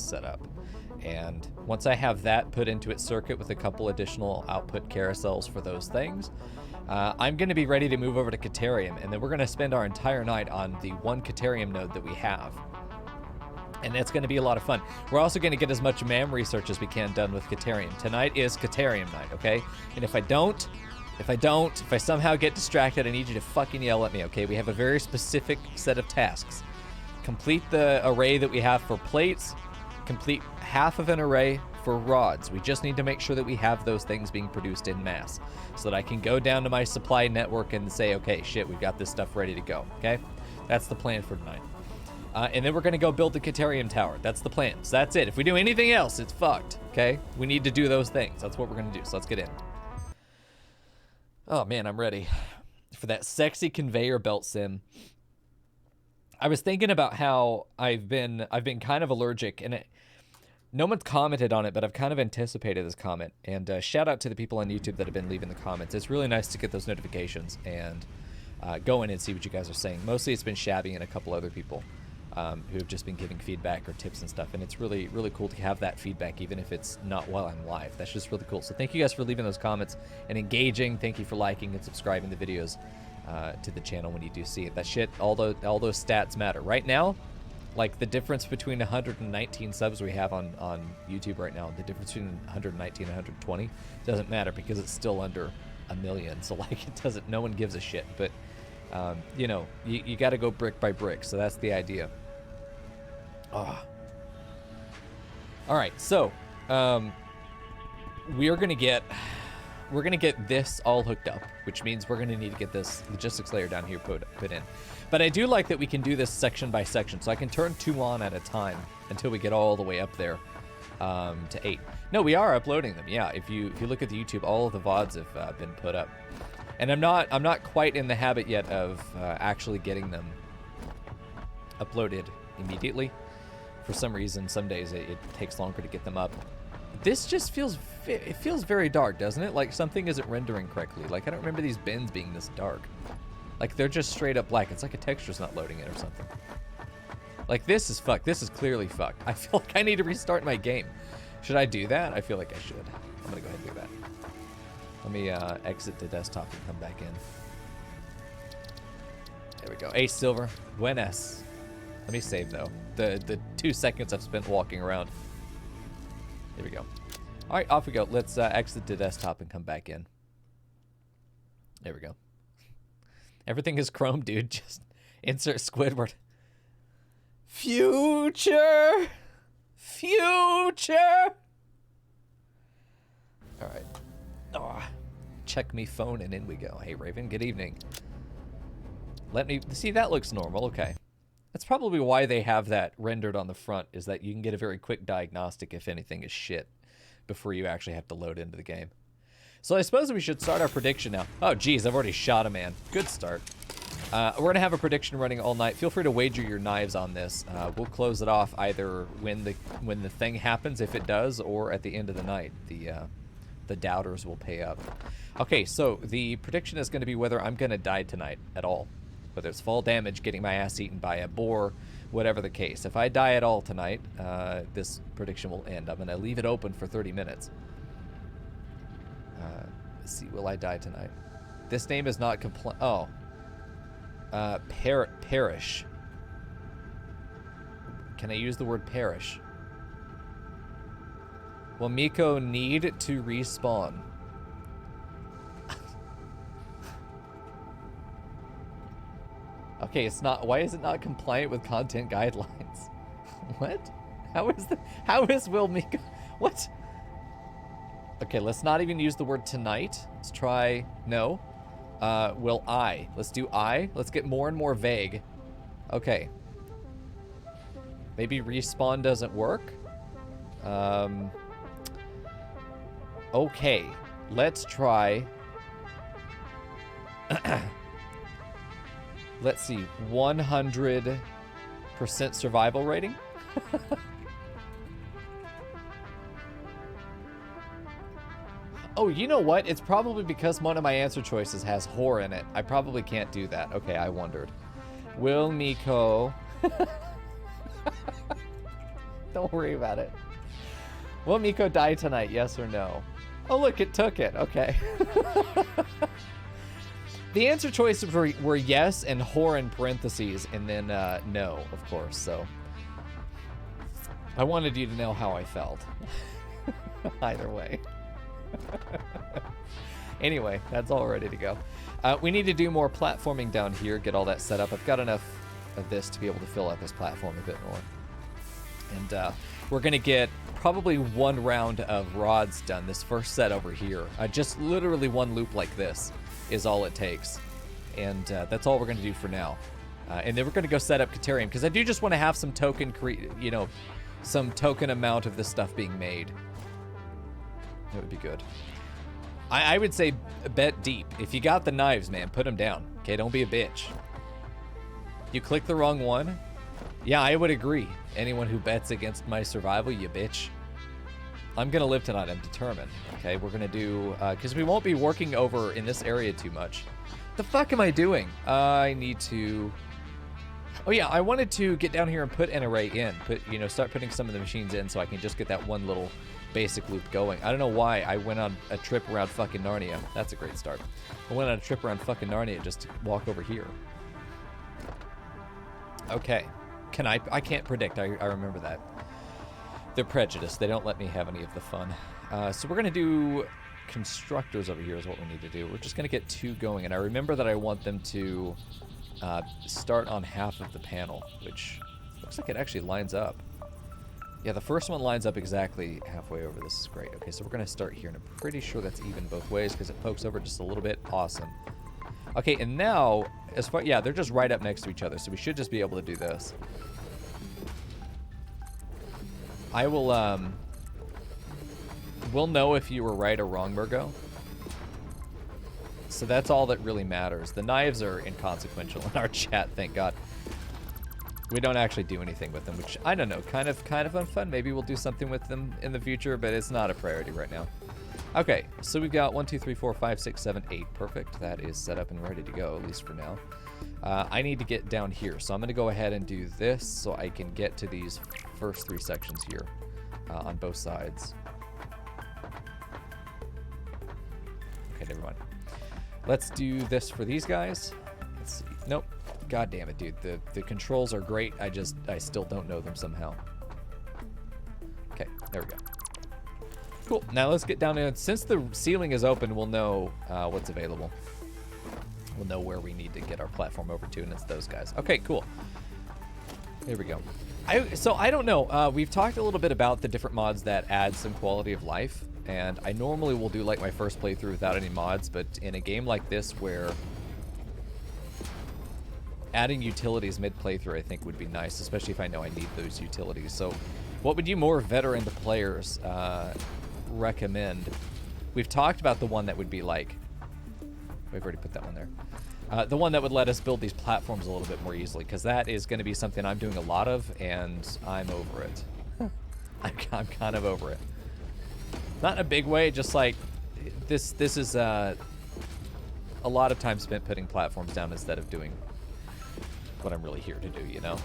set up. And once I have that put into its circuit with a couple additional output carousels for those things, I'm going to be ready to move over to Caterium, and then we're going to spend our entire night on the one Caterium node that we have. And it's going to be a lot of fun. We're also going to get as much MAM research as we can done with Caterium. Tonight is Caterium night, okay? And if I somehow get distracted, I need you to fucking yell at me, okay? We have a very specific set of tasks. Complete the array that we have for plates. Complete half of an array for rods. We just need to make sure that we have those things being produced in mass so that I can go down to my supply network and say, okay, shit, we've got this stuff ready to go, okay? That's the plan for tonight. And then we're going to go build the Caterium tower. That's the plan. So that's it. If we do anything else, it's fucked, okay? We need to do those things. That's what we're going to do. So let's get in. Oh, man, I'm ready for that sexy conveyor belt sim. I was thinking about how I've been kind of allergic, and no one's commented on it, but I've kind of anticipated this comment. And shout out to the people on YouTube that have been leaving the comments. It's really nice to get those notifications and go in and see what you guys are saying. Mostly it's been Shabby and a couple other people who have just been giving feedback or tips and stuff. And it's really, really cool to have that feedback, even if it's not while I'm live. That's just really cool. So thank you guys for leaving those comments and engaging. Thank you for liking and subscribing the videos to the channel when you do see it. That shit, all those stats matter. Right now, like the difference between 119 subs we have on YouTube right now, the difference between 119 and 120 doesn't matter because it's still under 1 million. So like it doesn't, no one gives a shit. But you know, you got to go brick by brick. So that's the idea. Oh. All right, so we're gonna get this all hooked up, which means we're gonna need to get this logistics layer down here put in. But I do like that we can do this section by section, so I can turn 2 on at a time until we get all the way up there to 8. No, we are uploading them. Yeah, if you look at the YouTube, all of the VODs have been put up, and I'm not quite in the habit yet of actually getting them uploaded immediately. For some reason, some days it takes longer to get them up. This just feels very dark, doesn't it? Like something isn't rendering correctly. Like I don't remember these bins being this dark. Like they're just straight up black. It's like a texture's not loading it or something. Like this is fucked. This is clearly fucked. I feel like I need to restart my game. Should I do that? I feel like I should. I'm gonna go ahead and do that. Let me exit the desktop and come back in. There we go. Ace silver. Buenas. Let me save though. The 2 seconds I've spent walking around. There we go. All right, off we go. Let's exit the desktop and come back in. There we go. Everything is Chrome, dude. Just insert Squidward. Future. All right. Oh, check me phone and in we go. Hey, Raven, good evening. Let me see. That looks normal. Okay. That's probably why they have that rendered on the front, is that you can get a very quick diagnostic if anything is shit before you actually have to load into the game. So I suppose we should start our prediction now. Oh, geez, I've already shot a man. Good start. We're going to have a prediction running all night. Feel free to wager your knives on this. We'll close it off either when the thing happens, if it does, or at the end of the night. The doubters will pay up. Okay, so the prediction is going to be whether I'm going to die tonight at all. Whether it's fall damage, getting my ass eaten by a boar, whatever the case. If I die at all tonight, this prediction will end. I'm going to leave it open for 30 minutes. Let's see, will I die tonight? This name is not perish. Can I use the word perish? Will Mico need to respawn? Okay, it's not. Why is it not compliant with content guidelines? What? How is Will Mico? What? Okay, let's not even use the word tonight. Let's try no. Will I? Let's do I. Let's get more and more vague. Okay. Maybe respawn doesn't work. Okay. Let's try. Let's see, 100% survival rating. Oh, you know what? It's probably because one of my answer choices has whore in it. I probably can't do that. Okay, I wondered. Will Mico... Don't worry about it. Will Mico die tonight, yes or no? Oh, look, it took it. Okay. The answer choices were yes and whore in parentheses, and then no, of course. So I wanted you to know how I felt. Either way. Anyway, that's all ready to go. We need to do more platforming down here, get all that set up. I've got enough of this to be able to fill out this platform a bit more. And we're going to get probably one round of rods done, this first set over here. Just literally one loop like this is all it takes. And that's all we're going to do for now. And then we're going to go set up Caterium, because I do just want to have some token, some token amount of this stuff being made. That would be good. I would say bet deep. If you got the knives, man, put them down. Okay, don't be a bitch. You click the wrong one? Yeah, I would agree. Anyone who bets against my survival, you bitch. I'm going to live tonight. I'm determined. Okay, we're going to do... because we won't be working over in this area too much. The fuck am I doing? I need to... Oh, yeah, I wanted to get down here and put an array in. Start putting some of the machines in so I can just get that one little basic loop going. I don't know why I went on a trip around fucking Narnia. That's a great start. I went on a trip around fucking Narnia just to walk over here. Okay. I can't predict. I remember that. They're prejudiced. They don't let me have any of the fun. So we're going to do constructors over here is what we need to do. We're just going to get 2 going. And I remember that I want them to start on half of the panel, which looks like it actually lines up. Yeah, the first one lines up exactly halfway over. This is great. Okay, so we're going to start here, and I'm pretty sure that's even both ways because it pokes over just a little bit. Awesome. Okay, and now, yeah, they're just right up next to each other, so we should just be able to do this. I will, we'll know if you were right or wrong, Murgo. So that's all that really matters. The knives are inconsequential in our chat, thank God. We don't actually do anything with them, which, I don't know, kind of unfun. Maybe we'll do something with them in the future, but it's not a priority right now. Okay, so we've got 1, 2, 3, 4, 5, 6, 7, 8. Perfect. That is set up and ready to go, at least for now. I need to get down here, so I'm going to go ahead and do this so I can get to these first 3 sections here on both sides. Okay, never mind. Let's do this for these guys. Let's see. Nope. God damn it, dude. The controls are great. I still don't know them somehow. Okay, there we go. Cool. Now let's get down in. Since the ceiling is open, we'll know what's available. We'll know where we need to get our platform over to, and it's those guys. Okay, cool. There we go. So I don't know. We've talked a little bit about the different mods that add some quality of life, and I normally will do like my first playthrough without any mods, but in a game like this where adding utilities mid-playthrough I think would be nice, especially if I know I need those utilities. So what would you more veteran players recommend? We've talked about the one that would be like, we've already put that one there. The one that would let us build these platforms a little bit more easily, because that is going to be something I'm doing a lot of, and I'm over it. I'm kind of over it. Not in a big way, just like this is a lot of time spent putting platforms down instead of doing what I'm really here to do, you know?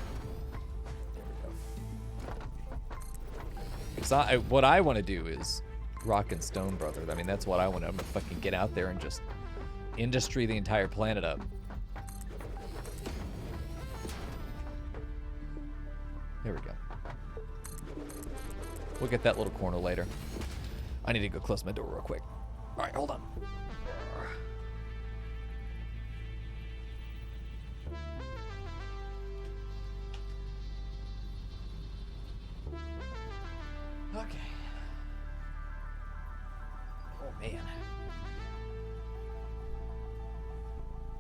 Because what I want to do is rock and stone, brother. I mean, that's what I want to. I'm gonna fucking get out there and just industry the entire planet up. There we go. We'll get that little corner later. I need to go close my door real quick. All right, hold on. Okay. Oh, man.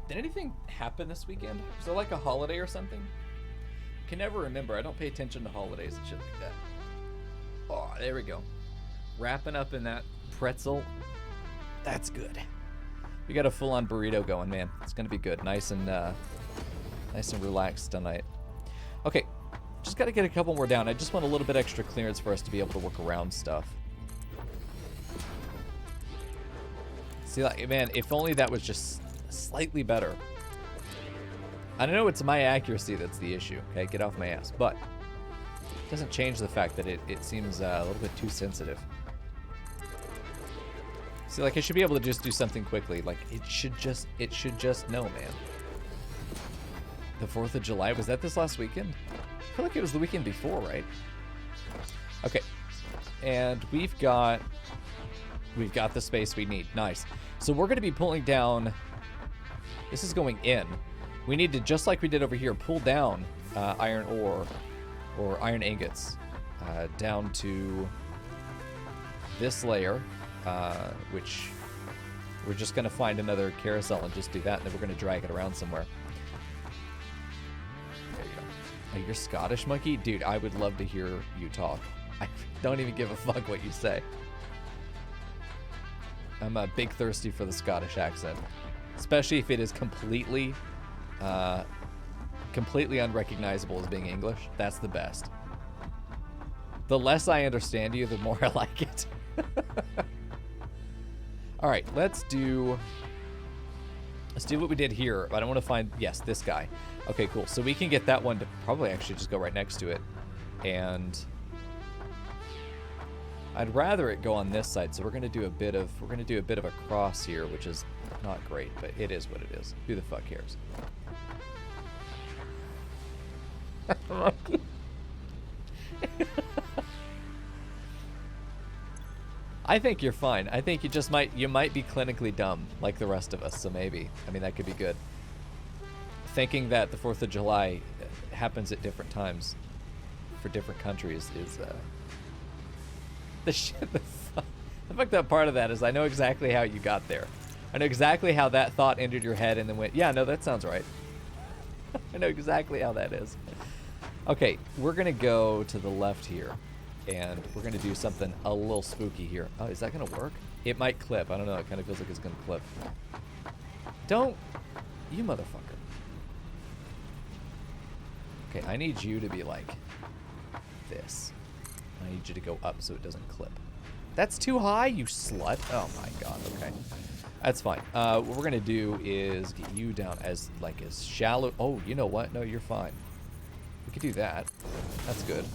Did anything happen this weekend? Was there like a holiday or something? I can never remember. I don't pay attention to holidays and shit like that. Oh, there we go. Wrapping up in that pretzel. That's good. We got a full-on burrito going, man. It's gonna be good. Nice and relaxed tonight. Okay, just gotta get a couple more down. I just want a little bit extra clearance for us to be able to work around stuff. See, like, man, if only that was just slightly better. I know it's my accuracy that's the issue. Okay, get off my ass. But Doesn't change the fact that it seems a little bit too sensitive. See, like, I should be able to just do something quickly. Like, it should just know, man. The 4th of July, was that this last weekend? I feel like it was the weekend before, right? Okay. And we've got the space we need. Nice. So we're going to be pulling down, this is going in. We need to, just like we did over here, pull down iron ore or iron ingots down to this layer, which we're just going to find another carousel and just do that, and then we're going to drag it around somewhere. There you go. Oh, you're Scottish, Monkey? Dude, I would love to hear you talk. I don't even give a fuck what you say. I'm a big thirsty for the Scottish accent, especially if it is completely unrecognizable as being English. That's the best. The less I understand you, the more I like it. All right, let's do what we did here. I don't want to find, yes, this guy. Okay, cool. So we can get that one to probably actually just go right next to it, and I'd rather it go on this side. So we're gonna do a bit of a cross here, which is not great, but it is what it is. Who the fuck cares? I think you're fine. I think you might be clinically dumb like the rest of us, so maybe. I mean, that could be good. Thinking that the 4th of July happens at different times for different countries is the fucked up part of that is I know exactly how you got there. I know exactly how that thought entered your head and then went, yeah, no, that sounds right. I know exactly how that is. Okay, we're going to go to the left here, and we're going to do something a little spooky here. Oh, is that going to work? It might clip. I don't know. It kind of feels like it's going to clip. Don't. You motherfucker. Okay, I need you to be like this. I need you to go up so it doesn't clip. That's too high, you slut. Oh my god, okay. That's fine. What we're gonna do is get you down as shallow. Oh, you know what? No, you're fine. We could do that. That's good.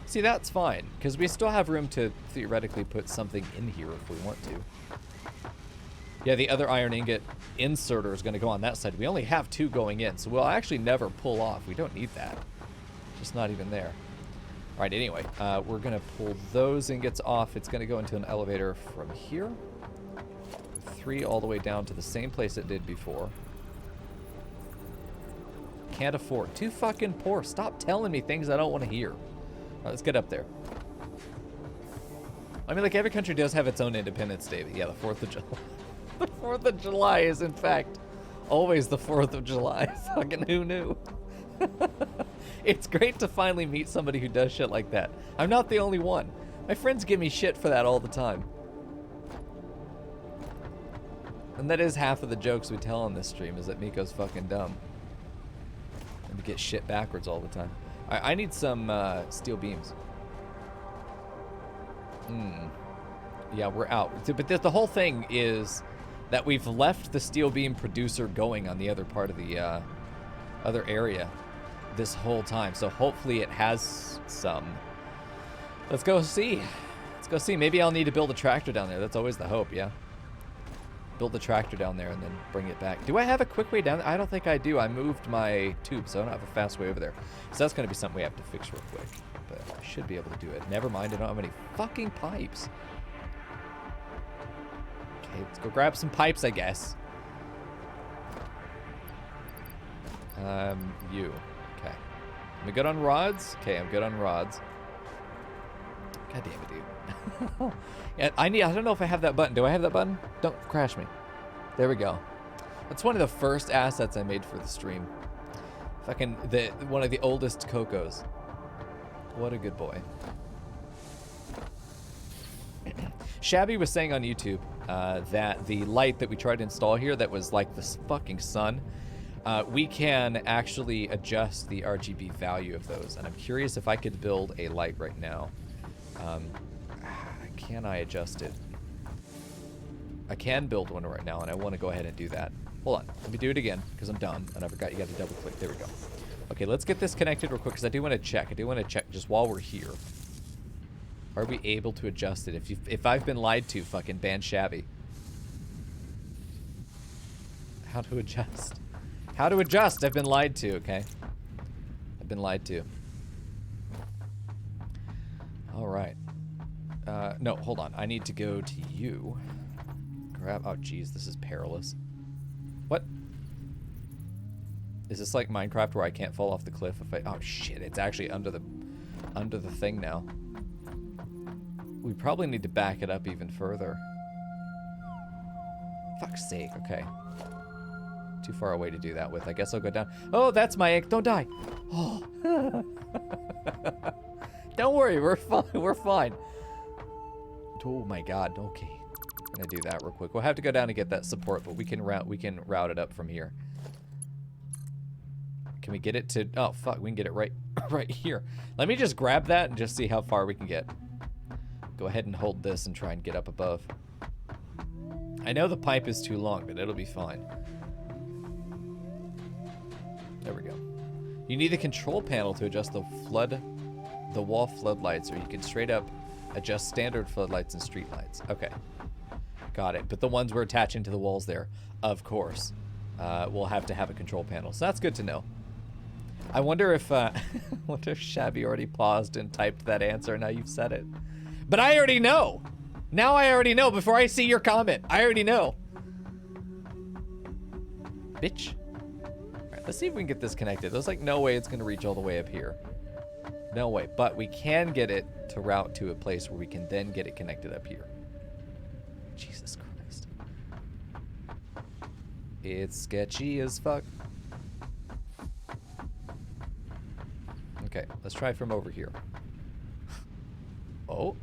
See, that's fine, because we still have room to theoretically put something in here if we want to. Yeah, the other iron ingot inserter is gonna go on that side. We only have 2 going in, so we'll actually never pull off. We don't need that. Just not even there. All right, anyway, we're going to pull those ingots off. It's going to go into an elevator from here. 3 all the way down to the same place it did before. Can't afford. Too fucking poor. Stop telling me things I don't want to hear. All right, let's get up there. I mean, like, every country does have its own Independence Day. But yeah, the 4th of July. The 4th of July is, in fact, always the 4th of July. Fucking who knew? It's great to finally meet somebody who does shit like that. I'm not the only one. My friends give me shit for that all the time. And that is half of the jokes we tell on this stream, is that Mico's fucking dumb. And we get shit backwards all the time. I need some steel beams. Yeah, we're out. But the whole thing is that we've left the steel beam producer going on the other part of the other area this whole time, so hopefully it has some. Let's go see. Let's go see. Maybe I'll need to build a tractor down there. That's always the hope, yeah. Build the tractor down there and then bring it back. Do I have a quick way down there? I don't think I do. I moved my tube, so I don't have a fast way over there. So that's going to be something we have to fix real quick. But I should be able to do it. Never mind, I don't have any fucking pipes. Okay, let's go grab some pipes, I guess. You. Okay. Am I good on rods? Okay, I'm good on rods. God damn it, dude. Yeah, I don't know if I have that button. Do I have that button? Don't crash me. There we go. That's one of the first assets I made for the stream. Fucking one of the oldest Cocos. What a good boy. Shabby was saying on YouTube that the light that we tried to install here that was like this fucking sun, we can actually adjust the RGB value of those. And I'm curious if I could build a light right now. Can I adjust it? I can build one right now, and I want to go ahead and do that. Hold on. Let me do it again, because I'm dumb, and I forgot you got to double click. There we go. Okay, let's get this connected real quick because I do want to check. I do want to check just while we're here. Are we able to adjust it? If I've been lied to, fucking ban shabby. How to adjust? How to adjust? I've been lied to. Okay, I've been lied to. All right. No, hold on. I need to go to you. Grab. Oh, jeez, this is perilous. What? Is this like Minecraft where I can't fall off the cliff if I... Oh, shit. It's actually under the thing now. We probably need to back it up even further. Fuck's sake. Okay. Too far away to do that with. I guess I'll go down. Oh, that's my egg. Don't die. Oh. Don't worry. We're fine. We're fine. Oh, my God. Okay. I'm going to do that real quick. We'll have to go down and get that support, but we can route it up from here. Can we get it to... Oh, fuck. We can get it right here. Let me just grab that and just see how far we can get. Go ahead and hold this and try and get up above. I know the pipe is too long, but it'll be fine. There we go. You need the control panel to adjust the wall floodlights, or you can straight up adjust standard floodlights and street lights. Okay. Got it. But the ones we're attaching to the walls there, of course, we'll have to have a control panel. So that's good to know. I wonder if Shabby already paused and typed that answer. Now you've said it. But I already know. Now I already know. Before I see your comment, I already know. Bitch. All right, let's see if we can get this connected. There's like no way it's going to reach all the way up here. No way. But we can get it to route to a place where we can then get it connected up here. Jesus Christ. It's sketchy as fuck. Okay, let's try from over here. Oh,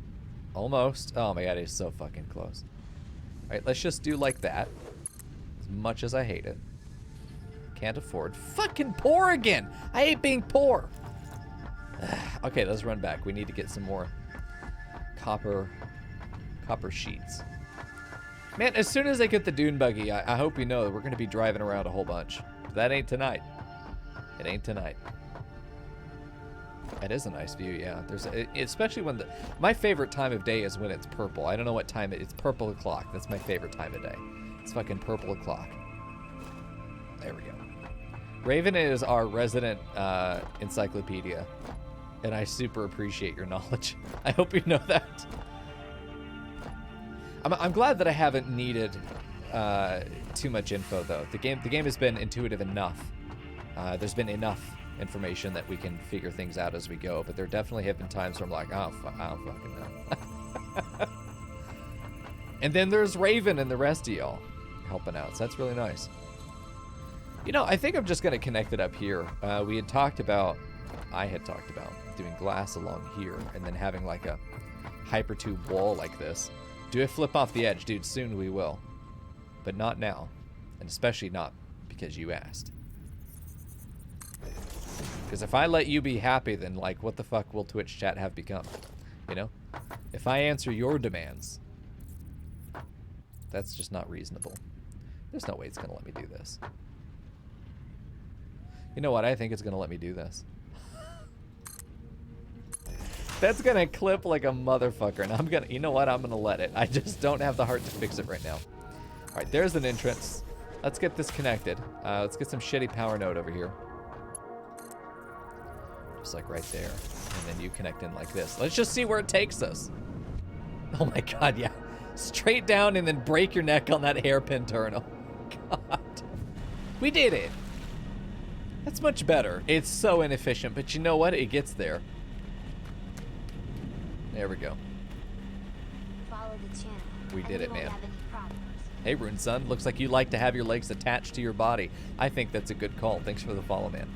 almost. Oh my God, it's so fucking close. All right, let's just do like that. As much as I hate it. Can't afford. Fucking poor again. I hate being poor. Okay, let's run back. We need to get some more copper sheets. Man, as soon as I get the dune buggy, I hope you know that we're going to be driving around a whole bunch. That ain't tonight. It ain't tonight. That is a nice view, yeah. Especially when my favorite time of day is when it's purple. I don't know what time it's purple o'clock. That's my favorite time of day. It's fucking purple o'clock. There we go. Raven is our resident encyclopedia, and I super appreciate your knowledge. I hope you know that. I'm glad that I haven't needed too much info though. The game has been intuitive enough. There's been enough information that we can figure things out as we go, but there definitely have been times where I'm like, oh, I don't fucking know. And then there's Raven and the rest of y'all helping out, so that's really nice. You know, I think I'm just gonna connect it up here. I had talked about doing glass along here and then having like a hypertube wall like this. Do it flip off the edge, dude? Soon we will, but not now, and especially not because you asked. Because if I let you be happy, then like, what the fuck will Twitch chat have become? You know? If I answer your demands, that's just not reasonable. There's no way it's gonna let me do this. You know what? I think it's gonna let me do this. That's gonna clip like a motherfucker, and I'm gonna, you know what? I'm gonna let it. I just don't have the heart to fix it right now. All right, there's an entrance. Let's get this connected. Let's get some shitty power node over here. Just like right there. And then you connect in like this. Let's just see where it takes us. Oh my God, yeah. Straight down and then break your neck on that hairpin turn. Oh God. We did it. That's much better. It's so inefficient, but you know what? It gets there. There we go. Follow the channel. We did it, man. Hey, Rune Son. Looks like you like to have your legs attached to your body. I think that's a good call. Thanks for the follow, man.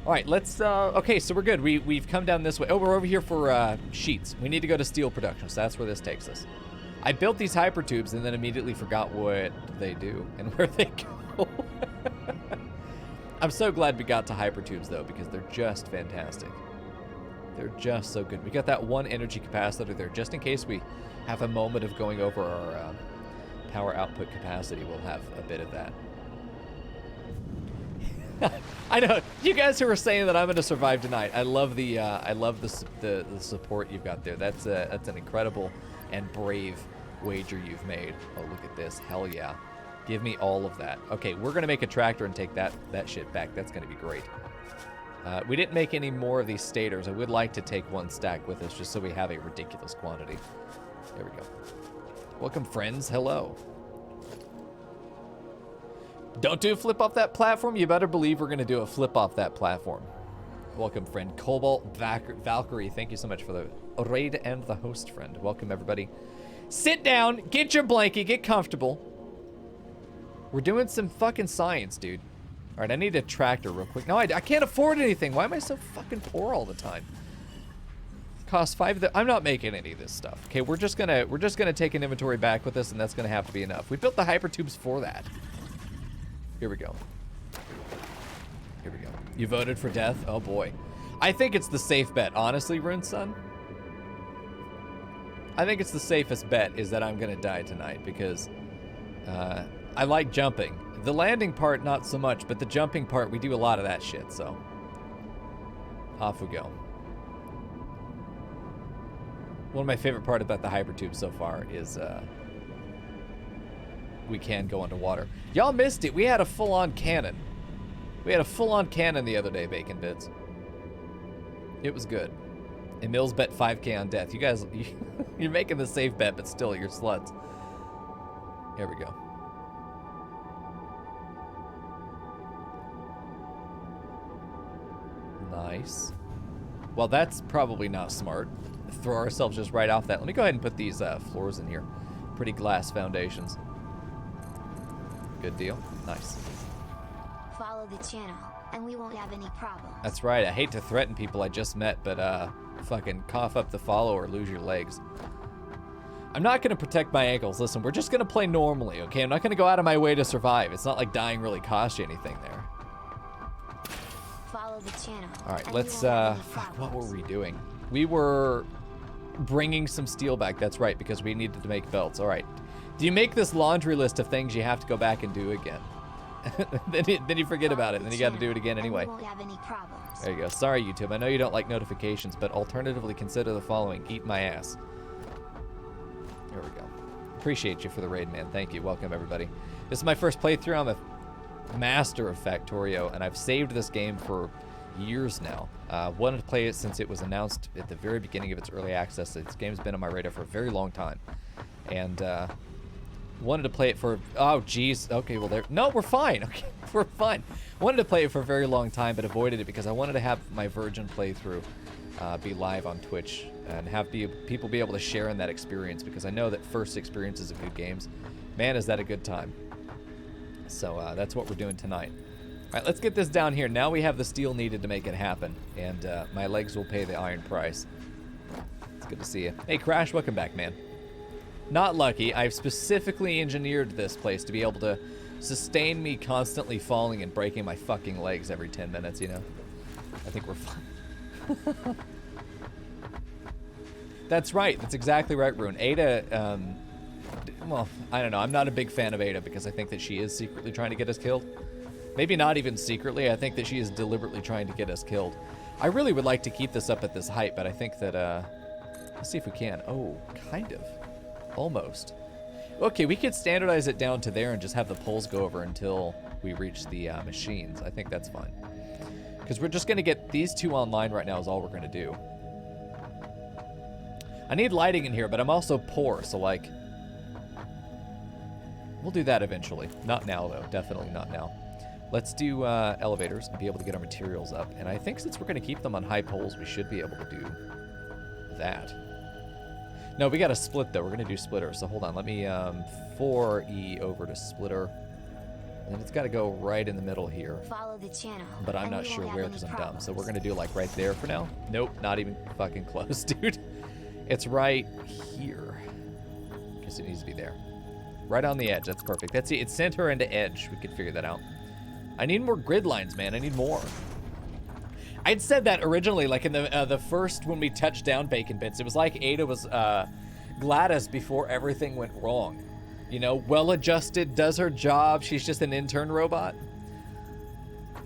All right, let's, okay, so we're good. We've come down this way. Oh, we're over here for sheets. We need to go to steel production, so that's where this takes us. I built these hypertubes and then immediately forgot what they do and where they go. I'm so glad we got to hypertubes, though, because they're just fantastic. They're just so good. We got that one energy capacitor there, just in case we have a moment of going over our power output capacity. We'll have a bit of that. I know you guys who are saying that I'm gonna survive tonight. I love the support you've got there. That's an incredible and brave wager you've made. Oh, look at this. Hell yeah. Give me all of that. Okay, we're gonna make a tractor and take that shit back. That's gonna be great. We didn't make any more of these stators. I would like to take one stack with us just so we have a ridiculous quantity. There we go. Welcome, friends. Hello. Don't do a flip off that platform. You better believe we're going to do a flip off that platform. Welcome, friend. Cobalt Valkyrie, thank you so much for the raid and the host, friend. Welcome, everybody. Sit down, get your blanket, get comfortable. We're doing some fucking science, dude. All right, I need a tractor real quick. No, I can't afford anything. Why am I so fucking poor all the time? Cost 5. I'm not making any of this stuff. Okay, we're just gonna take an inventory back with us, and that's gonna have to be enough. We built the hypertubes for that. Here we go. Here we go. You voted for death? Oh boy. I think it's the safe bet, honestly, Rune Sun. I think it's the safest bet is that I'm gonna die tonight because I like jumping. The landing part, not so much, but the jumping part, we do a lot of that shit, so. Off we go. One of my favorite part about the hypertube so far is we can go underwater. Y'all missed it. We had a full-on cannon. We had a full-on cannon the other day, Bacon Bits. It was good. And Mills bet 5K on death. You guys, you're making the safe bet, but still, you're sluts. Here we go. Nice. Well, that's probably not smart. Throw ourselves just right off that. Let me go ahead and put these floors in here. Pretty glass foundations. Good deal. Nice. Follow the channel, and we won't have any problems. That's right. I hate to threaten people I just met, but fucking cough up the follow or lose your legs. I'm not going to protect my ankles. Listen, we're just going to play normally, okay? I'm not going to go out of my way to survive. It's not like dying really costs you anything there. Follow the channel. All right, let's, fuck, what were we doing? We were bringing some steel back. That's right, because we needed to make belts. All right. Do you make this laundry list of things you have to go back and do again? then you forget about it, and then you got to do it again anyway. Won't have any problems. There you go. Sorry, YouTube. I know you don't like notifications, but alternatively consider the following. Eat my ass. There we go. Appreciate you for the raid, man. Thank you. Welcome, everybody. This is my first playthrough. I'm a master of Factorio, and I've saved this game for years now. Wanted to play it since it was announced at the very beginning of its early access. This game's been on my radar for a very long time. And wanted to play it for, oh geez, okay, well no, we're fine. Okay, we're fine. Wanted to play it for a very long time, but avoided it because I wanted to have my virgin playthrough be live on Twitch and have people be able to share in that experience, because I know that first experiences of good games, man, is that a good time. So that's what we're doing tonight. All right, let's get this down here. Now we have the steel needed to make it happen, and my legs will pay the iron price. It's good to see you. Hey, Crash, welcome back, man. Not lucky. I've specifically engineered this place to be able to sustain me constantly falling and breaking my fucking legs every 10 minutes, you know? I think we're fine. That's right. That's exactly right, Rune. Ada, well, I don't know. I'm not a big fan of Ada because I think that she is secretly trying to get us killed. Maybe not even secretly. I think that she is deliberately trying to get us killed. I really would like to keep this up at this height, but I think that, let's see if we can. Oh, kind of. Almost. Okay, we could standardize it down to there and just have the poles go over until we reach the machines. I think that's fine. Because we're just going to get these two online right now is all we're going to do. I need lighting in here, but I'm also poor, so like... We'll do that eventually. Not now, though. Definitely not now. Let's do elevators and be able to get our materials up. And I think since we're going to keep them on high poles, we should be able to do that. No, we got to split, though. We're going to do splitter. So hold on. Let me 4E over to splitter. And it's got to go right in the middle here. Follow the channel. But I'm not sure where because I'm dumb. So we're going to do like right there for now. Nope, not even fucking close, dude. It's right here. Guess it needs to be there. Right on the edge. That's perfect. That's it. It's center and edge. We could figure that out. I need more grid lines, man. I need more. I'd said that originally, like in the first, when we touched down Bacon Bits, it was like Ada was Gladys before everything went wrong. You know, well-adjusted, does her job, she's just an intern robot.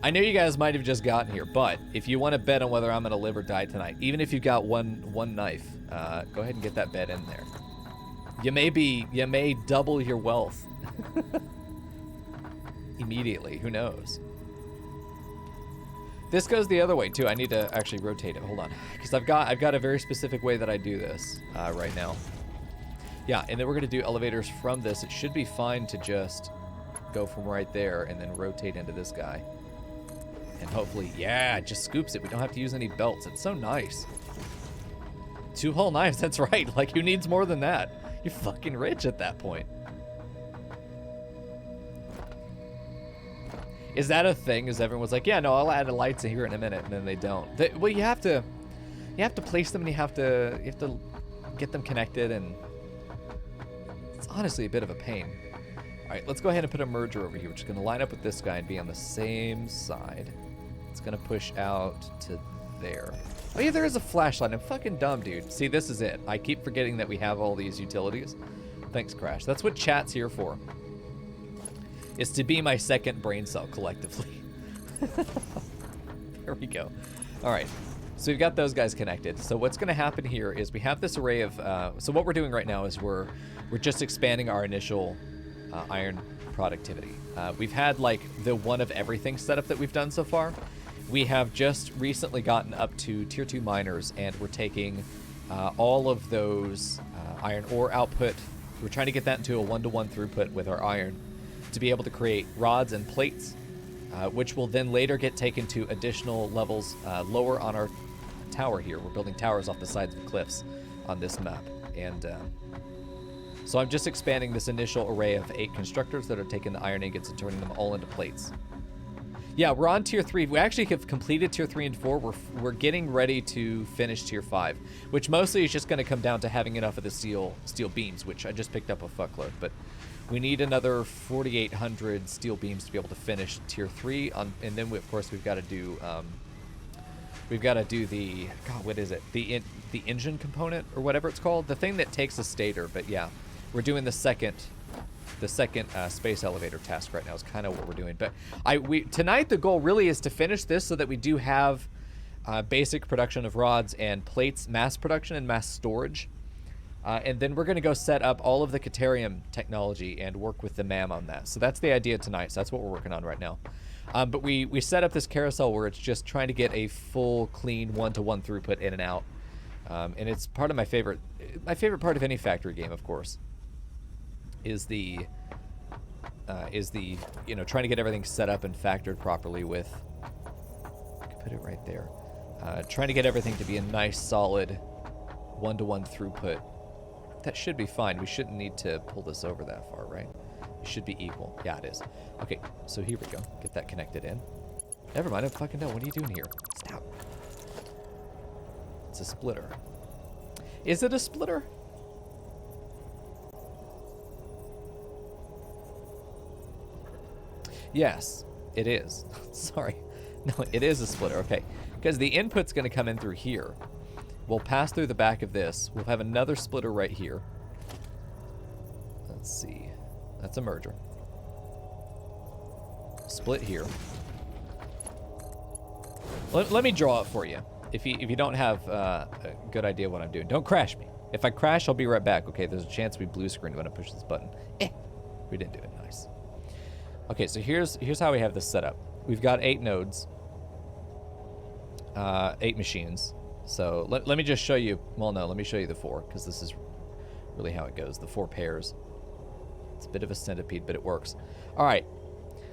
I know you guys might have just gotten here, but if you want to bet on whether I'm going to live or die tonight, even if you've got one knife, go ahead and get that bet in there. You may double your wealth immediately. Who knows? This goes the other way too. I need to actually rotate it. Hold on, because I've got a very specific way that I do this right now. Yeah, and then we're gonna do elevators from this. It should be fine to just go from right there and then rotate into this guy. And hopefully, yeah, it just scoops it. We don't have to use any belts. It's so nice. 2 whole knives, that's right. Like, who needs more than that? You're fucking rich at that point. Is that a thing? Is everyone's like, yeah, no, I'll add the lights in here in a minute, and then they don't. Well, you have to place them, and you have to get them connected, and it's honestly a bit of a pain. All right, let's go ahead and put a merger over here. We're just gonna line up with this guy and be on the same side. It's gonna push out to there. Oh yeah, there is a flashlight. I'm fucking dumb, dude. See, this is it. I keep forgetting that we have all these utilities. Thanks, Crash. That's what chat's here for. Is to be my second brain cell collectively. There we go. All right, so we've got those guys connected. So what's gonna happen here is we have this array of, so what we're doing right now is we're just expanding our initial iron productivity. We've had like the one of everything setup that we've done so far. We have just recently gotten up to tier 2 miners, and we're taking all of those iron ore output. We're trying to get that into a 1-to-1 throughput with our iron to be able to create rods and plates, which will then later get taken to additional levels lower on our tower here. We're building towers off the sides of cliffs on this map. And so I'm just expanding this initial array of 8 constructors that are taking the iron ingots and turning them all into plates. Yeah, we're on tier 3. We actually have completed tier 3 and 4. We're getting ready to finish tier 5, which mostly is just going to come down to having enough of the steel beams, which I just picked up a fuckload. But we need another 4,800 steel beams to be able to finish tier 3. And then of course we've got to do the, God, what is it? The engine component or whatever it's called, the thing that takes a stator. But yeah, we're doing the second space elevator task right now is kind of what we're doing. But tonight the goal really is to finish this so that we do have basic production of rods and plates, mass production and mass storage. And then we're going to go set up all of the Caterium technology and work with the MAM on that. So that's the idea tonight. So that's what we're working on right now. But we set up this carousel where it's just trying to get a full, clean 1-to-1 throughput in and out. And it's part of my favorite part of any factory game, of course, is the trying to get everything set up and factored properly with, I can put it right there, trying to get everything to be a nice solid 1-to-1 throughput. That should be fine. We shouldn't need to pull this over that far, right? It should be equal. Yeah, it is. Okay, so here we go. Get that connected in. Never mind, I fucking know. What are you doing here? Stop. It's a splitter. Is it a splitter? Yes, it is. Sorry. No, it is a splitter. Okay. Because the input's going to come in through here. We'll pass through the back of this. We'll have another splitter right here. Let's see. That's a merger. Split here. Let me draw it for you. If you don't have a good idea what I'm doing, don't crash me. If I crash, I'll be right back. Okay, there's a chance we blue screen when I push this button. We didn't do it. Nice. Okay, so here's how we have this set up. We've got 8 nodes, 8 machines. So let me just show you. Well, no, let me show you the 4, because this is really how it goes. The 4 pairs. It's a bit of a centipede, but it works. All right.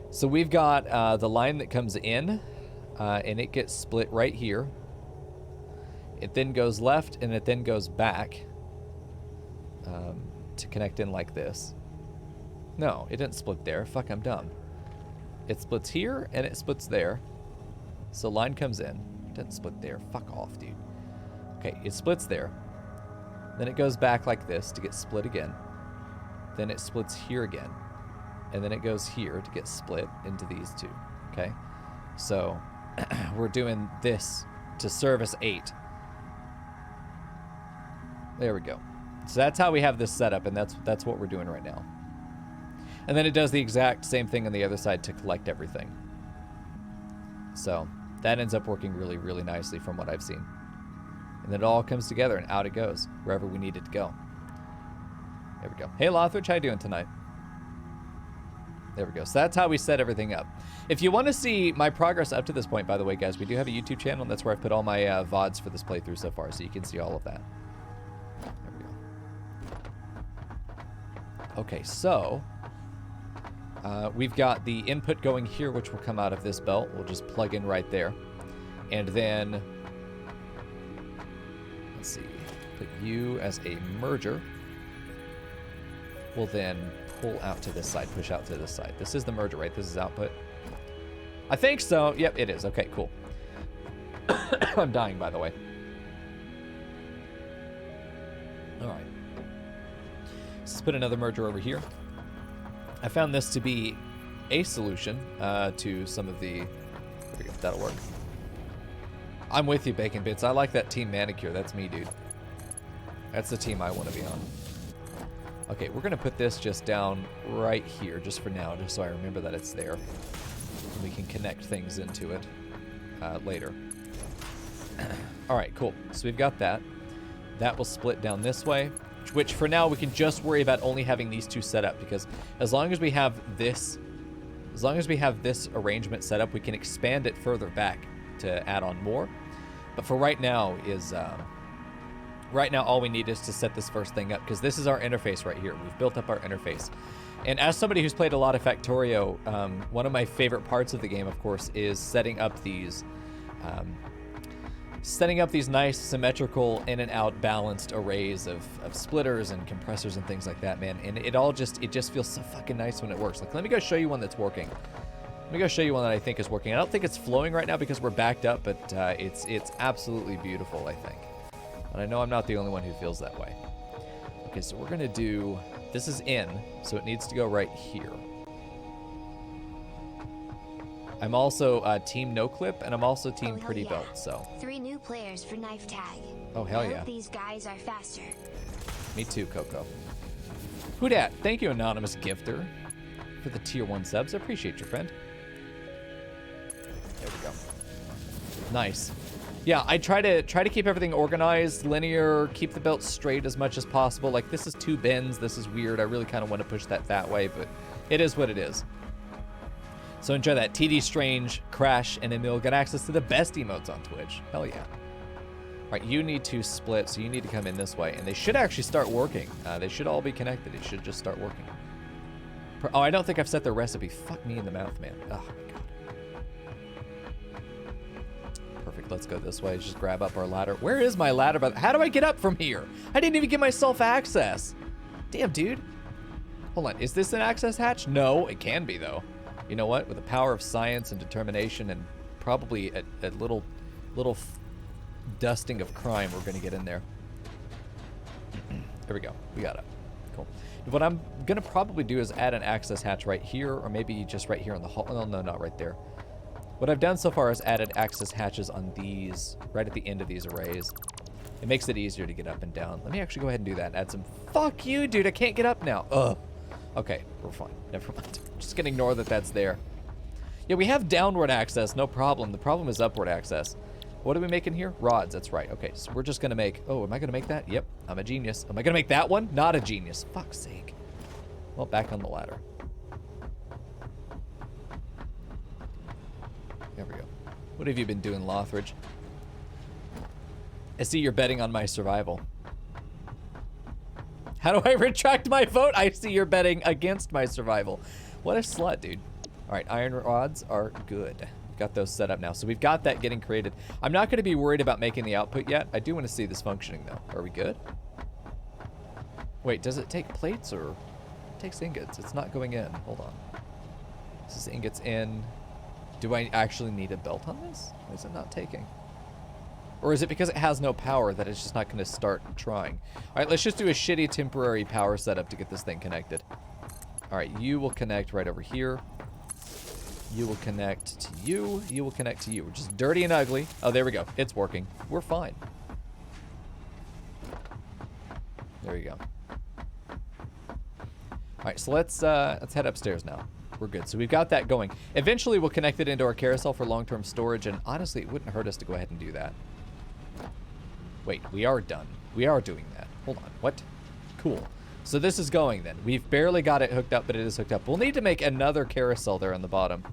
So we've got the line that comes in, and it gets split right here. It then goes left, and it then goes back to connect in like this. No, it didn't split there. Fuck, I'm dumb. It splits here, and it splits there. So line comes in. It doesn't split there. Fuck off, dude. Okay, it splits there. Then it goes back like this to get split again. Then it splits here again. And then it goes here to get split into these 2. Okay? So we're doing this to service 8. There we go. So that's how we have this set up, and that's what we're doing right now. And then it does the exact same thing on the other side to collect everything. So that ends up working really, really nicely from what I've seen. And then it all comes together and out it goes, wherever we need it to go. There we go. Hey, Lothridge, how you doing tonight? There we go. So that's how we set everything up. If you want to see my progress up to this point, by the way, guys, we do have a YouTube channel, and that's where I've put all my VODs for this playthrough so far, so you can see all of that. There we go. Okay, so we've got the input going here, which will come out of this belt. We'll just plug in right there. And then, let's see, put you as a merger. We'll then pull out to this side, push out to this side. This is the merger, right? This is output. I think so. Yep, it is. Okay, cool. I'm dying, by the way. All right. Let's put another merger over here. I found this to be a solution to some of the... There we go. That'll work. I'm with you, Bacon Bits. I like that Team Manicure. That's me, dude. That's the team I want to be on. Okay, we're going to put this just down right here, just for now, just so I remember that it's there. And we can connect things into it later. All right, cool. So we've got that. That will split down this way, which for now we can just worry about only having these two set up, because as long as we have this arrangement set up, we can expand it further back to add on more. But for right now is... Right now, all we need is to set this first thing up, because this is our interface right here. We've built up our interface. And as somebody who's played a lot of Factorio, one of my favorite parts of the game, of course, is setting up these nice, symmetrical, in and out, balanced arrays of splitters and compressors and things like that, man. And it just feels so fucking nice when it works. Like, let me go show you one that's working. Let me go show you one that I think is working. I don't think it's flowing right now because we're backed up, but it's absolutely beautiful, I think. And I know I'm not the only one who feels that way. Okay, so we're going to do... This is in, so it needs to go right here. I'm also Team No Clip, and I'm also Team Pretty yeah. Belt, so... 3 new players for Knife Tag. Oh, hell yeah. These guys are faster. Me too, Coco. Who dat? Thank you, Anonymous Gifter, for the Tier 1 subs. I appreciate you, friend. There we go. Nice. Yeah, I try to keep everything organized, linear, keep the belt straight as much as possible. Like, this is 2 bends. This is weird. I really kind of want to push that way, but it is what it is. So enjoy that. TD Strange, Crash, and Emil get access to the best emotes on Twitch. Hell yeah. All right, you need to split, so you need to come in this way. And they should actually start working. They should all be connected. It should just start working. Oh, I don't think I've set the recipe. Fuck me in the mouth, man. Oh, my God. Perfect. Let's go this way. Just grab up our ladder. Where is my ladder? How do I get up from here? I didn't even give myself access. Damn, dude. Hold on. Is this an access hatch? No, it can be, though. You know what? With the power of science and determination and probably a little dusting of crime, we're going to get in there. There we go. We got it. Cool. What I'm going to probably do is add an access hatch right here, or maybe just right here in the hall. Oh, no, not right there. What I've done so far is added access hatches on these, right at the end of these arrays. It makes it easier to get up and down. Let me actually go ahead and do that and add some... Fuck you, dude. I can't get up now. Ugh. Okay, we're fine. Never mind. Just gonna ignore that that's there. Yeah, we have downward access, no problem. The problem is upward access. What are we making here? Rods, that's right. Okay, so we're just gonna make... Oh, am I gonna make that? Yep, I'm a genius. Am I gonna make that one? Not a genius. Fuck's sake. Well, back on the ladder. There we go. What have you been doing, Lothridge? I see you're betting on my survival. How do I retract my vote? I see you're betting against my survival. What a slut, dude. All right, iron rods are good. Got those set up now. So we've got that getting created. I'm not going to be worried about making the output yet. I do want to see this functioning, though. Are we good? Wait, does it take plates or... It takes ingots. It's not going in. Hold on. This is ingots in. Do I actually need a belt on this? Why is it not taking? Or is it because it has no power that it's just not going to start trying? All right, let's just do a shitty temporary power setup to get this thing connected. All right, you will connect right over here. You will connect to you. You will connect to you. We're just dirty and ugly. Oh, there we go. It's working. We're fine. There you go. All right, so let's head upstairs now. We're good. So we've got that going. Eventually, we'll connect it into our carousel for long-term storage, and honestly, it wouldn't hurt us to go ahead and do that. Wait, we are done. We are doing that. Hold on. What? Cool. So this is going then. We've barely got it hooked up, but it is hooked up. We'll need to make another carousel there on the bottom.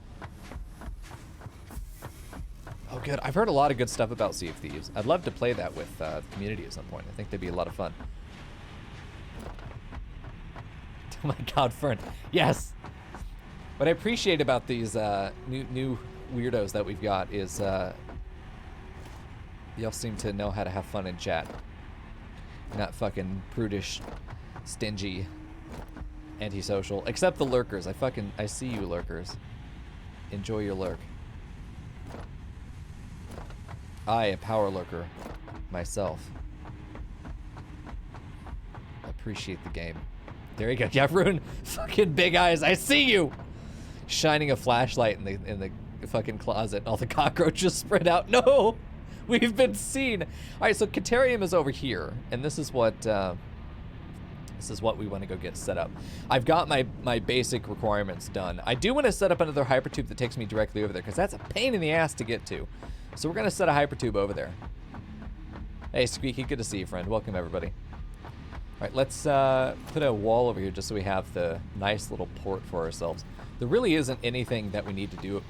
Oh, good. I've heard a lot of good stuff about Sea of Thieves. I'd love to play that with the community at some point. I think that'd be a lot of fun. Oh my God, Fern. Yes. What I appreciate about these new weirdos that we've got is y'all seem to know how to have fun in chat. Not fucking prudish, stingy, antisocial. Except the lurkers. I see you, lurkers. Enjoy your lurk. I, a power lurker, myself, appreciate the game. There you go. Yeah, Rune, fucking big eyes. I see you. Shining a flashlight in the fucking closet. All the cockroaches spread out. No, we've been seen. All right, so Caterium is over here, and this is what we want to go get set up. I've got my basic requirements done. I do want to set up another hypertube that takes me directly over there, because that's a pain in the ass to get to. So we're gonna set a hypertube over there. Hey, Squeaky, good to see you, friend. Welcome, everybody. All right, let's put a wall over here just so we have the nice little port for ourselves. There really isn't anything that we need to do.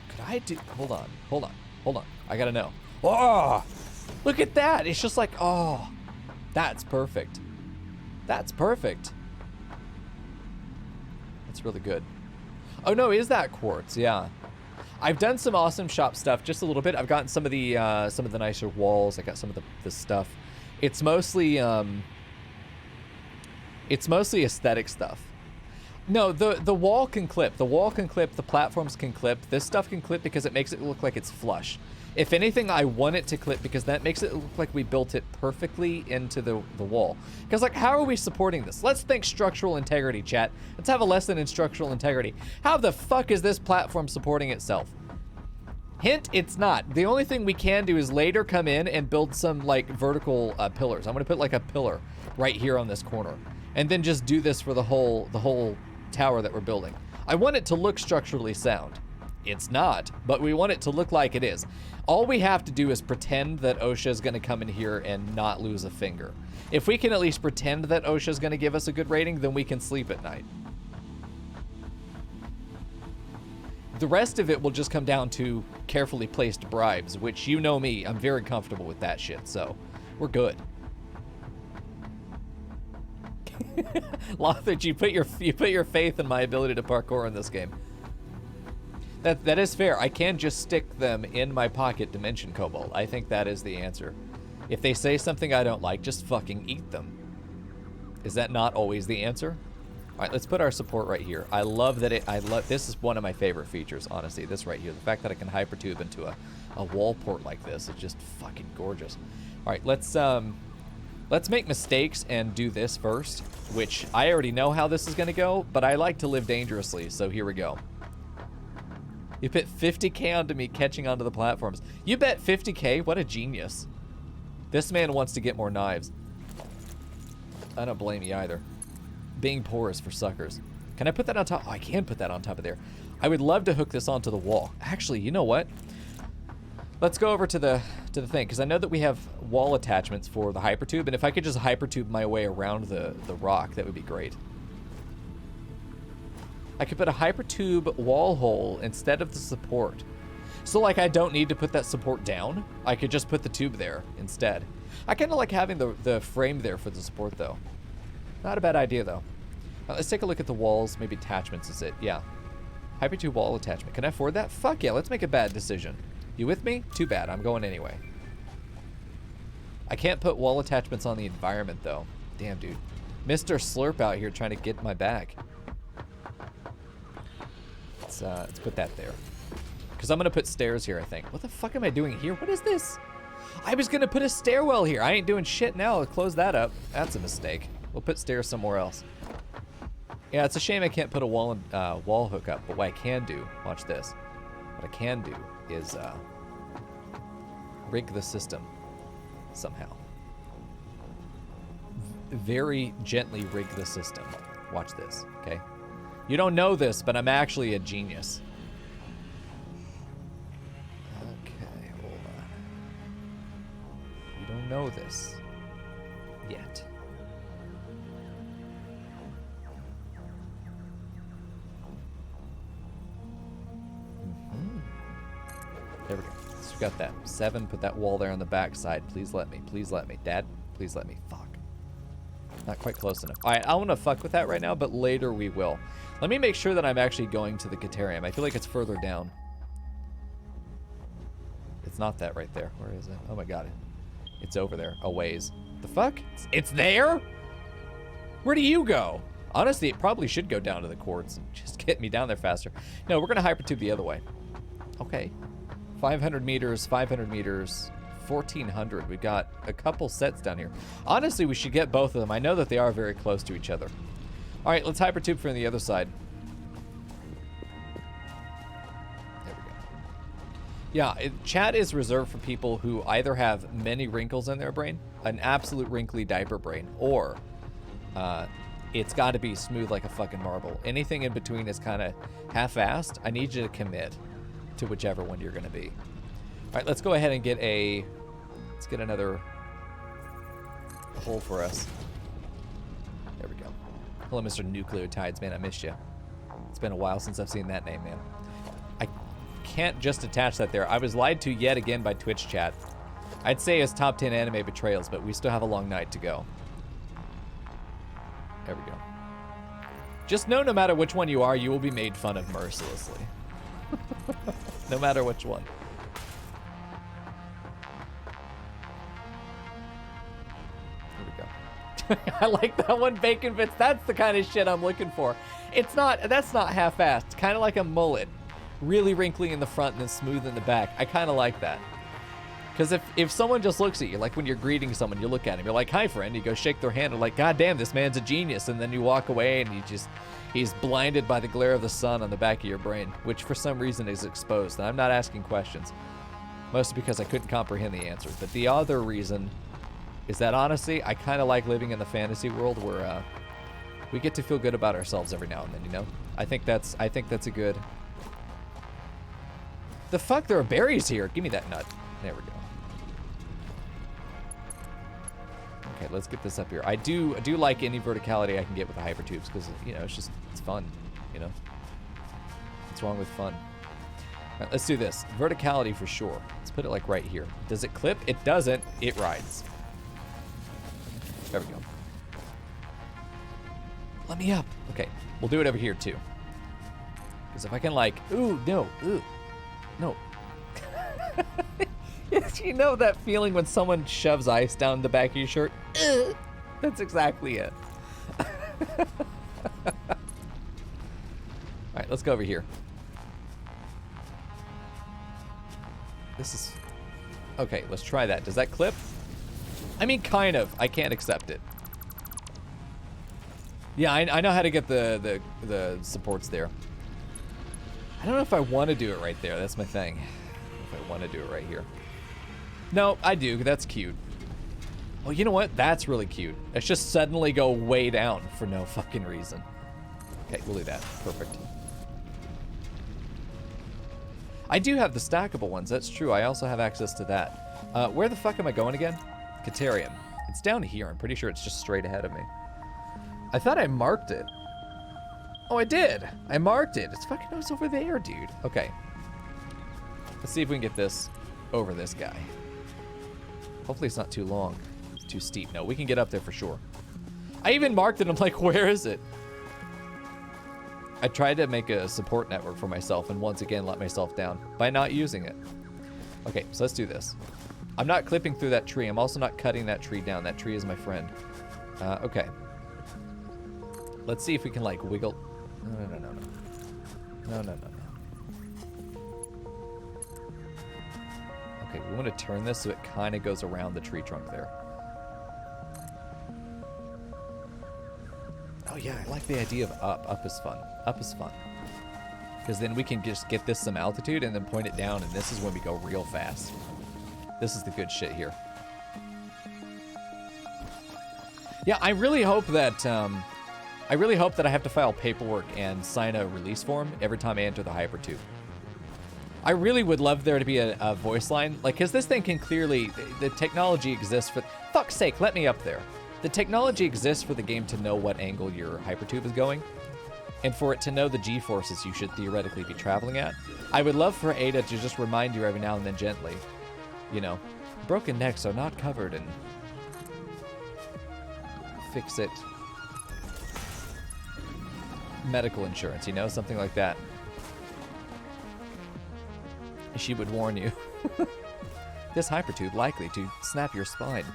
Could I do? Hold on. I gotta know. Oh, look at that. It's just like, oh, that's perfect. That's perfect. That's really good. Oh no, is that quartz? Yeah. I've done some awesome shop stuff, just a little bit. I've gotten some of the nicer walls. I got some of the stuff. It's mostly aesthetic stuff. No, the wall can clip. The wall can clip. The platforms can clip. This stuff can clip because it makes it look like it's flush. If anything, I want it to clip because that makes it look like we built it perfectly into the wall. Because, like, how are we supporting this? Let's think structural integrity, chat. Let's have a lesson in structural integrity. How the fuck is this platform supporting itself? Hint, it's not. The only thing we can do is later come in and build some, like, vertical pillars. I'm going to put, like, a pillar right here on this corner. And then just do this for the whole tower that we're building. I want it to look structurally sound. It's not, but we want it to look like it is. All we have to do is pretend that OSHA is going to come in here and not lose a finger. If we can at least pretend that OSHA is going to give us a good rating, then we can sleep at night. The rest of it will just come down to carefully placed bribes, which, you know me, I'm very comfortable with that shit, so we're good. Lothridge, you put your faith in my ability to parkour in this game. That is fair. I can just stick them in my pocket, Dimension Cobalt. I think that is the answer. If they say something I don't like, just fucking eat them. Is that not always the answer? All right, let's put our support right here. I love that this is one of my favorite features, honestly, this right here. The fact that I can hypertube into a wall port like this is just fucking gorgeous. All right, let's make mistakes and do this first, which I already know how this is gonna go, but I like to live dangerously, so here we go. You bet 50K onto me catching onto the platforms. You bet 50K? What a genius. This man wants to get more knives. I don't blame you either. Being poor is for suckers. Can I put that on top? Oh, I can put that on top of there. I would love to hook this onto the wall. Actually, you know what? Let's go over to the thing, because I know that we have wall attachments for the hypertube, and if I could just hypertube my way around the rock, that would be great. I could put a hypertube wall hole instead of the support. So, like, I don't need to put that support down. I could just put the tube there instead. I kind of like having the frame there for the support, though. Not a bad idea, though. Let's take a look at the walls. Maybe attachments is it. Yeah. Hypertube wall attachment. Can I afford that? Fuck yeah, let's make a bad decision. You with me? Too bad. I'm going anyway. I can't put wall attachments on the environment, though. Damn, dude. Mr. Slurp out here trying to get my back. Let's put that there. Because I'm going to put stairs here, I think. What the fuck am I doing here? What is this? I was going to put a stairwell here. I ain't doing shit now. I'll close that up. That's a mistake. We'll put stairs somewhere else. Yeah, it's a shame I can't put a wall hookup. But what I can do, watch this. What I can do is rig the system somehow. Very gently rig the system. Watch this, okay? You don't know this, but I'm actually a genius. Okay, hold on. You don't know this yet. There we go. So we got that. 7, put that wall there on the back side. Please let me. Please let me. Dad, please let me. Fuck. Not quite close enough. All right, I want to fuck with that right now, but later we will. Let me make sure that I'm actually going to the Caterium. I feel like it's further down. It's not that right there. Where is it? Oh my god. It's over there. A ways. The fuck? It's there? Where do you go? Honestly, it probably should go down to the courts and just get me down there faster. No, we're going to hypertube the other way. Okay. 500 meters, 500 meters, 1,400. We got a couple sets down here. Honestly, we should get both of them. I know that they are very close to each other. All right, let's hypertube from the other side. There we go. Yeah, chat is reserved for people who either have many wrinkles in their brain, an absolute wrinkly diaper brain, or it's got to be smooth like a fucking marble. Anything in between is kind of half-assed. I need you to commit to whichever one you're going to be. All right, let's go ahead and get let's get another hole for us. There we go. Hello, Mr. Nucleotides, man, I missed you. It's been a while since I've seen that name, man. I can't just attach that there. I was lied to yet again by Twitch chat. I'd say it's top 10 anime betrayals, but we still have a long night to go. There we go. Just know no matter which one you are, you will be made fun of mercilessly. No matter which one. Here we go. I like that one, Bacon Bits. That's the kind of shit I'm looking for. That's not half-assed. It's kind of like a mullet. Really wrinkly in the front and then smooth in the back. I kind of like that. Because if someone just looks at you, like when you're greeting someone, you look at him, you're like, hi, friend. You go shake their hand and like, God damn, this man's a genius. And then you walk away and he's blinded by the glare of the sun on the back of your brain, which for some reason is exposed. And I'm not asking questions, mostly because I couldn't comprehend the answer. But the other reason is that honestly, I kind of like living in the fantasy world where we get to feel good about ourselves every now and then, you know? I think that's a good... The fuck, there are berries here. Give me that nut. There we go. Okay, let's get this up here. I do like any verticality I can get with the hypertubes because, you know, it's fun, you know? What's wrong with fun? All right, let's do this. Verticality for sure. Let's put it like right here. Does it clip? It doesn't. It rides. There we go. Let me up. Okay, we'll do it over here too. Because if I can like, ooh, no, ooh, no. Yes, you know that feeling when someone shoves ice down the back of your shirt? That's exactly it. All right, let's go over here. This is... Okay, let's try that. Does that clip? I mean, kind of. I can't accept it. Yeah, I know how to get the supports there. I don't know if I want to do it right there. That's my thing. If I want to do it right here. No, I do. That's cute. Well, you know what? That's really cute. Let's just suddenly go way down for no fucking reason. Okay, we'll do that. Perfect. I do have the stackable ones. That's true. I also have access to that. Where the fuck am I going again? Caterium. It's down here. I'm pretty sure it's just straight ahead of me. I thought I marked it. Oh, I did. I marked it. It's fucking it's over there, dude. Okay. Let's see if we can get this over this guy. Hopefully it's not too long. It's too steep. No, we can get up there for sure. I even marked it. I'm like, where is it? I tried to make a support network for myself and once again let myself down by not using it. Okay, so let's do this. I'm not clipping through that tree. I'm also not cutting that tree down. That tree is my friend. Okay. Let's see if we can like wiggle. No. Okay, we want to turn this so it kind of goes around the tree trunk there. Oh yeah, I like the idea of up. Up is fun. Up is fun. Because then we can just get this some altitude and then point it down, and this is when we go real fast. This is the good shit here. Yeah, I really hope that I really hope that I have to file paperwork and sign a release form every time I enter the hypertube. I really would love there to be a voice line, like, because this thing can clearly, the technology exists for, fuck's sake, let me up there. The technology exists for the game to know what angle your hypertube is going, and for it to know the G-forces you should theoretically be traveling at. I would love for Ada to just remind you every now and then gently, you know, broken necks are not covered, and fix it. Medical insurance, you know, something like that. She would warn you. This hypertube likely to snap your spine.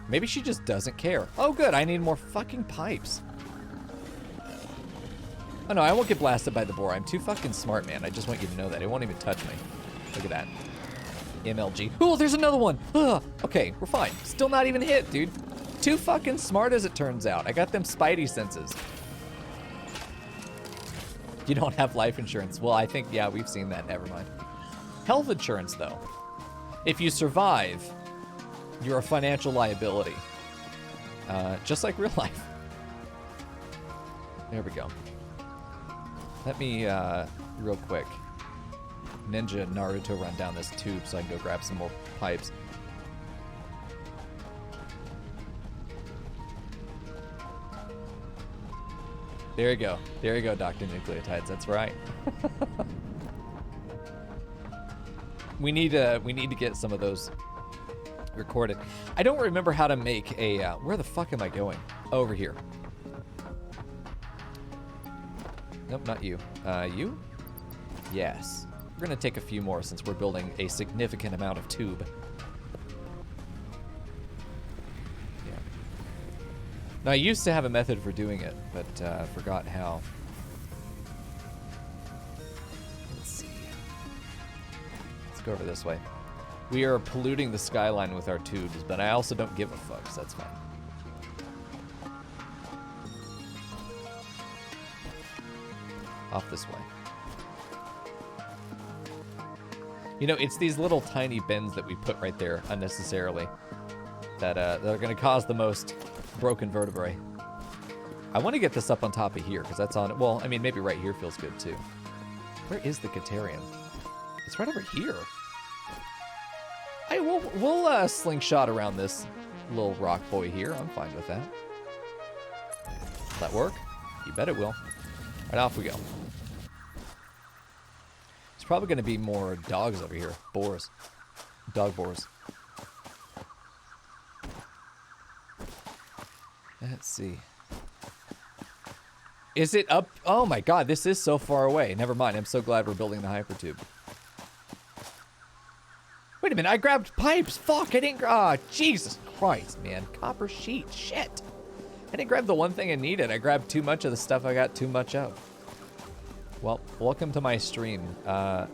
Maybe she just doesn't care. Oh good, I need more fucking pipes. Oh no, I won't get blasted by the boar. I'm too fucking smart, man. I just want you to know that. It won't even touch me. Look at that. MLG. Oh, there's another one. Ugh. Okay, we're fine. Still not even hit, dude. Too fucking smart as it turns out. I got them spidey senses. You don't have life insurance. Well, I think, yeah, we've seen that. Never mind. Health insurance, though. If you survive, you're a financial liability. Just like real life. There we go. Let me, real quick, Ninja Naruto run down this tube so I can go grab some more pipes. There you go. There you go, Dr. Nucleotides. That's right. we need to get some of those recorded. I don't remember how to make a where the fuck am I going? Over here. Nope, not you. You? Yes. We're gonna take a few more since we're building a significant amount of tube. Now, I used to have a method for doing it, but forgot how. Let's see. Let's go over this way. We are polluting the skyline with our tubes, but I also don't give a fuck, so that's fine. Off this way. You know, it's these little tiny bends that we put right there unnecessarily that are going to cause the most broken vertebrae. I want to get this up on top of here because that's on it. Well, I mean, maybe right here feels good too. Where is the Caterium? It's right over here. We'll slingshot around this little rock boy here. I'm fine with that. Will that work? You bet it will. Right, off we go. There's probably going to be more dogs over here. Boars. Dog boars. Let's see. Is it up? Oh my god, this is so far away. Never mind, I'm so glad we're building the hypertube. Wait a minute, I grabbed pipes. Fuck, I didn't. Ah, Jesus Christ, man. Copper sheet. Shit. I didn't grab the one thing I needed. I grabbed too much of the stuff I got too much of. Well, welcome to my stream. I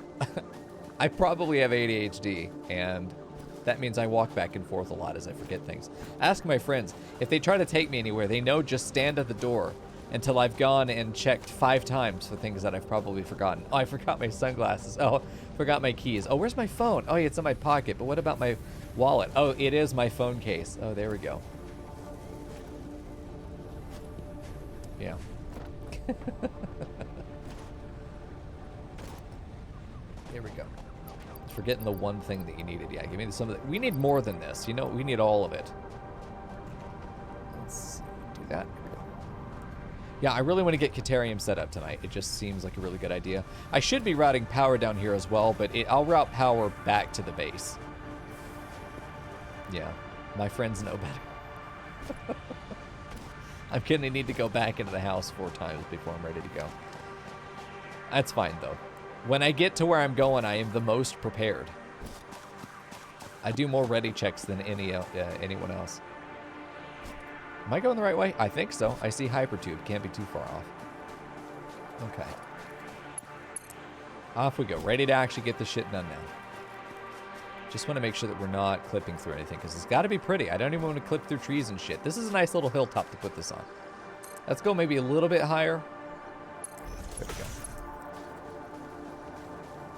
probably have ADHD, and that means I walk back and forth a lot as I forget things. Ask my friends. If they try to take me anywhere, they know just stand at the door until I've gone and checked 5 times for things that I've probably forgotten. Oh, I forgot my sunglasses. Oh, forgot my keys. Oh, where's my phone? Oh, yeah, it's in my pocket. But what about my wallet? Oh, it is my phone case. Oh, there we go. Yeah. Here we go. Forgetting the one thing that you needed. Yeah, give me some of the, we need more than this. You know, we need all of it. Let's do that. Yeah, I really want to get Caterium set up tonight. It just seems like a really good idea. I should be routing power down here as well, but I'll route power back to the base. Yeah, my friends know better. I'm gonna need to go back into the house 4 times before I'm ready to go. That's fine, though. When I get to where I'm going, I am the most prepared. I do more ready checks than anyone else. Am I going the right way? I think so. I see hypertube. Can't be too far off. Okay. Off we go. Ready to actually get this shit done now. Just want to make sure that we're not clipping through anything, because it's got to be pretty. I don't even want to clip through trees and shit. This is a nice little hilltop to put this on. Let's go maybe a little bit higher. There we go.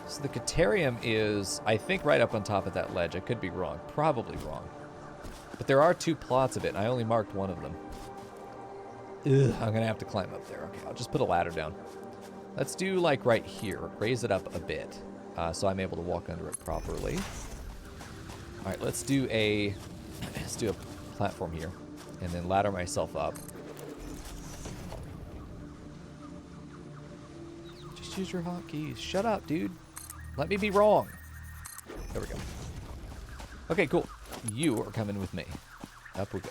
So the Caterium is, I think, right up on top of that ledge. I could be wrong. Probably wrong. But there are 2 plots of it, and I only marked one of them. Ugh, I'm gonna have to climb up there. Okay, I'll just put a ladder down. Let's do like right here. Raise it up a bit, so I'm able to walk under it properly. All right, let's do a platform here, and then ladder myself up. Just use your hotkeys. Shut up, dude. Let me be wrong. There we go. Okay, cool. You are coming with me. Up we go.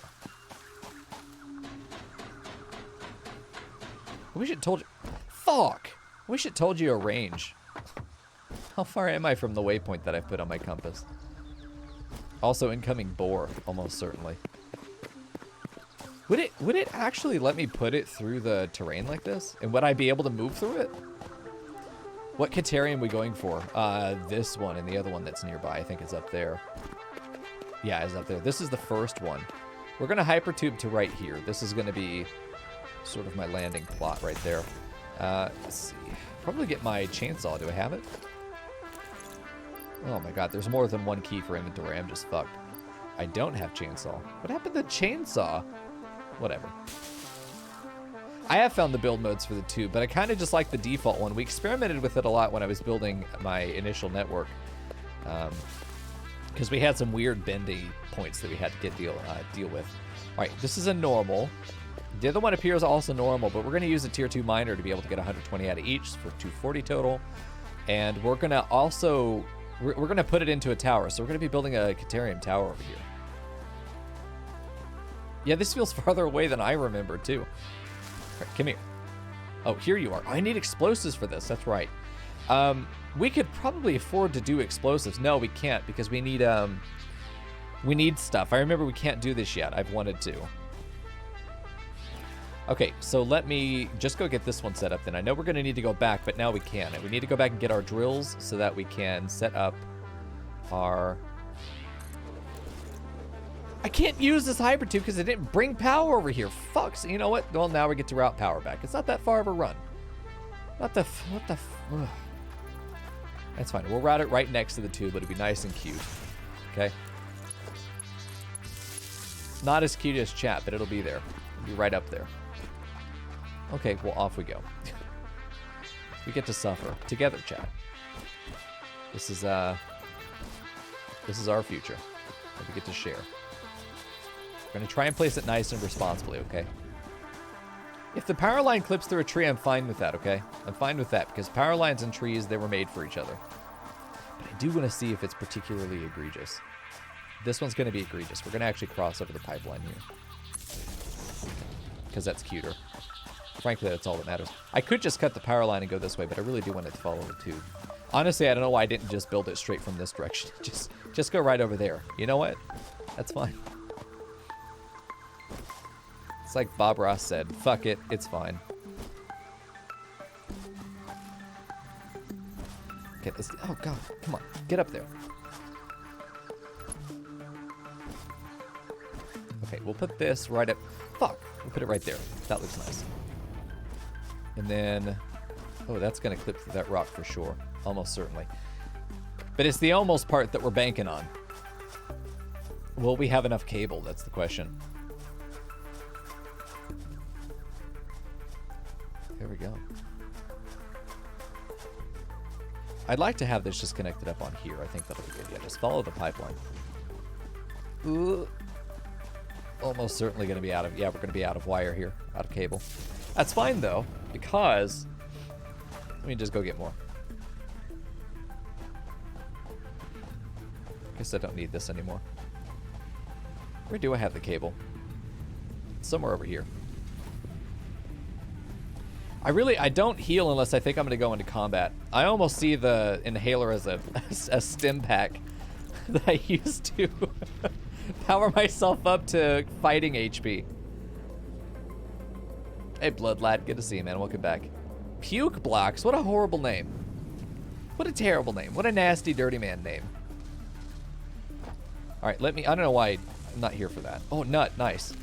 We should told you. Fuck! We should told you a range. How far am I from the waypoint that I've put on my compass? Also, incoming boar, almost certainly. Would it actually let me put it through the terrain like this? And would I be able to move through it? What Caterium are we going for? This one and the other one that's nearby. I think is up there. Yeah, it's up there. This is the first one. We're gonna hypertube to right here. This is gonna be sort of my landing plot right there. Let's see. Probably get my chainsaw. Do I have it? Oh my god, there's more than one key for inventory. I'm just fucked. I don't have chainsaw. What happened to chainsaw? Whatever. I have found the build modes for the 2, but I kind of just like the default one. We experimented with it a lot when I was building my initial network. Because we had some weird bendy points that we had to deal with. Alright, this is a normal. The other one appears also normal, but we're going to use a tier 2 miner to be able to get 120 out of each for 240 total. And we're going to also... We're going to put it into a tower, so we're going to be building a Caterium tower over here. Yeah, this feels farther away than I remember, too. All right, come here. Oh, here you are. I need explosives for this. That's right. We could probably afford to do explosives. No, we can't, because we need stuff. I remember we can't do this yet. I've wanted to. Okay, so let me just go get this one set up then. I know we're going to need to go back, but now we can. And we need to go back and get our drills so that we can set up our... I can't use this hypertube because it didn't bring power over here. Fuck. So you know what? Well, now we get to route power back. It's not that far of a run. What the... Ugh. That's fine. We'll route it right next to the tube. It'll be nice and cute. Okay? Not as cute as chat, but it'll be there. It'll be right up there. Okay, well, off we go. We get to suffer together, chat. This is our future that we get to share. We're gonna try and place it nice and responsibly, okay? If the power line clips through a tree, I'm fine with that, okay? I'm fine with that because power lines and trees, they were made for each other. But I do want to see if it's particularly egregious. This one's gonna be egregious. We're gonna actually cross over the pipeline here because that's cuter. Frankly, that's all that matters. I could just cut the power line and go this way, but I really do want it to follow the tube. Honestly, I don't know why I didn't just build it straight from this direction. Just go right over there. You know what? That's fine. It's like Bob Ross said, fuck it, it's fine. Okay, let's... Oh, God. Come on. Get up there. Okay, we'll put this right up... Fuck. We'll put it right there. That looks nice. And then, oh, that's going to clip through that rock for sure. Almost certainly. But it's the almost part that we're banking on. Will we have enough cable? That's the question. There we go. I'd like to have this just connected up on here. I think that'll be good. Yeah, just follow the pipeline. Ooh. Almost certainly going to be out of... Yeah, we're going to be out of wire here. Out of cable. That's fine, though, because... Let me just go get more. Guess I don't need this anymore. Where do I have the cable? Somewhere over here. I don't heal unless I think I'm going to go into combat. I almost see the inhaler as a stim pack that I used to power myself up to fighting HP. Hey, Blood Lad. Good to see you, man. Welcome back. Puke Blocks. What a horrible name. What a terrible name. What a nasty, dirty man name. All right, let me... I don't know why I'm not here for that. Oh, nut. Nice.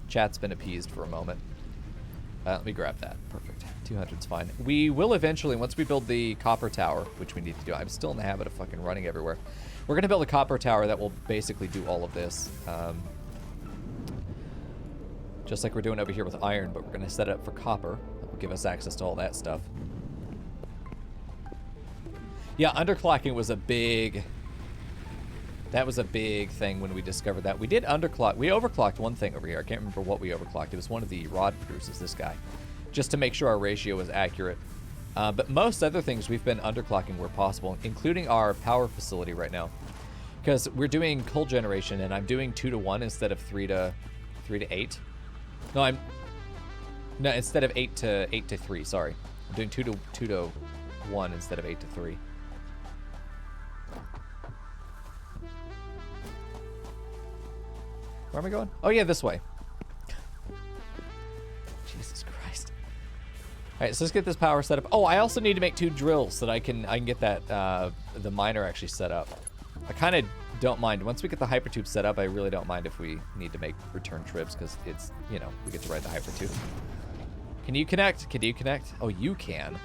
Chat's been appeased for a moment. Let me grab that. Perfect. 200's fine. We will eventually, once we build the copper tower, which we need to do. I'm still in the habit of fucking running everywhere. We're going to build a copper tower that will basically do all of this. Just like we're doing over here with iron, but we're going to set it up for copper. That will give us access to all that stuff. Yeah, underclocking was a big... That was a big thing when we discovered that. We did underclock. We overclocked one thing over here. I can't remember what we overclocked. It was one of the rod producers, this guy. Just to make sure our ratio was accurate. But most other things we've been underclocking where possible, including our power facility right now. Because we're doing coal generation, and I'm doing 2 to 1 instead of 3 to 8. No, instead of 8 to 3, sorry. I'm doing 2 to 1 instead of 8 to 3. Where am I going? Oh yeah, this way. Jesus Christ. Alright, so let's get this power set up. Oh, I also need to make 2 drills so that I can get that the miner actually set up. I kind of don't mind. Once we get the hypertube set up, I really don't mind if we need to make return trips because it's, you know, we get to ride the hypertube. Can you connect? Can you connect? Oh, you can.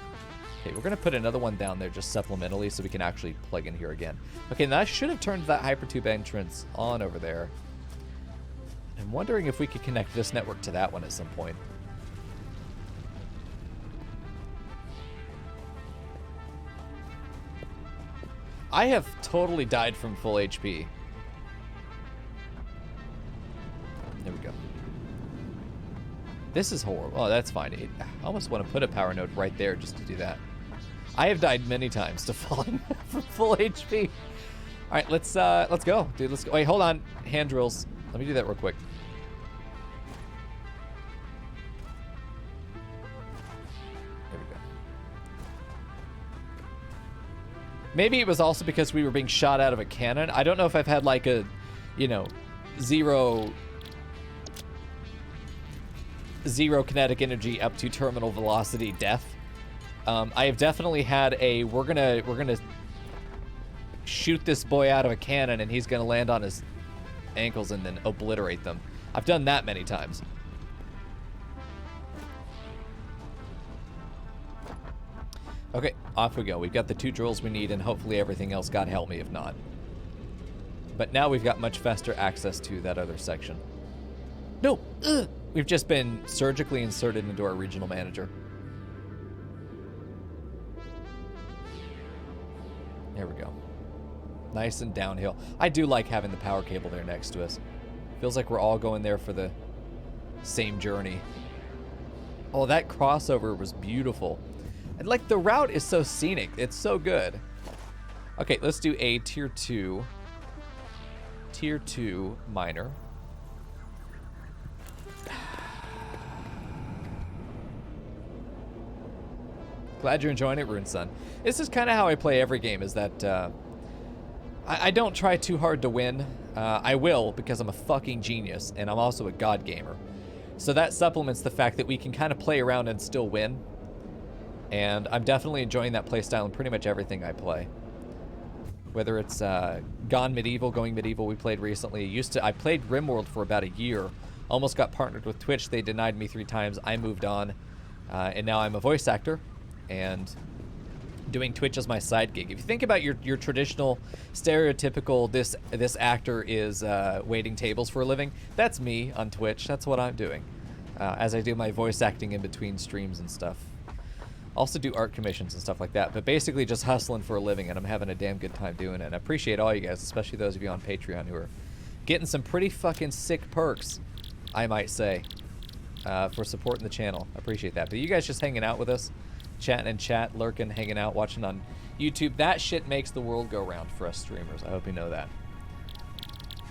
Okay, we're going to put another one down there just supplementally so we can actually plug in here again. Okay, now I should have turned that hypertube entrance on over there. I'm wondering if we could connect this network to that one at some point. I have totally died from full HP. There we go. This is horrible. Oh, that's fine. I almost want to put a power node right there just to do that. I have died many times to falling from full HP. All right, let's go, dude. Let's go. Wait, hold on. Hand drills. Let me do that real quick. Maybe it was also because we were being shot out of a cannon. I don't know if I've had like a, you know, zero kinetic energy up to terminal velocity death. I have definitely had a we're gonna shoot this boy out of a cannon and he's gonna land on his ankles and then obliterate them. I've done that many times. Okay, off we go. We've got the 2 drills we need, and hopefully everything else, God help me if not. But now we've got much faster access to that other section. No! Ugh! We've just been surgically inserted into our regional manager. There we go. Nice and downhill. I do like having the power cable there next to us. Feels like we're all going there for the same journey. Oh, that crossover was beautiful. Like, the route is so scenic. It's so good. Okay, let's do a tier 2 miner. Glad you're enjoying it, Rune Sun. This is kind of how I play every game, is that I don't try too hard to win. I will, because I'm a fucking genius, and I'm also a god gamer. So that supplements the fact that we can kind of play around and still win. And I'm definitely enjoying that playstyle in pretty much everything I play. Whether it's Going Medieval we played recently. I played RimWorld for about a year. Almost got partnered with Twitch. They denied me 3 times. I moved on. And now I'm a voice actor. And doing Twitch as my side gig. If you think about your traditional, stereotypical, this actor is waiting tables for a living, that's me on Twitch. That's what I'm doing. As I do my voice acting in between streams and stuff. Also do art commissions and stuff like that, but basically just hustling for a living, and I'm having a damn good time doing it. And I appreciate all you guys, especially those of you on Patreon who are getting some pretty fucking sick perks, I might say, for supporting the channel. I appreciate that. But you guys just hanging out with us, chatting in chat, lurking, hanging out, watching on YouTube, that shit makes the world go round for us streamers. I hope you know that.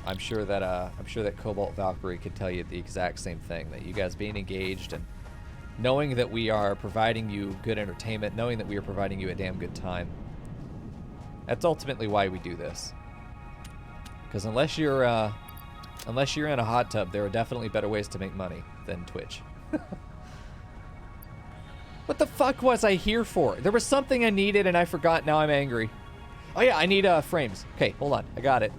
I'm sure that Cobalt Valkyrie could tell you the exact same thing, that you guys being engaged and knowing that we are providing you good entertainment, knowing that we are providing you a damn good time. That's ultimately why we do this. Because unless you're in a hot tub, there are definitely better ways to make money than Twitch. What the fuck was I here for? There was something I needed and I forgot. Now I'm angry. Oh yeah, I need frames. Okay, hold on. I got it.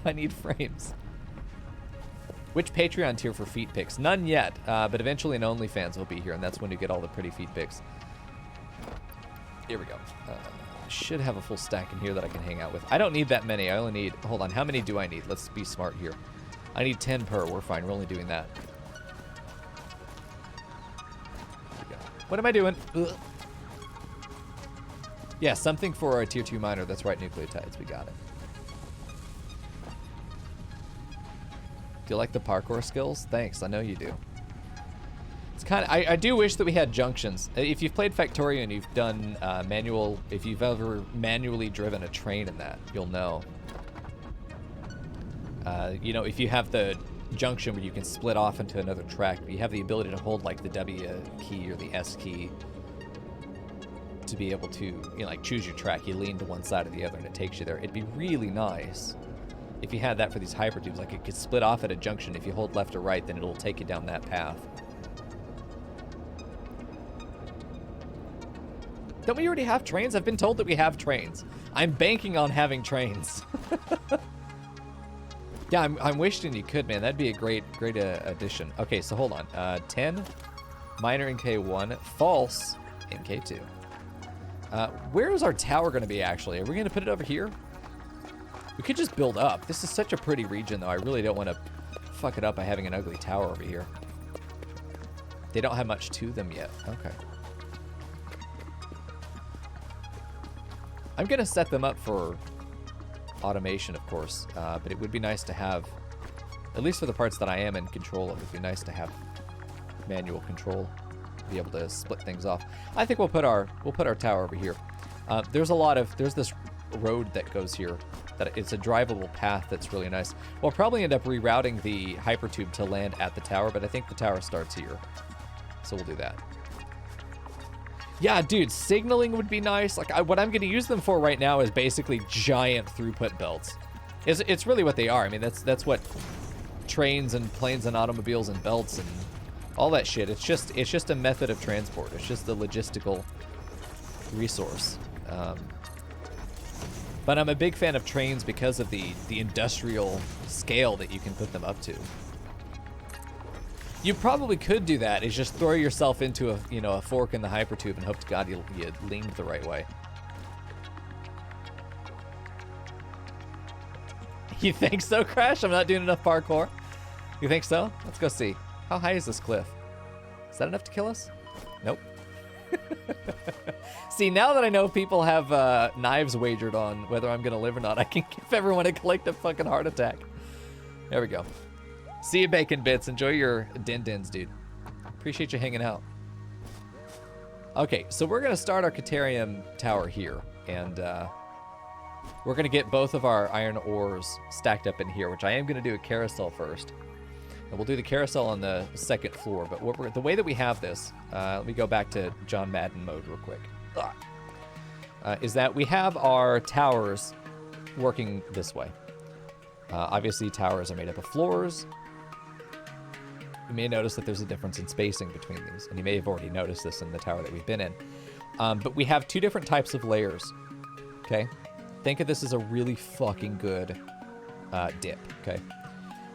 I need frames. Which Patreon tier for feet pics? None yet, but eventually an OnlyFans will be here, and that's when you get all the pretty feet pics. Here we go. should have a full stack in here that I can hang out with. I don't need that many. I only need... Hold on. How many do I need? Let's be smart here. I need 10 per. We're fine. We're only doing that. What am I doing? Ugh. Yeah, something for a tier 2 miner. That's right, nucleotides. We got it. Do you like the parkour skills? Thanks. I know you do. It's kind of... I do wish that we had junctions. If you've played Factorio and you've done manual... If you've ever manually driven a train in that, you'll know. You know, if you have the junction where you can split off into another track, you have the ability to hold like the W key or the S key to be able to, you know, like choose your track. You lean to one side or the other and it takes you there. It'd be really nice if you had that for these hypertubes. Like it could split off at a junction. If you hold left or right, then it'll take you down that path. Don't we already have trains? I've been told that we have trains. I'm banking on having trains. Yeah, I'm wishing you could, man. That'd be a great addition. Okay, so hold on. 10, minor in K1, false in K2. Where is our tower going to be, actually? Are we going to put it over here? We could just build up. This is such a pretty region, though. I really don't want to fuck it up by having an ugly tower over here. They don't have much to them yet. Okay. I'm going to set them up for automation, of course, but it would be nice to have, at least for the parts that I am in control of, it'd be nice to have manual control, be able to split things off. I think we'll put our tower over here. There's this road that goes here that it's a drivable path that's really nice. We'll probably end up rerouting the hypertube to land at the tower, but I think the tower starts here, so we'll do that. Yeah, dude, signaling would be nice. Like, what I'm going to use them for right now is basically giant throughput belts. It's really what they are. I mean, that's what trains and planes and automobiles and belts and all that shit. It's just a method of transport. It's just a logistical resource. But I'm a big fan of trains because of the industrial scale that you can put them up to. You probably could do that, is just throw yourself into a fork in the hypertube and hope to God you leaned the right way. You think so, Crash? I'm not doing enough parkour? You think so? Let's go see. How high is this cliff? Is that enough to kill us? Nope. See, now that I know people have knives wagered on whether I'm going to live or not, I can give everyone a collective fucking heart attack. There we go. See you, Bacon Bits. Enjoy your din-dins, dude. Appreciate you hanging out. Okay, so we're going to start our Caterium tower here. And we're going to get both of our iron ores stacked up in here, which I am going to do a carousel first. And we'll do the carousel on the second floor. But the way that we have this, let me go back to John Madden mode real quick. Is that we have our towers working this way. Obviously, towers are made up of floors. You may notice that there's a difference in spacing between these, and you may have already noticed this in the tower that we've been in. But we have two different types of layers, okay? Think of this as a really fucking good dip, okay?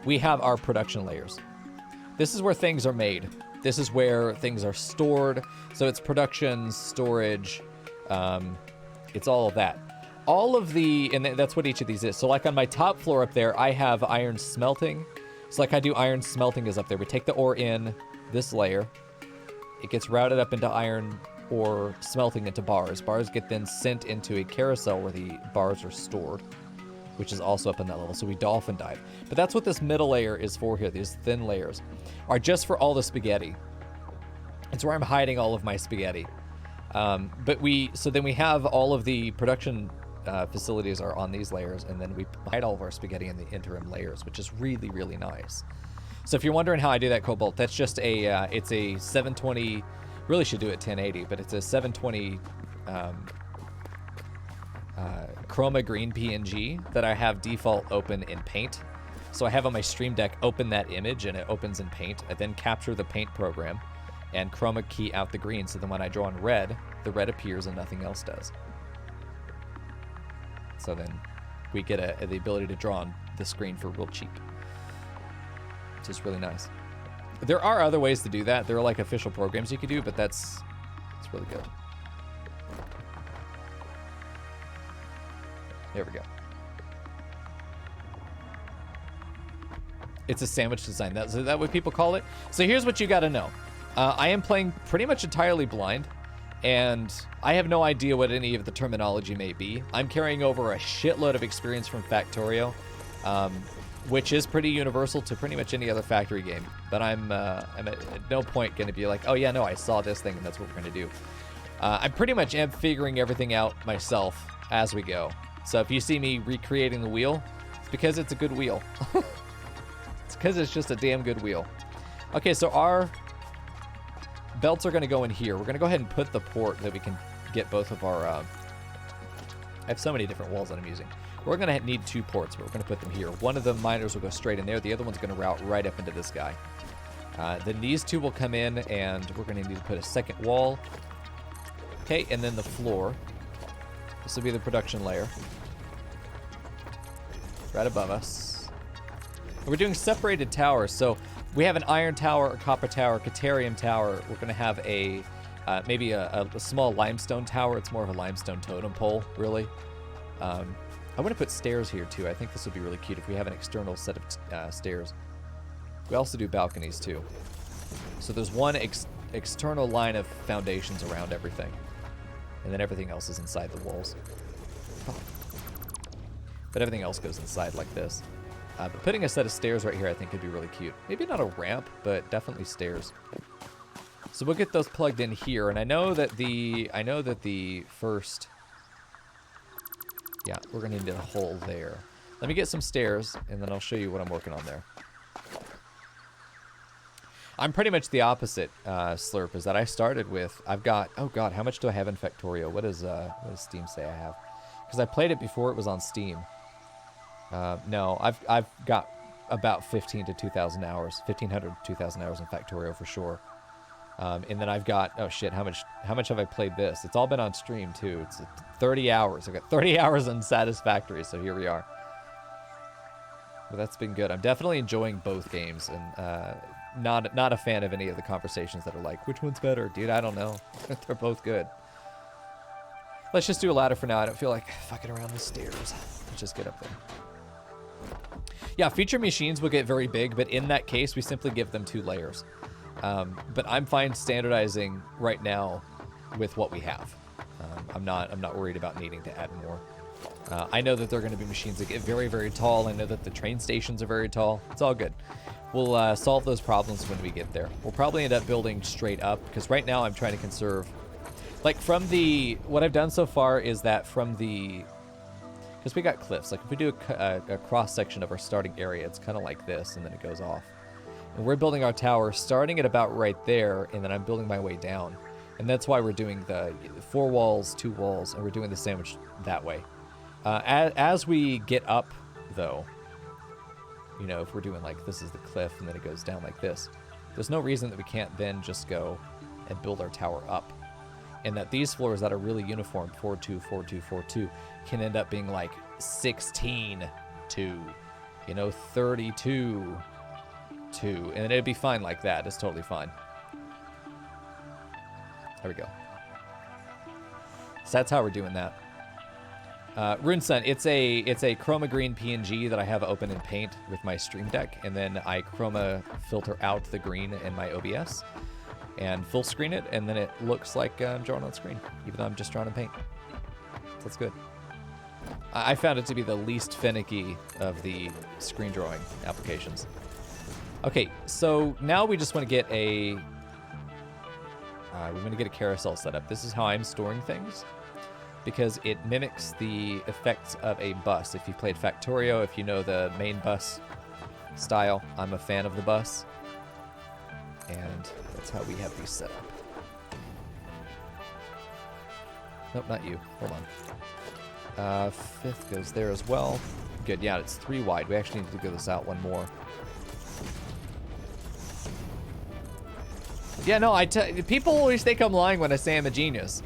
We have our production layers. This is where things are made. This is where things are stored. So it's production, storage, it's all of that. All of the, and that's what each of these is. So like on my top floor up there, I have iron smelting. So like I do iron smelting is up there. We take the ore in this layer. It gets routed up into iron ore smelting into bars. Bars get then sent into a carousel where the bars are stored, which is also up in that level. So we dolphin dive. But that's what this middle layer is for here. These thin layers are just for all the spaghetti. It's where I'm hiding all of my spaghetti. So then we have all of the production facilities are on these layers, and then we hide all of our spaghetti in the interim layers, which is really, really nice. So if you're wondering how I do that, Cobalt, that's just it's a 720, really should do it 1080, but it's a 720 chroma green PNG that I have default open in Paint. So I have on my Stream Deck open that image, and it opens in Paint. I then capture the Paint program and chroma key out the green, so then when I draw in red, the red appears and nothing else does. So then we get the ability to draw on the screen for real cheap. It's just really nice. There are other ways to do that. There are like official programs you can do, but it's really good. There we go. It's a sandwich design. Is that what people call it? So here's what you got to know. I am playing pretty much entirely blind, and I have no idea what any of the terminology may be. I'm carrying over a shitload of experience from Factorio, which is pretty universal to pretty much any other factory game. But I'm at no point going to be like, oh yeah, no, I saw this thing and that's what we're going to do. I pretty much am figuring everything out myself as we go. So if you see me recreating the wheel, it's because it's a good wheel. It's because it's just a damn good wheel. Okay, so our belts are going to go in here. We're going to go ahead and put the port that we can get both of our... I have so many different walls that I'm using. We're going to need 2 ports, but we're going to put them here. One of the miners will go straight in there. The other one's going to route right up into this guy. Then these 2 will come in, and we're going to need to put a second wall. Okay, and then the floor. This will be the production layer. Right above us. And we're doing separated towers, so we have an iron tower, a copper tower, Caterium tower. We're going to have a maybe a small limestone tower. It's more of a limestone totem pole, really. I want to put stairs here, too. I think this would be really cute if we have an external set of stairs. We also do balconies, too. So there's one external line of foundations around everything. And then everything else is inside the walls. Oh. But everything else goes inside like this. But putting a set of stairs right here I think could be really cute. Maybe not a ramp, but definitely stairs. So we'll get those plugged in here, and I know that the first... Yeah, we're going to need a hole there. Let me get some stairs, and then I'll show you what I'm working on there. I'm pretty much the opposite, Slurp, is that I started with... I've got... Oh, God, how much do I have in Factorio? What does Steam say I have? Because I played it before it was on Steam. No, I've got about 15 to 2,000 hours. 1,500 to 2,000 hours in Factorio for sure. And then I've got... Oh, shit, how much have I played this? It's all been on stream, too. It's 30 hours. I've got 30 hours on Satisfactory, so here we are. But that's been good. I'm definitely enjoying both games, and not a fan of any of the conversations that are like, which one's better? Dude, I don't know. They're both good. Let's just do a ladder for now. I don't feel like fucking around the stairs. Let's just get up there. Yeah, future machines will get very big, but in that case, we simply give them 2 layers. But I'm fine standardizing right now with what we have. I'm not worried about needing to add more. I know that there are going to be machines that get very, very tall. I know that the train stations are very tall. It's all good. We'll solve those problems when we get there. We'll probably end up building straight up, because right now I'm trying to conserve... Like, from the... What I've done so far is that from the... Because we got cliffs. Like, if we do a cross-section of our starting area, it's kind of like this, and then it goes off. And we're building our tower starting at about right there, and then I'm building my way down. And that's why we're doing the 4 walls, 2 walls, and we're doing the sandwich that way. As we get up, though, you know, if we're doing like this is the cliff and then it goes down like this, there's no reason that we can't then just go and build our tower up. And that these floors that are really uniform, 4-2, 4-2, 4-2, can end up being like 16-2, you know, 32-2, and it'd be fine like that. It's totally fine. There we go. So that's how we're doing that. Runesun, it's a chroma green PNG that I have open in Paint with my Stream Deck, and then I chroma filter out the green in my OBS and full screen it, and then it looks like I'm drawing on screen, even though I'm just drawing in Paint. So that's good. I found it to be the least finicky of the screen drawing applications. Okay, so now we just want to get a carousel set up. This is how I'm storing things, because it mimics the effects of a bus. If you played Factorio, if you know the main bus style, I'm a fan of the bus. And that's how we have these set up. Nope, not you. Hold on. 5th goes there as well. Good, yeah, it's 3 wide. We actually need to go this out 1 more. Yeah, no, people always think I'm lying when I say I'm a genius.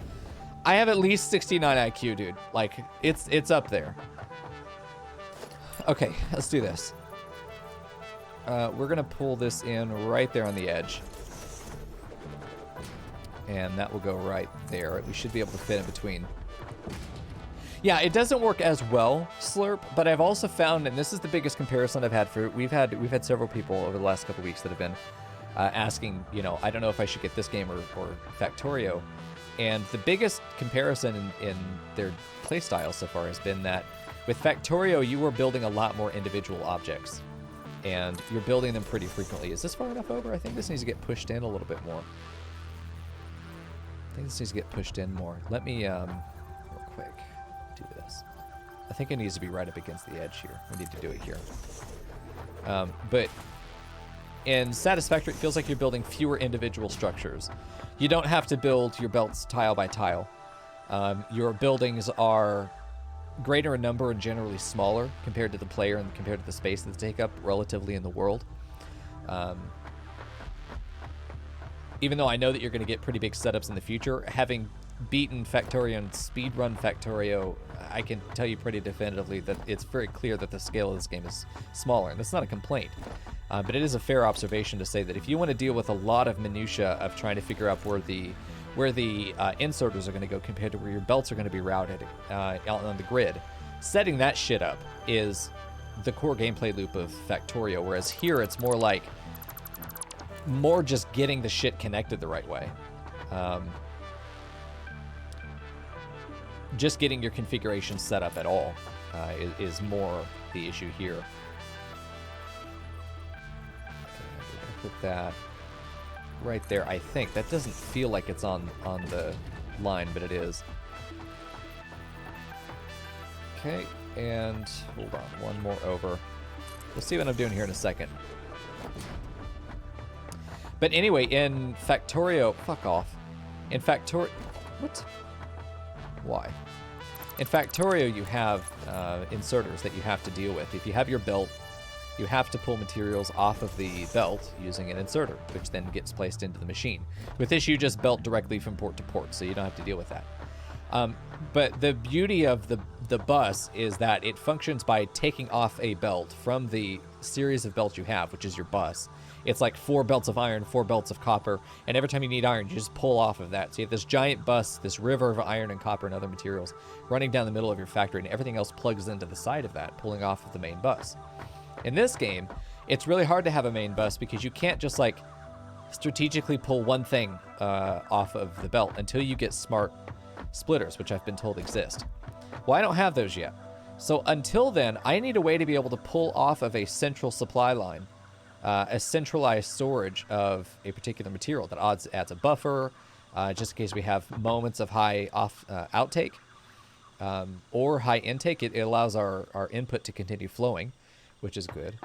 I have at least 69 IQ, dude. Like, it's up there. Okay, let's do this. We're gonna pull this in right there on the edge. And that will go right there. We should be able to fit in between. Yeah, it doesn't work as well, Slurp, but I've also found, and this is the biggest comparison I've had for, we've had several people over the last couple weeks that have been asking, you know, I don't know if I should get this game or Factorio. And the biggest comparison in their playstyle so far has been that with Factorio, you were building a lot more individual objects. And you're building them pretty frequently. Is this far enough over? I think this needs to get pushed in a little bit more. I think this needs to get pushed in more. Let me, real quick, do this. I think it needs to be right up against the edge here. We need to do it here. But in Satisfactory, it feels like you're building fewer individual structures. You don't have to build your belts tile by tile. Your buildings are greater in number and generally smaller compared to the player and compared to the space that they take up relatively in the world. Even though I know that you're going to get pretty big setups in the future, having beaten Factorio and speedrun Factorio, I can tell you pretty definitively that it's very clear that the scale of this game is smaller, and that's not a complaint. But it is a fair observation to say that if you want to deal with a lot of minutia of trying to figure out where the inserters are going to go compared to where your belts are going to be routed on the grid, setting that shit up is the core gameplay loop of Factorio, whereas here it's more like just getting the shit connected the right way. Just getting your configuration set up at all is more the issue here. Okay, put that right there. I think that doesn't feel like it's on the line, but it is. Okay, and hold on, one more over. We'll see what I'm doing here in a second. But anyway, in Factorio, fuck off. In Factorio, what? Why? In Factorio, you have inserters that you have to deal with. If you have your belt, you have to pull materials off of the belt using an inserter, which then gets placed into the machine. With this, you just belt directly from port to port, so you don't have to deal with that. But the beauty of the bus is that it functions by taking off a belt from the series of belts you have, which is your bus. It's like 4 belts of iron, 4 belts of copper, and every time you need iron, you just pull off of that. So you have this giant bus, this river of iron and copper and other materials running down the middle of your factory, and everything else plugs into the side of that, pulling off of the main bus. In this game, it's really hard to have a main bus because you can't just like strategically pull one thing off of the belt until you get smart splitters, which I've been told exist. Well, I don't have those yet. So until then, I need a way to be able to pull off of a central supply line a centralized storage of a particular material that adds a buffer, just in case we have moments of high outtake or high intake. It allows our input to continue flowing, which is good.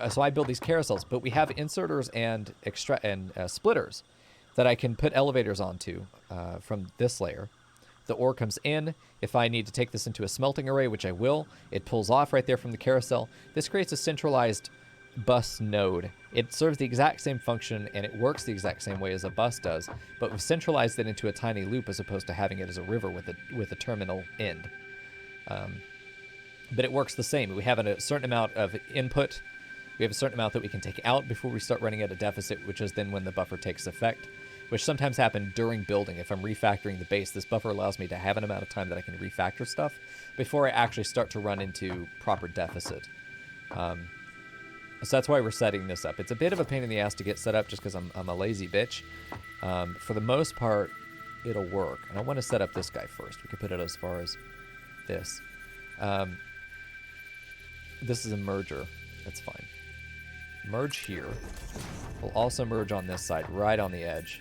So I build these carousels, but we have inserters and splitters that I can put elevators onto from this layer. The ore comes in. If I need to take this into a smelting array, which I will, it pulls off right there from the carousel. This creates a centralized bus node. It serves the exact same function and it works the exact same way as a bus does, but we've centralized it into a tiny loop as opposed to having it as a river with a terminal end. But it works the same. We have a certain amount of input. We have a certain amount that we can take out before we start running at a deficit, which is then when the buffer takes effect, which sometimes happen during building. If I'm refactoring the base, this buffer allows me to have an amount of time that I can refactor stuff before I actually start to run into proper deficit. So that's why we're setting this up. It's a bit of a pain in the ass to get set up just because I'm a lazy bitch. For the most part, it'll work. And I want to set up this guy first. We can put it as far as this. This is a merger. That's fine. Merge here. We'll also merge on this side, right on the edge.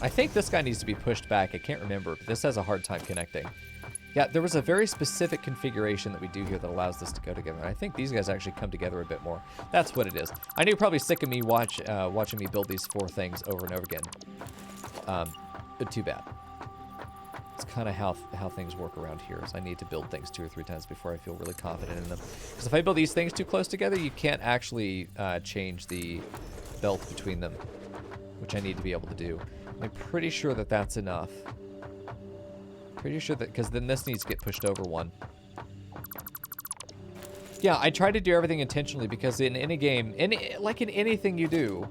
I think this guy needs to be pushed back. I can't remember, but this has a hard time connecting. Yeah, there was a very specific configuration that we do here that allows this to go together. And I think these guys actually come together a bit more. That's what it is. I know you're probably sick of me watching me build these 4 things over and over again. But too bad. It's kind of how things work around here. Is I need to build things 2 or 3 times before I feel really confident in them. Because if I build these things too close together, you can't actually change the belt between them, which I need to be able to do. I'm pretty sure that that's enough. Pretty sure that, because then this needs to get pushed over 1. Yeah, I try to do everything intentionally because in any game, like in anything you do,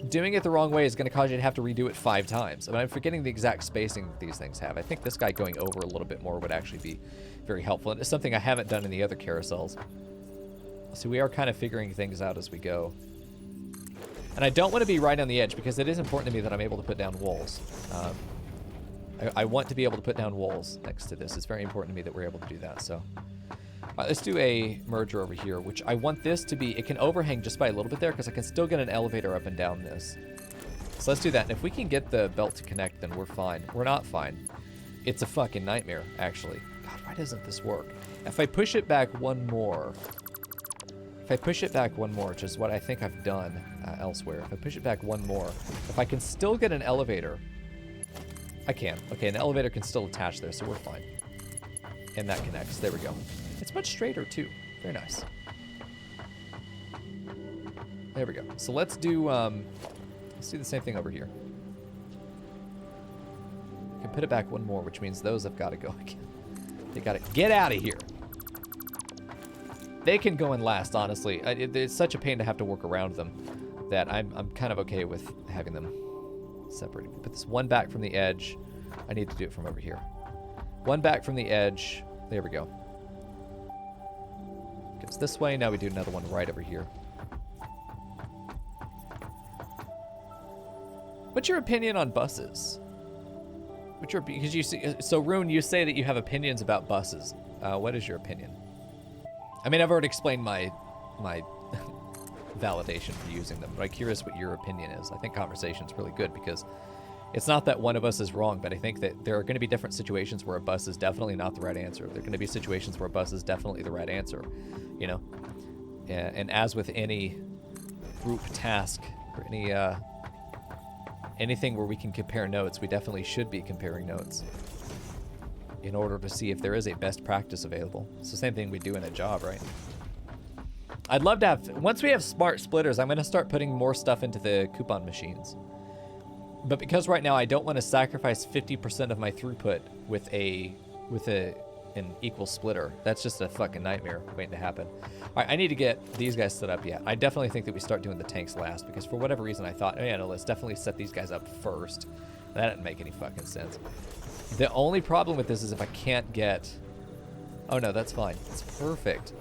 doing it the wrong way is going to cause you to have to redo it 5 times. I mean, I'm forgetting the exact spacing that these things have. I think this guy going over a little bit more would actually be very helpful. And it's something I haven't done in the other carousels. So we are kind of figuring things out as we go. And I don't want to be right on the edge because it is important to me that I'm able to put down walls. I want to be able to put down walls next to this. It's very important to me that we're able to do that. So, all right, let's do a merger over here, which I want this to be, it can overhang just by a little bit there because I can still get an elevator up and down this. So let's do that. And if we can get the belt to connect, then we're fine. We're not fine. It's a fucking nightmare, actually. God, why doesn't this work? If I push it back one more, which is what I think I've done elsewhere, if I push it back one more, if I can still get an elevator, I can. Okay, an elevator can still attach there, so we're fine. And that connects. There we go. It's much straighter, too. Very nice. There we go. So let's do the same thing over here. I can put it back one more, which means those have got to go again. They got to get out of here. They can go in last, honestly. It's such a pain to have to work around them that I'm kind of okay with having them separated. Put this one back from the edge. I need to do it from over here. One back from the edge. There we go. Goes this way. Now we do another one right over here. What's your opinion on buses? Because you see, so Rune, you say that you have opinions about buses. What is your opinion? I mean, I've already explained my validation for using them, but I'm curious what your opinion is. I think conversation's really good because it's not that one of us is wrong, but I think that there are going to be different situations where a bus is definitely not the right answer. There are going to be situations where a bus is definitely the right answer, you know? And as with any group task or anything where we can compare notes, we definitely should be comparing notes in order to see if there is a best practice available. It's the same thing we do in a job, right? I'd love to have, once we have smart splitters, I'm going to start putting more stuff into the coupon machines. But because right now I don't want to sacrifice 50% of my throughput with an equal splitter, that's just a fucking nightmare waiting to happen. All right, I need to get these guys set up yet. I definitely think that we start doing the tanks last because for whatever reason I thought, oh yeah, no, let's definitely set these guys up first. That didn't make any fucking sense. The only problem with this is if I can't get... Oh no, that's fine. It's perfect.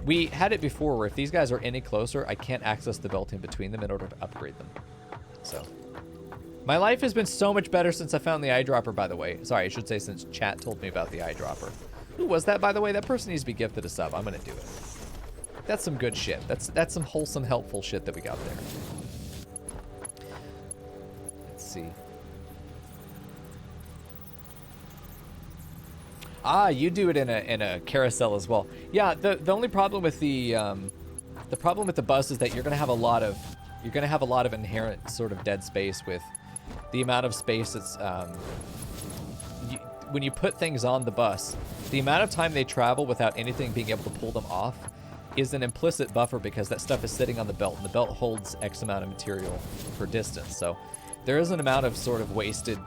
We had it before where if these guys are any closer, I can't access the belt in between them in order to upgrade them. So... My life has been so much better since I found the eyedropper, by the way. Sorry, I should say since chat told me about the eyedropper. Who was that, by the way? That person needs to be gifted a sub. I'm going to do it. That's some good shit. That's some wholesome, helpful shit that we got there. Let's see. Ah, you do it in a carousel as well. Yeah, the only problem with the bus is that you're going to have a lot of inherent sort of dead space with the amount of space that's when you put things on the bus, the amount of time they travel without anything being able to pull them off is an implicit buffer because that stuff is sitting on the belt and the belt holds X amount of material per distance. So there is an amount of sort of wasted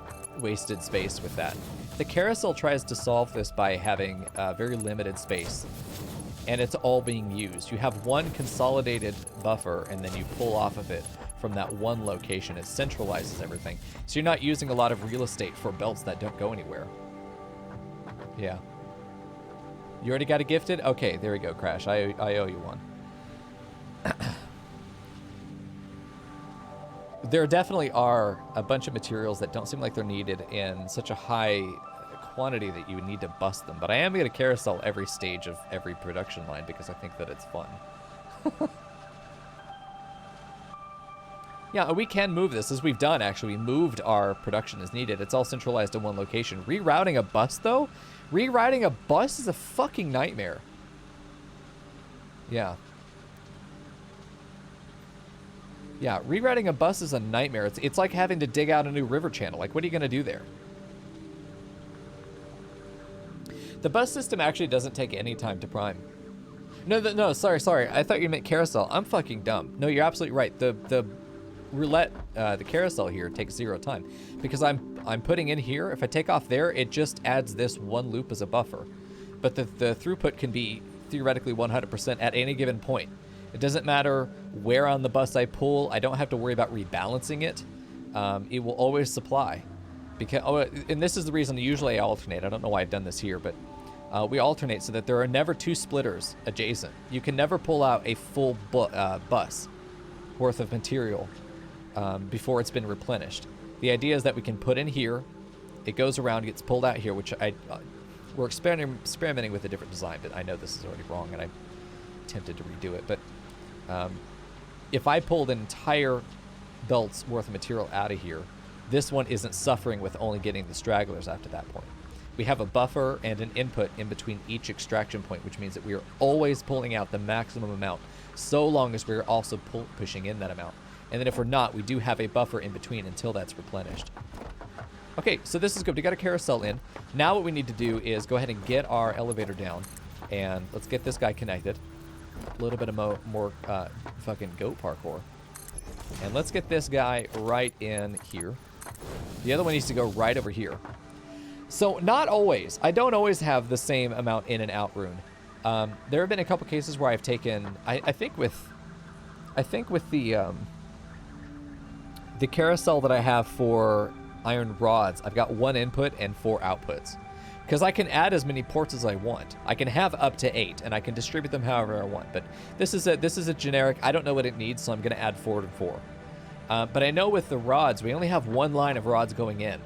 space with that. The carousel tries to solve this by having very limited space, and it's all being used. You have one consolidated buffer, and then you pull off of it from that one location. It centralizes everything. So you're not using a lot of real estate for belts that don't go anywhere. Yeah. You already got it gifted? Okay, there we go, Crash. I owe you one. There definitely are a bunch of materials that don't seem like they're needed in such a high quantity that you would need to bust them. But I am going to carousel every stage of every production line because I think that it's fun. Yeah, we can move this, as we've done, actually. We moved our production as needed. It's all centralized in one location. Rerouting a bus, though? Rerouting a bus is a fucking nightmare. Yeah. Yeah, rerouting a bus is a nightmare. It's like having to dig out a new river channel. Like, what are you going to do there? The bus system actually doesn't take any time to prime. No, sorry. I thought you meant carousel. I'm fucking dumb. No, you're absolutely right. The roulette, the carousel here takes 0 time because I'm putting in here. If I take off there, it just adds this one loop as a buffer. But the throughput can be theoretically 100% at any given point. It doesn't matter where on the bus I pull. I don't have to worry about rebalancing it. It will always supply. Because, and this is the reason usually I alternate. I don't know why I've done this here, but we alternate so that there are never two splitters adjacent. You can never pull out a full bus worth of material before it's been replenished. The idea is that we can put in here, it goes around, gets pulled out here, which we're experimenting with a different design, but I know this is already wrong, and I'm tempted to redo it. But if I pulled an entire belt's worth of material out of here, this one isn't suffering with only getting the stragglers after that point. We have a buffer and an input in between each extraction point, which means that we are always pulling out the maximum amount, so long as we're also pushing in that amount. And then if we're not, we do have a buffer in between until that's replenished. Okay, so this is good. We got a carousel in. Now what we need to do is go ahead and get our elevator down, and let's get this guy connected. A little bit of more fucking goat parkour. And let's get this guy right in here. The other one needs to go right over here. So not always. I don't always have the same amount in and out rune. There have been a couple cases where I've taken, I think with the carousel that I have for iron rods, I've got 1 input and 4 outputs. Because I can add as many ports as I want. I can have up to 8, and I can distribute them however I want. But this is a generic. I don't know what it needs, so I'm going to add 4 and 4. But I know with the rods, we only have 1 line of rods going in.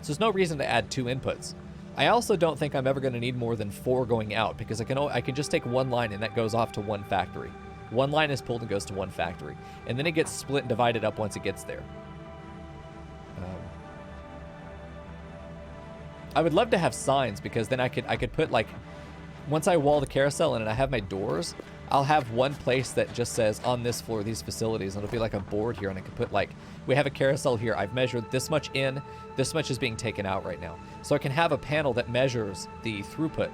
So there's no reason to add 2 inputs. I also don't think I'm ever going to need more than 4 going out, because I can just take 1 line and that goes off to 1 factory. 1 line is pulled and goes to 1 factory. And then it gets split and divided up once it gets there. I would love to have signs, because then I could put, like, once I wall the carousel in and I have my doors, I'll have one place that just says on this floor, these facilities, and it'll be like a board here, and I can put, like, we have a carousel here. I've measured this much in, this much is being taken out right now. So I can have a panel that measures the throughput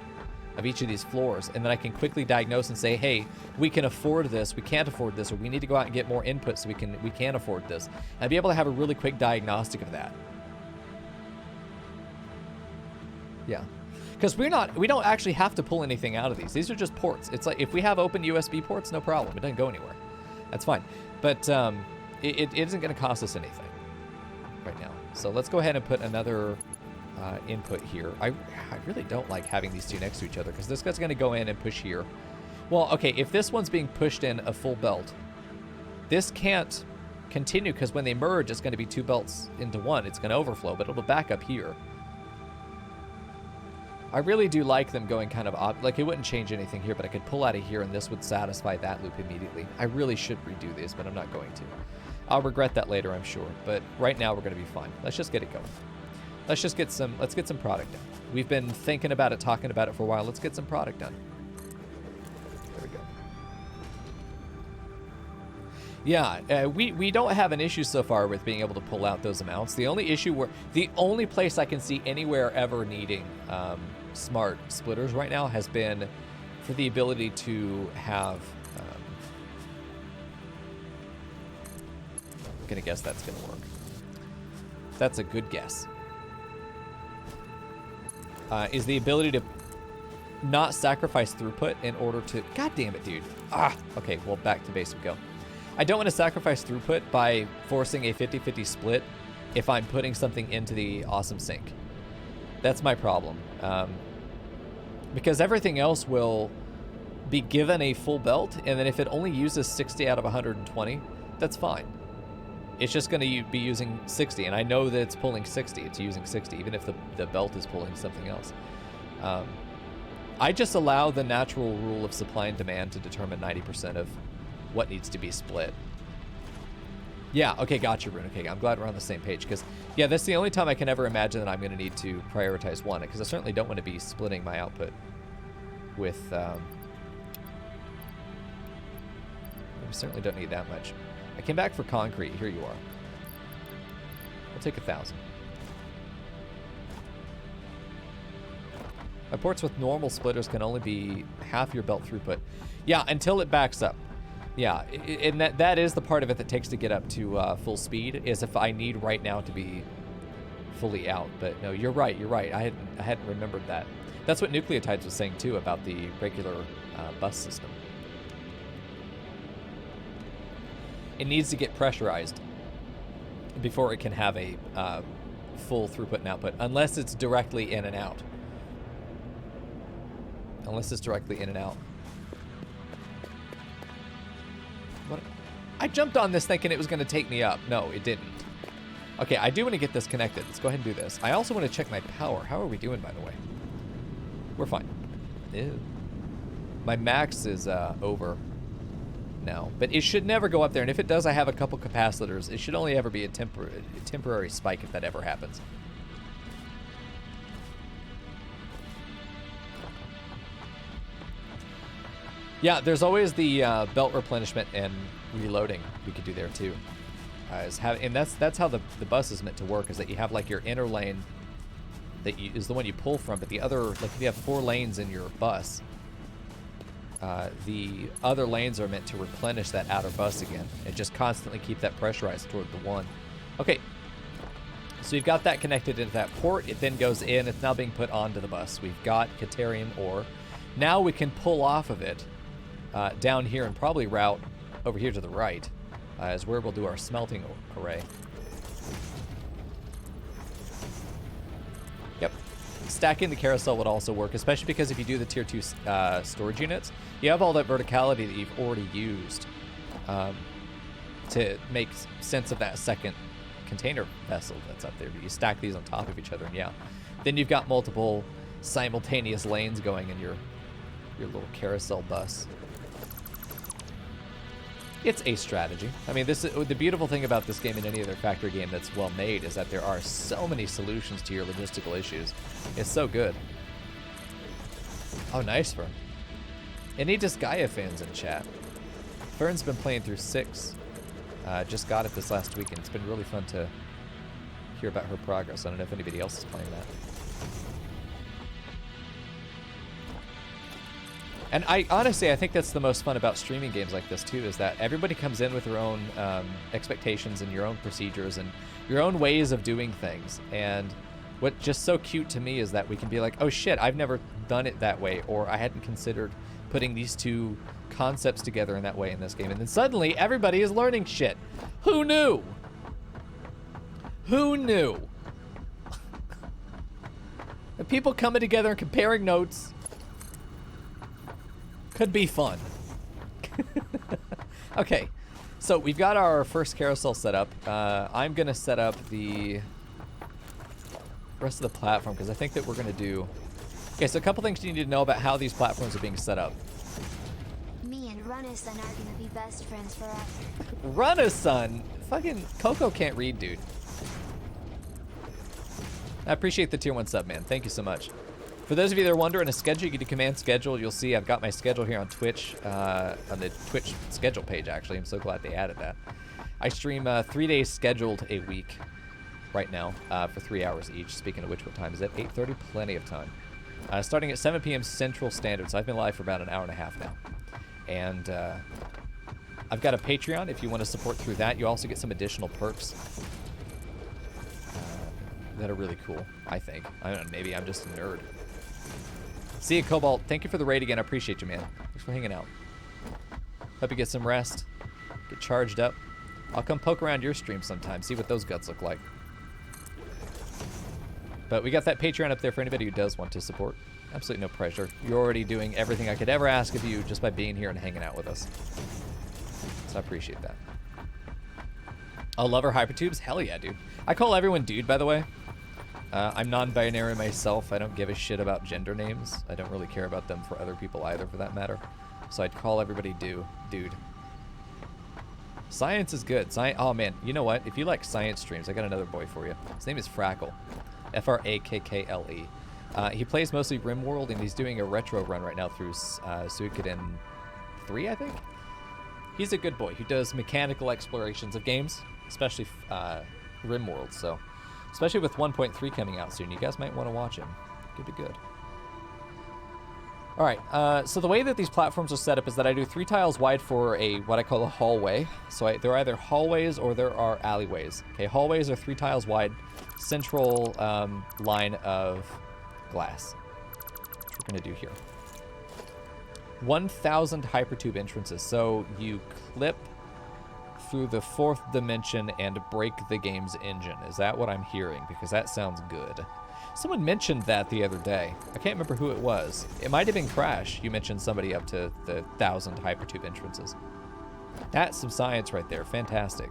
of each of these floors, and then I can quickly diagnose and say, hey, we can afford this, we can't afford this, or we need to go out and get more input so we can afford this. And I'd be able to have a really quick diagnostic of that. Yeah. Because we don't actually have to pull anything out of these. These are just ports. It's like, if we have open USB ports, no problem. It doesn't go anywhere. That's fine. But it isn't going to cost us anything right now. So let's go ahead and put another input here. I really don't like having these two next to each other, because this guy's going to go in and push here. Well, okay, if this one's being pushed in a full belt, this can't continue, because when they merge, it's going to be 2 belts into 1. It's going to overflow, but it'll back up here. I really do like them going kind of like, it wouldn't change anything here, but I could pull out of here and this would satisfy that loop immediately. I really should redo this, but I'm not going to. I'll regret that later, I'm sure, but right now we're going to be fine. Let's just get it going. Let's get some product done. We've been thinking about it, talking about it for a while. Let's get some product done. There we go. Yeah, we don't have an issue so far with being able to pull out those amounts. The only place I can see anywhere ever needing smart splitters right now has been for the ability to have, I'm gonna guess that's gonna work. That's a good guess. Is the ability to not sacrifice throughput in order to, god damn it, dude. Okay, well, back to base we go. I don't want to sacrifice throughput by forcing a 50-50 split if I'm putting something into the awesome sink. That's my problem. Because everything else will be given a full belt, and then if it only uses 60 out of 120, that's fine. It's just going to be using 60, and I know that it's pulling 60. It's using 60, even if the belt is pulling something else. I just allow the natural rule of supply and demand to determine 90% of what needs to be split. Yeah, okay, gotcha, Rune. Okay, I'm glad we're on the same page, because, yeah, that's the only time I can ever imagine that I'm going to need to prioritize one, because I certainly don't want to be splitting my output with, I certainly don't need that much. I came back for concrete. Here you are. I'll take 1,000. My ports with normal splitters can only be half your belt throughput. Yeah, until it backs up. Yeah, and that is the part of it that takes to get up to full speed, is if I need right now to be fully out. But no, you're right. I hadn't remembered that. That's what Nucleotides was saying too about the regular bus system. it needs to get pressurized before it can have a full throughput and output, unless it's directly in and out. Unless it's directly in and out. What? I jumped on this thinking it was going to take me up. No, it didn't. Okay, I do want to get this connected. Let's go ahead and do this. I also want to check my power. How are we doing, by the way? We're fine. Ew. My max is over now, but it should never go up there. And if it does, I have a couple capacitors. It should only ever be a temporary spike if that ever happens. Yeah, there's always the belt replenishment and reloading we could do there too. And that's how the bus is meant to work, is that you have like your inner lane that is the one you pull from, but the other, like if you have 4 lanes in your bus, the other lanes are meant to replenish that outer bus again and just constantly keep that pressurized toward the one. Okay, so you've got that connected into that port. It then goes in. It's now being put onto the bus. We've got Caterium ore. Now we can pull off of it down here and probably route over here to the right is where we'll do our smelting array. Yep. Stacking the carousel would also work, especially because if you do the tier 2 storage units, you have all that verticality that you've already used to make sense of that second container vessel that's up there. But you stack these on top of each other, and yeah, then you've got multiple simultaneous lanes going in your little carousel bus. It's a strategy. I mean, this is the beautiful thing about this game and any other factory game that's well made, is that there are so many solutions to your logistical issues. It's so good. Oh, nice, Fern. Any Disgaea fans in chat? Fern's been playing through 6. Just got it this last week, and it's been really fun to hear about her progress. I don't know if anybody else is playing that. And honestly, I think that's the most fun about streaming games like this too, is that everybody comes in with their own expectations and your own procedures and your own ways of doing things. And what's just so cute to me is that we can be like, oh shit, I've never done it that way, or I hadn't considered putting these two concepts together in that way in this game. And then suddenly everybody is learning shit. Who knew? Who knew? The people coming together and comparing notes could be fun. Okay, so we've got our first carousel set up. I'm gonna set up the rest of the platform because I think that we're gonna do... Okay, so a couple things you need to know about how these platforms are being set up. Me and Runason are gonna be best friends forever. Runason? Fucking Coco can't read, dude. I appreciate the tier 1 sub, man. Thank you so much. For those of you that are wondering, a schedule, you can do command schedule. You'll see I've got my schedule here on Twitch, on the Twitch schedule page, actually. I'm so glad they added that. I stream 3 days scheduled a week right now for 3 hours each. Speaking of which, what time is it? 8:30, plenty of time. Starting at 7 p.m. Central Standard, so I've been live for about an hour and a half now. And I've got a Patreon if you want to support through that. You also get some additional perks that are really cool, I think. I don't know, maybe I'm just a nerd. See you, Cobalt. Thank you for the raid again. I appreciate you, man. Thanks for hanging out. Hope you get some rest. Get charged up. I'll come poke around your stream sometime, see what those guts look like. But we got that Patreon up there for anybody who does want to support. Absolutely no pressure. You're already doing everything I could ever ask of you just by being here and hanging out with us. So I appreciate that. Oh, Lover Hypertubes? Hell yeah, dude. I call everyone dude, by the way. I'm non-binary myself. I don't give a shit about gender names. I don't really care about them for other people either, for that matter. So I'd call everybody dude. Science is good. Oh man, you know what? If you like science streams, I got another boy for you. His name is Frackle. Frakkle. He plays mostly RimWorld, and he's doing a retro run right now through Suikoden 3, I think. He's a good boy who does mechanical explorations of games, especially RimWorld. So, especially with 1.3 coming out soon, you guys might want to watch him. Could be good. All right. So the way that these platforms are set up is that I do 3 tiles wide for what I call a hallway. So they're either hallways or there are alleyways. Okay, hallways are 3 tiles wide, central line of glass. Which we're gonna do here. 1,000 hypertube entrances. So you clip through the 4th dimension and break the game's engine. Is that what I'm hearing? Because that sounds good. Someone mentioned that the other day. I can't remember who it was. It might have been Crash. You mentioned somebody up to the 1,000 hypertube entrances. That's some science right there. Fantastic.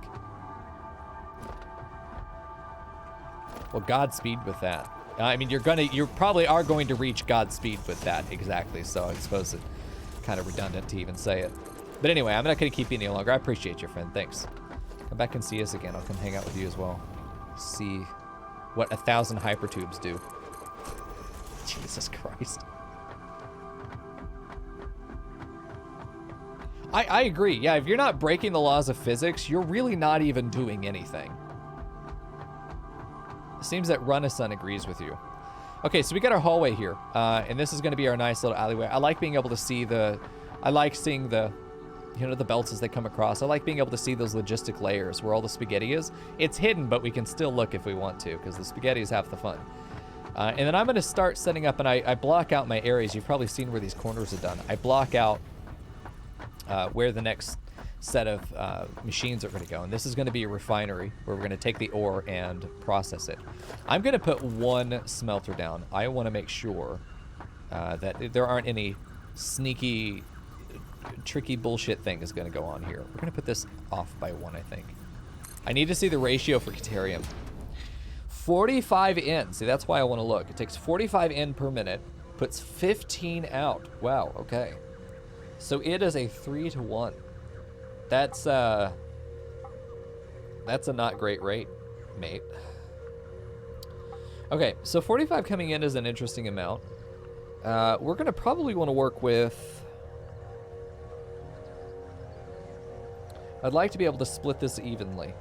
Well, Godspeed with that. I mean, you probably are going to reach Godspeed with that, exactly. So I suppose it's kind of redundant to even say it. But anyway, I'm not going to keep you any longer. I appreciate you, friend. Thanks. Come back and see us again. I'll come hang out with you as well. See what 1,000 hypertubes do. Jesus Christ. I agree. Yeah, if you're not breaking the laws of physics, you're really not even doing anything. It seems that Runnison agrees with you. Okay, so we got our hallway here, and this is going to be our nice little alleyway. I like being able to see I like seeing the belts as they come across. I like being able to see those logistic layers where all the spaghetti is. It's hidden, but we can still look if we want to, because the spaghetti is half the fun. And then I'm going to start setting up, and I block out my areas. You've probably seen where these corners are done. I block out where the next set of machines are going to go. And this is going to be a refinery where we're going to take the ore and process it. I'm going to put one smelter down. I want to make sure that there aren't any sneaky, tricky bullshit thing is going to go on here. We're going to put this off by 1, I think. I need to see the ratio for Caterium. 45 in. See, that's why I want to look. It takes 45 in per minute, puts 15 out. Wow, okay. So it is a 3-to-1. That's a not great rate, mate. Okay, so 45 coming in is an interesting amount. We're going to probably want to work with... I'd like to be able to split this evenly.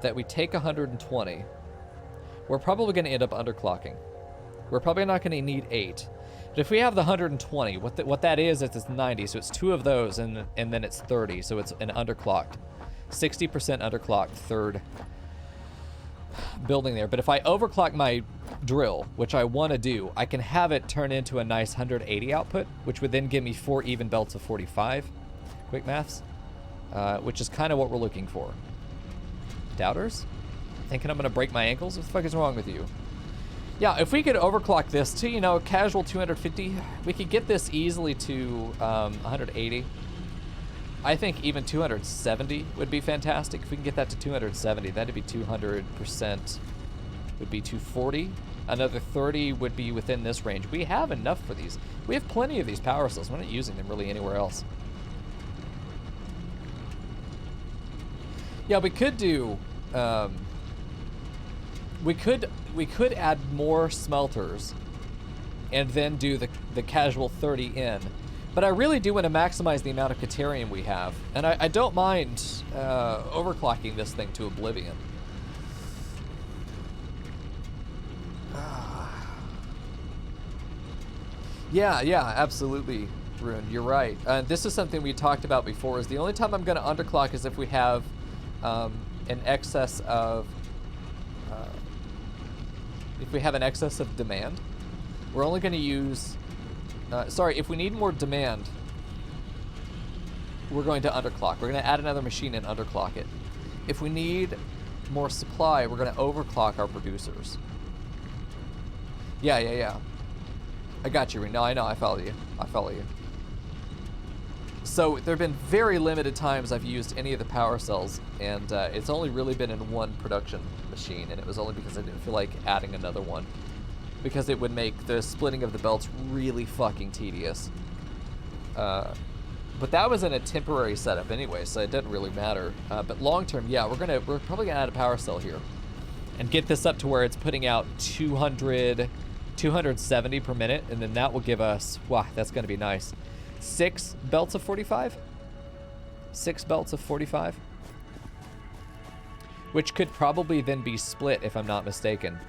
That we take 120. We're probably going to end up underclocking. We're probably not going to need 8. But if we have the 120, what that is it's 90. So it's 2 of those, and then it's 30. So it's an underclocked. 60% underclocked third building there. But if I overclock my drill, which I want to do, I can have it turn into a nice 180 output, which would then give me 4 even belts of 45. Quick maths. Which is kind of what we're looking for. Doubters? Thinking I'm going to break my ankles? What the fuck is wrong with you? Yeah, if we could overclock this to, casual 250, we could get this easily to 180. I think even 270 would be fantastic. If we can get that to 270, that'd be 200%. Would be 240. Another 30 would be within this range. We have enough for these. We have plenty of these power cells. We're not using them really anywhere else. Yeah, we could do... We could add more smelters and then do the casual 30 in. But I really do want to maximize the amount of Caterium we have. And I don't mind overclocking this thing to oblivion. Yeah, absolutely, Rune. You're right. This is something we talked about before, is the only time I'm going to underclock is if we have an excess of... if we have an excess of demand. We're only going to use... if we need more demand, we're going to underclock. We're going to add another machine and underclock it. If we need more supply, we're going to overclock our producers. Yeah. I got you, Rene. No, I know. I follow you. So there have been very limited times I've used any of the power cells, and it's only really been in one production machine, and it was only because I didn't feel like adding another one, because it would make the splitting of the belts really fucking tedious. But that was in a temporary setup anyway, so it didn't really matter. But long term, yeah, we're probably gonna add a power cell here, and get this up to where it's putting out 270 per minute, and then that will give us, wow, that's gonna be nice. 6 belts of 45? 6 belts of 45? Which could probably then be split, if I'm not mistaken.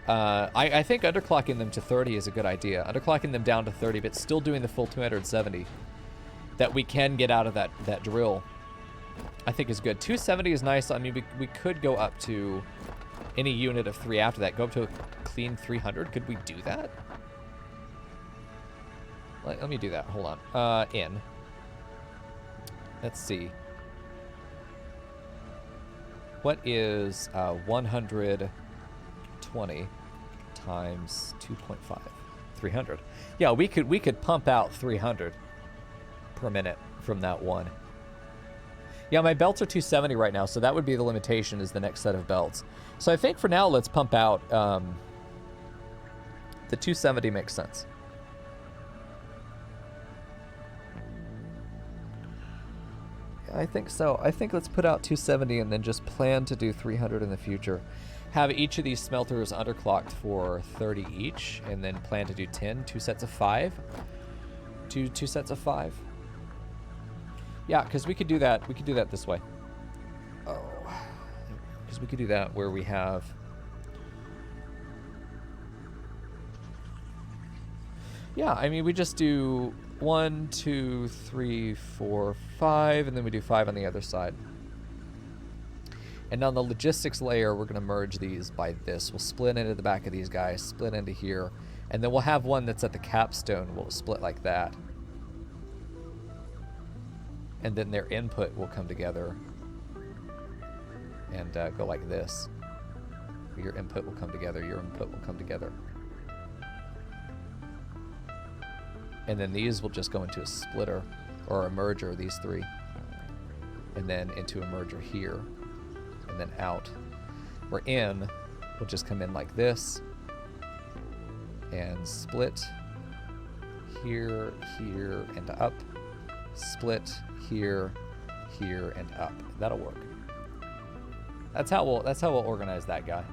I think underclocking them to 30 is a good idea. Underclocking them down to 30, but still doing the full 270 that we can get out of that drill, I think is good. 270 is nice. I mean, we could go up to any unit of 3 after that. Go up to a clean 300. Could we do that? Let me do that. Hold on. In. Let's see. what is 120 times 2.5? 300. Yeah, we could pump out 300 per minute from that one. Yeah, my belts are 270 right now, so that would be the limitation, is the next set of belts. So I think for now, let's pump out the 270 makes sense. I think so. I think let's put out 270 and then just plan to do 300 in the future. Have each of these smelters underclocked for 30 each, and then plan to do 10, 2 sets of 5. Two sets of 5. Yeah, because we could do that. We could do that this way. Oh, because we could do that where we have. Yeah, I mean, we just do 1, 2, 3, 4, 5, and then we do 5 on the other side. And on the logistics layer, we're going to merge these by this. We'll split into the back of these guys, split into here, and then we'll have one that's at the capstone. We'll split like that. And then their input will come together and go like this. Your input will come together, your input will come together. And then these will just go into a splitter or a merger, these three. And then into a merger here. And then out. Where in will just come in like this. And split here, here, and up. Split here, here, and up. That'll work. That's how we'll organize that guy.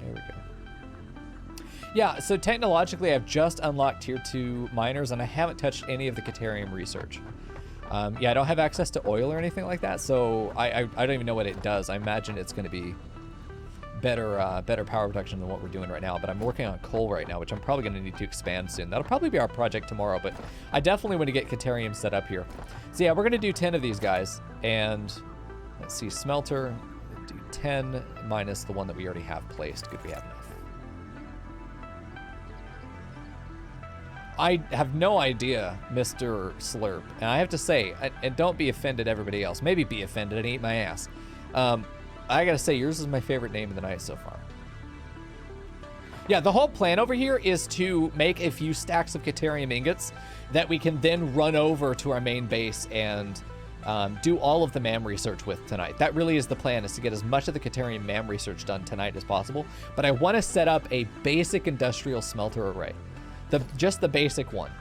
There we go. Yeah, so technologically I've just unlocked tier 2 miners and I haven't touched any of the Caterium research. Yeah, I don't have access to oil or anything like that, so I don't even know what it does. I imagine it's going to be better power production than what we're doing right now, but I'm working on coal right now, which I'm probably going to need to expand soon. That'll probably be our project tomorrow, but I definitely want to get Caterium set up here. So yeah, we're going to do 10 of these guys, and let's see, smelter, do 10 minus the one that we already have placed. Good, we have enough. I have no idea, Mr. Slurp, and I have to say, and don't be offended, everybody else. Maybe be offended and eat my ass. I gotta say, yours is my favorite name of the night so far. Yeah, the whole plan over here is to make a few stacks of Caterium ingots that we can then run over to our main base and do all of the MAM research with tonight. That really is the plan, is to get as much of the Caterium MAM research done tonight as possible. But I want to set up a basic industrial smelter array. Just the basic one.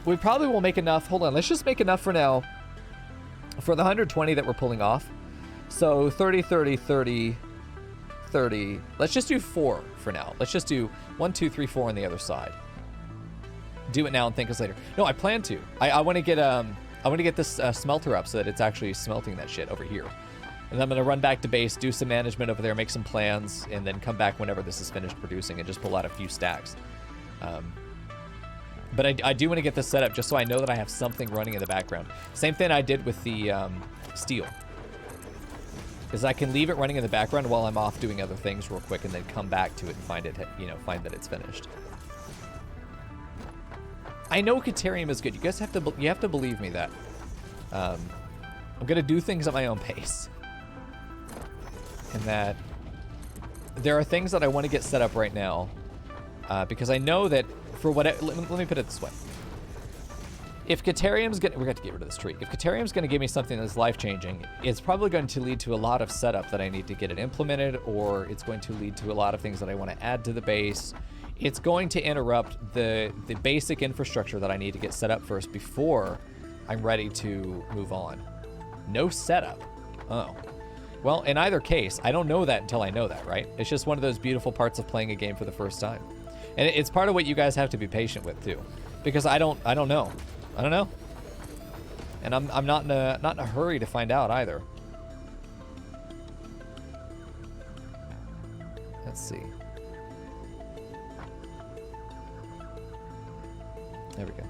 We probably will make enough. Hold on, let's just make enough for now for the 120 that we're pulling off. So 30, 30, 30, 30. Let's just do 4 for now. Let's just do 1, 2, 3, 4 on the other side. Do it now and thank us later. No, I plan to. I want to get this smelter up so that it's actually smelting that shit over here. And I'm going to run back to base, do some management over there, make some plans, and then come back whenever this is finished producing and just pull out a few stacks. But I do want to get this set up just so I know that I have something running in the background. Same thing I did with the steel. Because I can leave it running in the background while I'm off doing other things real quick and then come back to it and find that it's finished. I know Caterium is good. You guys have to believe me that. I'm going to do things at my own pace. And that there are things that I want to get set up right now. Because I know that for what let me put it this way. If Caterium's we're going to get rid of this tree. If Caterium's going to give me something that's life-changing, it's probably going to lead to a lot of setup that I need to get it implemented, or it's going to lead to a lot of things that I want to add to the base. It's going to interrupt the basic infrastructure that I need to get set up first before I'm ready to move on. No setup. Oh. Well, in either case, I don't know that until I know that, right? It's just one of those beautiful parts of playing a game for the first time. And it's part of what you guys have to be patient with too. Because I don't know. I don't know. And I'm not in a hurry to find out either. Let's see. There we go.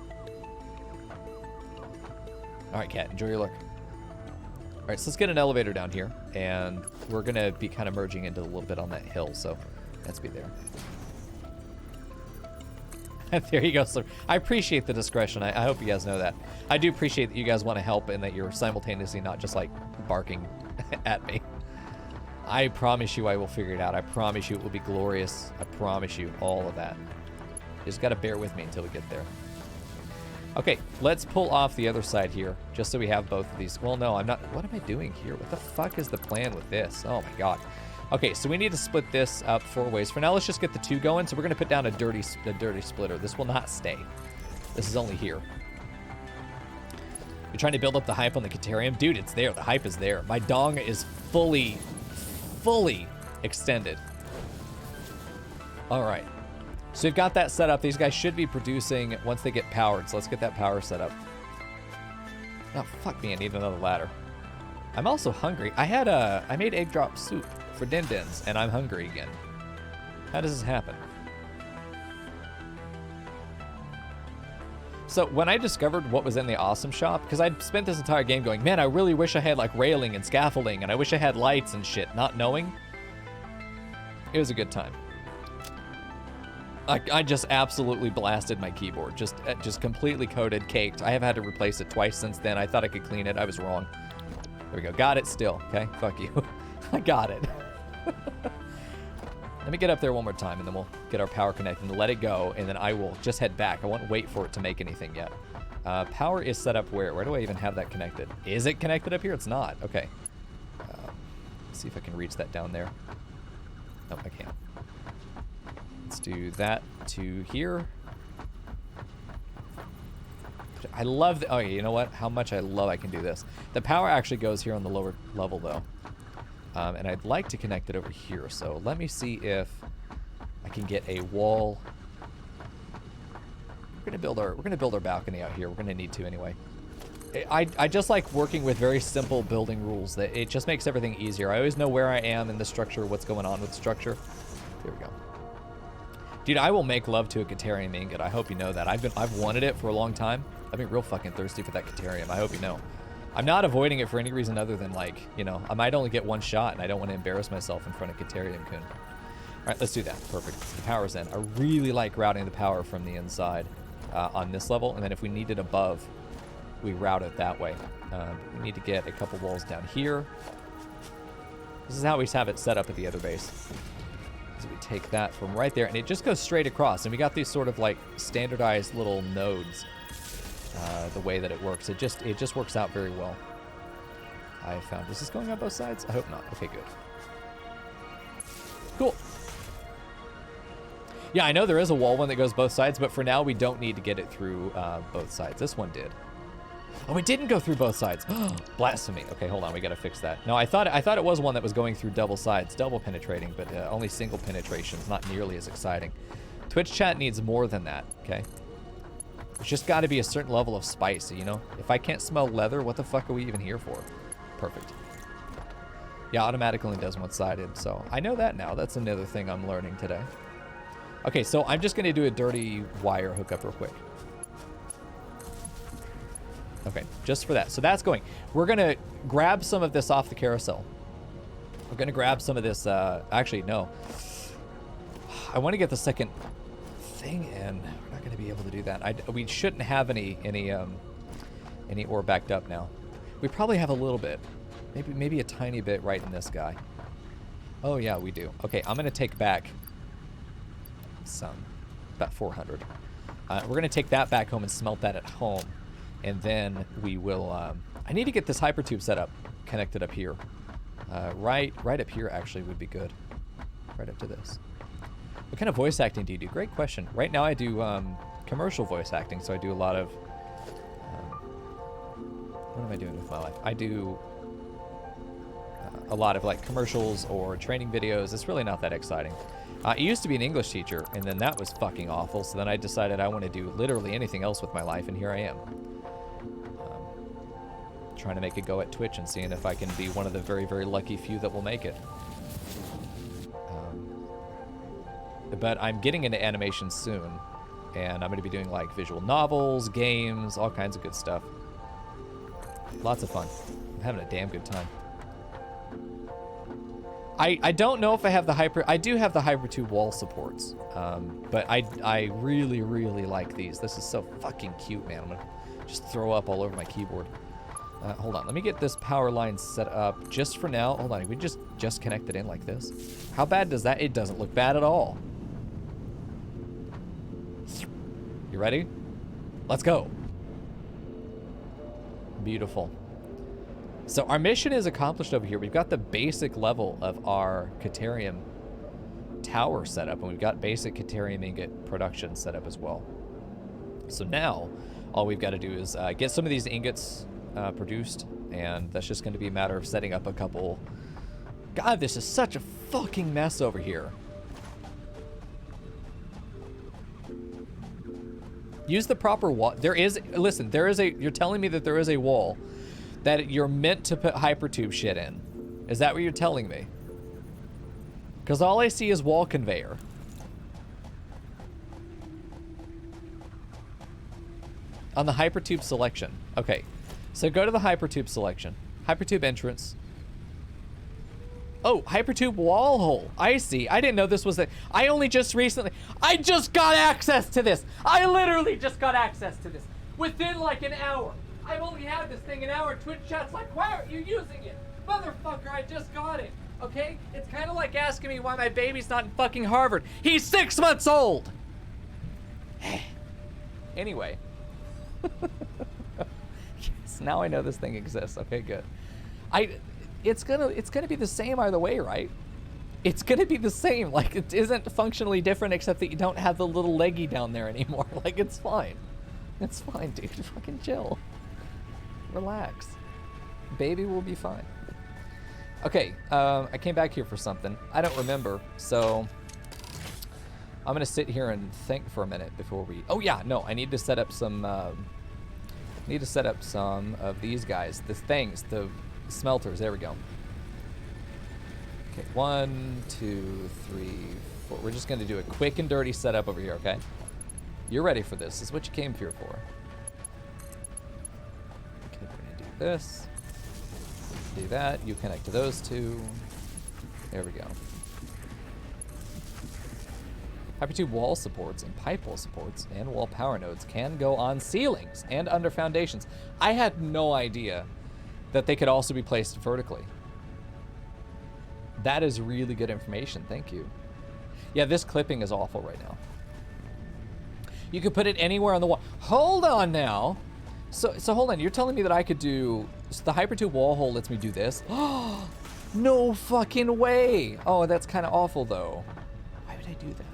All right, Cat, enjoy your look. All right, so let's get an elevator down here, and we're gonna be kind of merging into a little bit on that hill, so let's be there. There you go, sir. I appreciate the discretion. I hope you guys know that. I do appreciate that you guys want to help and that you're simultaneously not just like barking at me. I promise you I will figure it out. I promise you it will be glorious. I promise you all of that. You just got to bear with me until we get there. Okay, let's pull off the other side here, just so we have both of these. Well, no, I'm not. What am I doing here? What the fuck is the plan with this? Oh my god. Okay, so we need to split this up 4 ways. For now, let's just get the 2 going. So we're going to put down a dirty splitter. This will not stay. This is only here. You're trying to build up the hype on the Caterium? Dude, it's there. The hype is there. My dong is fully extended. All right. So we've got that set up. These guys should be producing once they get powered. So let's get that power set up. Oh, fuck me. I need another ladder. I'm also hungry. I made egg drop soup for din-dins, and I'm hungry again. How does this happen? So when I discovered what was in the awesome shop, because I'd spent this entire game going, man, I really wish I had like railing and scaffolding, and I wish I had lights and shit, not knowing. It was a good time. I just absolutely blasted my keyboard, just completely coated, caked. I have had to replace it twice since then. I thought I could clean it. I was wrong. There we go. Got it still. Okay, fuck you. I got it. Let me get up there one more time, and then we'll get our power connected and let it go, and then I will just head back. I won't wait for it to make anything yet. Power is set up where? Where do I even have that connected? Is it connected up here? It's not. Okay. Let's see if I can reach that down there. Nope, I can't. Let's do that to here. I love the, oh, you know what? How much I love I can do this. The power actually goes here on the lower level, though. And I'd like to connect it over here. So let me see if I can get a wall. We're gonna build our balcony out here. We're gonna need to anyway. I just like working with very simple building rules. That it just makes everything easier. I always know where I am in the structure, what's going on with the structure. There we go. Dude, I will make love to a Caterium ingot. I hope you know that. I've wanted it for a long time. I've been real fucking thirsty for that Caterium. I hope you know. I'm not avoiding it for any reason other than, like, you know, I might only get one shot, and I don't want to embarrass myself in front of Caterium-kun. All right, let's do that. Perfect. The power's in. I really like routing the power from the inside on this level, and then if we need it above, we route it that way. We need to get a couple walls down here. This is how we have it set up at the other base. So we take that from right there, and it just goes straight across, and we got these sort of, like, standardized little nodes. The way that it works. It just works out very well. I found. Is this going on both sides? I hope not. Okay, good. Cool. Yeah, I know there is a wall one that goes both sides, but for now we don't need to get it through both sides. This one did. Oh, it didn't go through both sides. Blasphemy. Okay, hold on. We got to fix that. No, I thought it was one that was going through double sides, double penetrating, but only single penetration is not nearly as exciting. Twitch chat needs more than that. Okay. There's just got to be a certain level of spice, you know? If I can't smell leather, what the fuck are we even here for? Perfect. Yeah, automatic only does one-sided, so I know that now. That's another thing I'm learning today. Okay, so I'm just going to do a dirty wire hookup real quick. Okay, just for that. So that's going. We're going to grab some of this off the carousel. We're going to grab some of this. Actually, no. I want to get the second thing in. We're not going to be able to do that. We shouldn't have any ore backed up now. We probably have a little bit. Maybe a tiny bit right in this guy. Oh, yeah, we do. Okay, I'm going to take back some. About 400. We're going to take that back home and smelt that at home. And then we will... I need to get this hypertube set up, connected up here. Right up here, actually, would be good. Right up to this. What kind of voice acting do you do? Great question. Right now I do commercial voice acting, so I do a lot of... what am I doing with my life? I do a lot of like commercials or training videos. It's really not that exciting. I used to be an English teacher, and then that was fucking awful, so then I decided I want to do literally anything else with my life, and here I am. Trying to make a go at Twitch and seeing if I can be one of the very, very lucky few that will make it. But I'm getting into animation soon, and I'm going to be doing like visual novels, games, all kinds of good stuff. Lots of fun. I'm having a damn good time. I don't know if I have the hyper. I do have the hyper tube wall supports, but I really like these. This is so fucking cute, man. I'm gonna just throw up all over my keyboard. Hold on, let me get this power line set up just for now. Hold on, we just connect it in like this. How bad does that? It doesn't look bad at all. You ready? Let's go. Beautiful. So our mission is accomplished over here. We've got the basic level of our Caterium tower set up, and we've got basic Caterium ingot production set up as well. So now, all we've got to do is get some of these ingots produced, and that's just going to be a matter of setting up a couple. God, this is such a fucking mess over here. Use the proper wall. There is, listen, there is a, you're telling me that there is a wall that you're meant to put hypertube shit in. Is that what you're telling me? Because all I see is wall conveyor. On the hypertube selection. Okay, so go to the hypertube selection. Hypertube entrance. Oh, hypertube wall hole. I see. I didn't know this was I only just recently, I just got access to this. I literally just got access to this within like an hour. I've only had this thing an hour. Twitch chat's like, why aren't you using it? Motherfucker, I just got it. Okay? It's kind of like asking me why my baby's not in fucking Harvard. He's 6 months old. Anyway. Yes, now I know this thing exists. Okay, good. It's gonna be the same either way, right? It's gonna be the same. Like, it isn't functionally different except that you don't have the little leggy down there anymore. Like, it's fine. It's fine, dude. Fucking chill. Relax. Baby will be fine. Okay, I came back here for something. I don't remember, so I'm gonna sit here and think for a minute before we. Oh yeah, no, I need to set up some. Need to set up some of these guys, the things, the smelters. There we go. Okay, 1, 2, 3, 4. We're just gonna do a quick and dirty setup over here. Okay, you're ready for this. This is what you came here for. Okay, we're gonna do this. Do that. You connect to those two. There we go. Hypertube wall supports and pipe wall supports and wall power nodes can go on ceilings and under foundations. I had no idea that they could also be placed vertically. That is really good information. Thank you. Yeah, this clipping is awful right now. You could put it anywhere on the wall. Hold on now. So hold on. You're telling me that I could do... So the hypertube wall hole lets me do this? No fucking way. Oh, that's kind of awful, though. Why would I do that?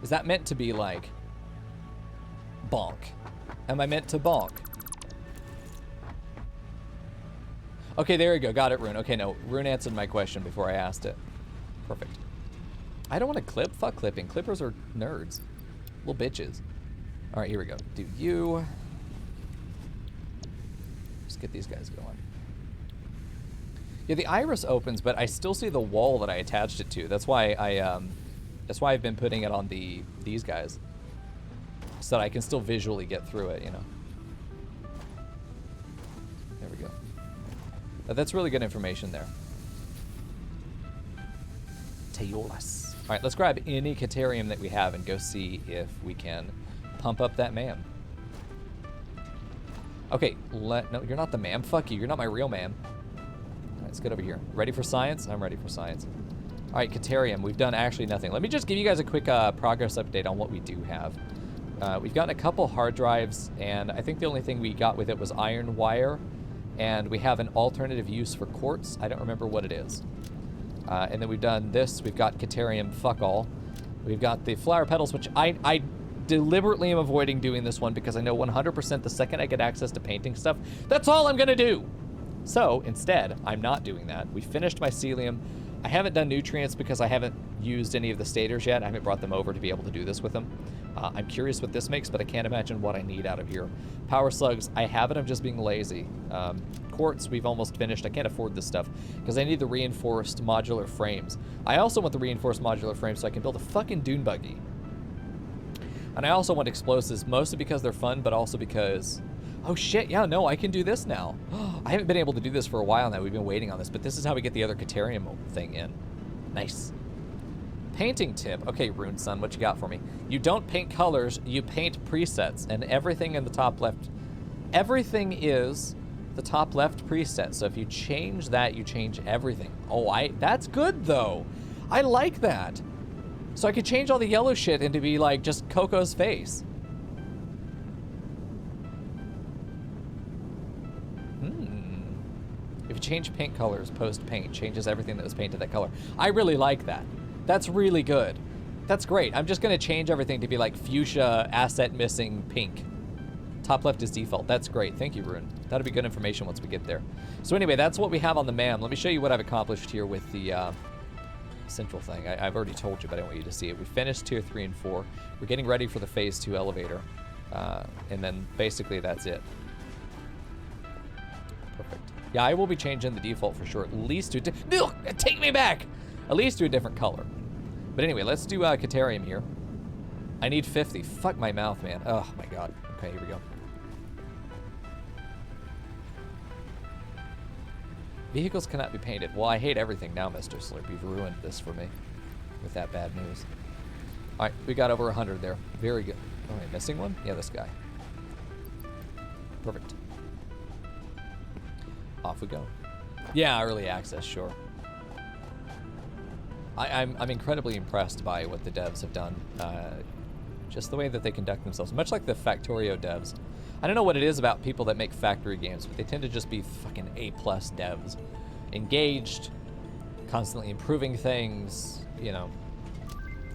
Is that meant to be like... bonk? Am I meant to bonk? Okay, there you go. Got it, Rune. Okay, no. Rune answered my question before I asked it. Perfect. I don't want to clip. Fuck clipping. Clippers are nerds. Little bitches. All right, here we go. Do you... Just get these guys going. Yeah, the iris opens, but I still see the wall that I attached it to. That's why I've been putting it on these guys, so that I can still visually get through it, you know. There we go. That's really good information there. Teolas. All right, let's grab any Caterium that we have and go see if we can pump up that man. Okay, no, you're not the man. Fuck you. You're not my real man. All right, let's get over here. Ready for science? I'm ready for science. All right, Caterium. We've done actually nothing. Let me just give you guys a quick progress update on what we do have. We've gotten a couple hard drives, and I think the only thing we got with it was iron wire, and we have an alternative use for quartz. I don't remember what it is. And then we've done this. We've got Caterium fuck all. We've got the flower petals, which I deliberately am avoiding doing this one because I know 100% the second I get access to painting stuff, that's all I'm gonna do. So instead, I'm not doing that. We finished mycelium. I haven't done nutrients because I haven't used any of the stators yet. I haven't brought them over to be able to do this with them. I'm curious what this makes, but I can't imagine what I need out of here. Power slugs, I have it. I'm just being lazy. Quartz, we've almost finished. I can't afford this stuff because I need the reinforced modular frames. I also want the reinforced modular frames so I can build a fucking dune buggy. And I also want explosives, mostly because they're fun, but also because... Oh shit, yeah, no, I can do this now. I haven't been able to do this for a while now. We've been waiting on this, but this is how we get the other Caterium thing in. Nice. Painting tip. Okay, Rune Son, what you got for me? You don't paint colors, you paint presets, and everything in the top left, everything is the top left preset. So if you change that, you change everything. Oh, that's good though. I like that. So I could change all the yellow shit into be like just Coco's face. If you change paint colors, post paint changes everything that was painted that color. I really like that. That's really good. That's great. I'm just gonna change everything to be like fuchsia, asset missing, pink. Top left is default. That's great. Thank you, Rune. That'll be good information once we get there. So anyway, that's what we have on the MAM. Let me show you what I've accomplished here with the central thing. I've already told you, but I want you to see it. We finished tier 3 and 4. We're getting ready for the phase 2 elevator. And then basically that's it. Perfect. Yeah, I will be changing the default for sure. At least to take me back. At least to a different color. But anyway, let's do Caterium here. I need 50. Fuck my mouth, man. Oh my god. Okay, here we go. Vehicles cannot be painted. Well, I hate everything now, Mr. Slurp. You've ruined this for me with that bad news. All right, we got over 100 there. Very good. Oh, am I missing one? Yeah, this guy. Perfect. Off we go. Yeah, early access, sure. I'm incredibly impressed by what the devs have done. Just the way that they conduct themselves. Much like the Factorio devs. I don't know what it is about people that make factory games, but they tend to just be fucking A+ devs. Engaged, constantly improving things, you know,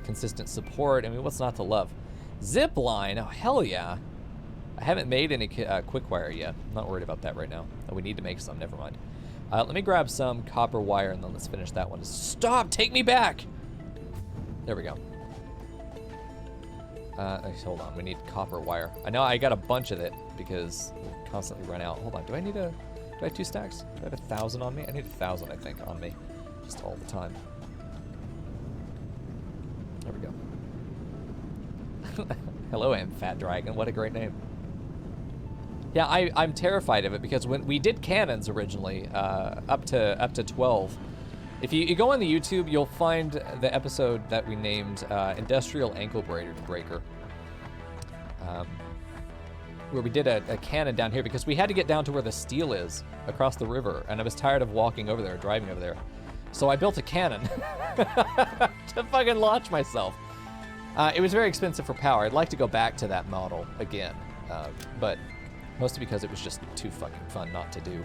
consistent support. I mean, what's not to love? Zipline, oh hell yeah. I haven't made any quick wire yet. I'm not worried about that right now. Oh, we need to make some, never mind. Let me grab some copper wire and then let's finish that one. Stop, take me back! There we go. Hold on, we need copper wire. I know I got a bunch of it because we constantly run out. Hold on, do I have 2 stacks? Do I have 1,000 on me? I need 1,000, I think, on me. Just all the time. There we go. Hello, Fat Dragon, what a great name. Yeah, I'm terrified of it because when we did cannons originally, up to 12, if you go on the YouTube, you'll find the episode that we named Industrial Ankle Breaker, where we did a cannon down here because we had to get down to where the steel is across the river, and I was tired of walking over there, driving over there. So I built a cannon to fucking launch myself. It was very expensive for power. I'd like to go back to that model again, but mostly because it was just too fucking fun not to do.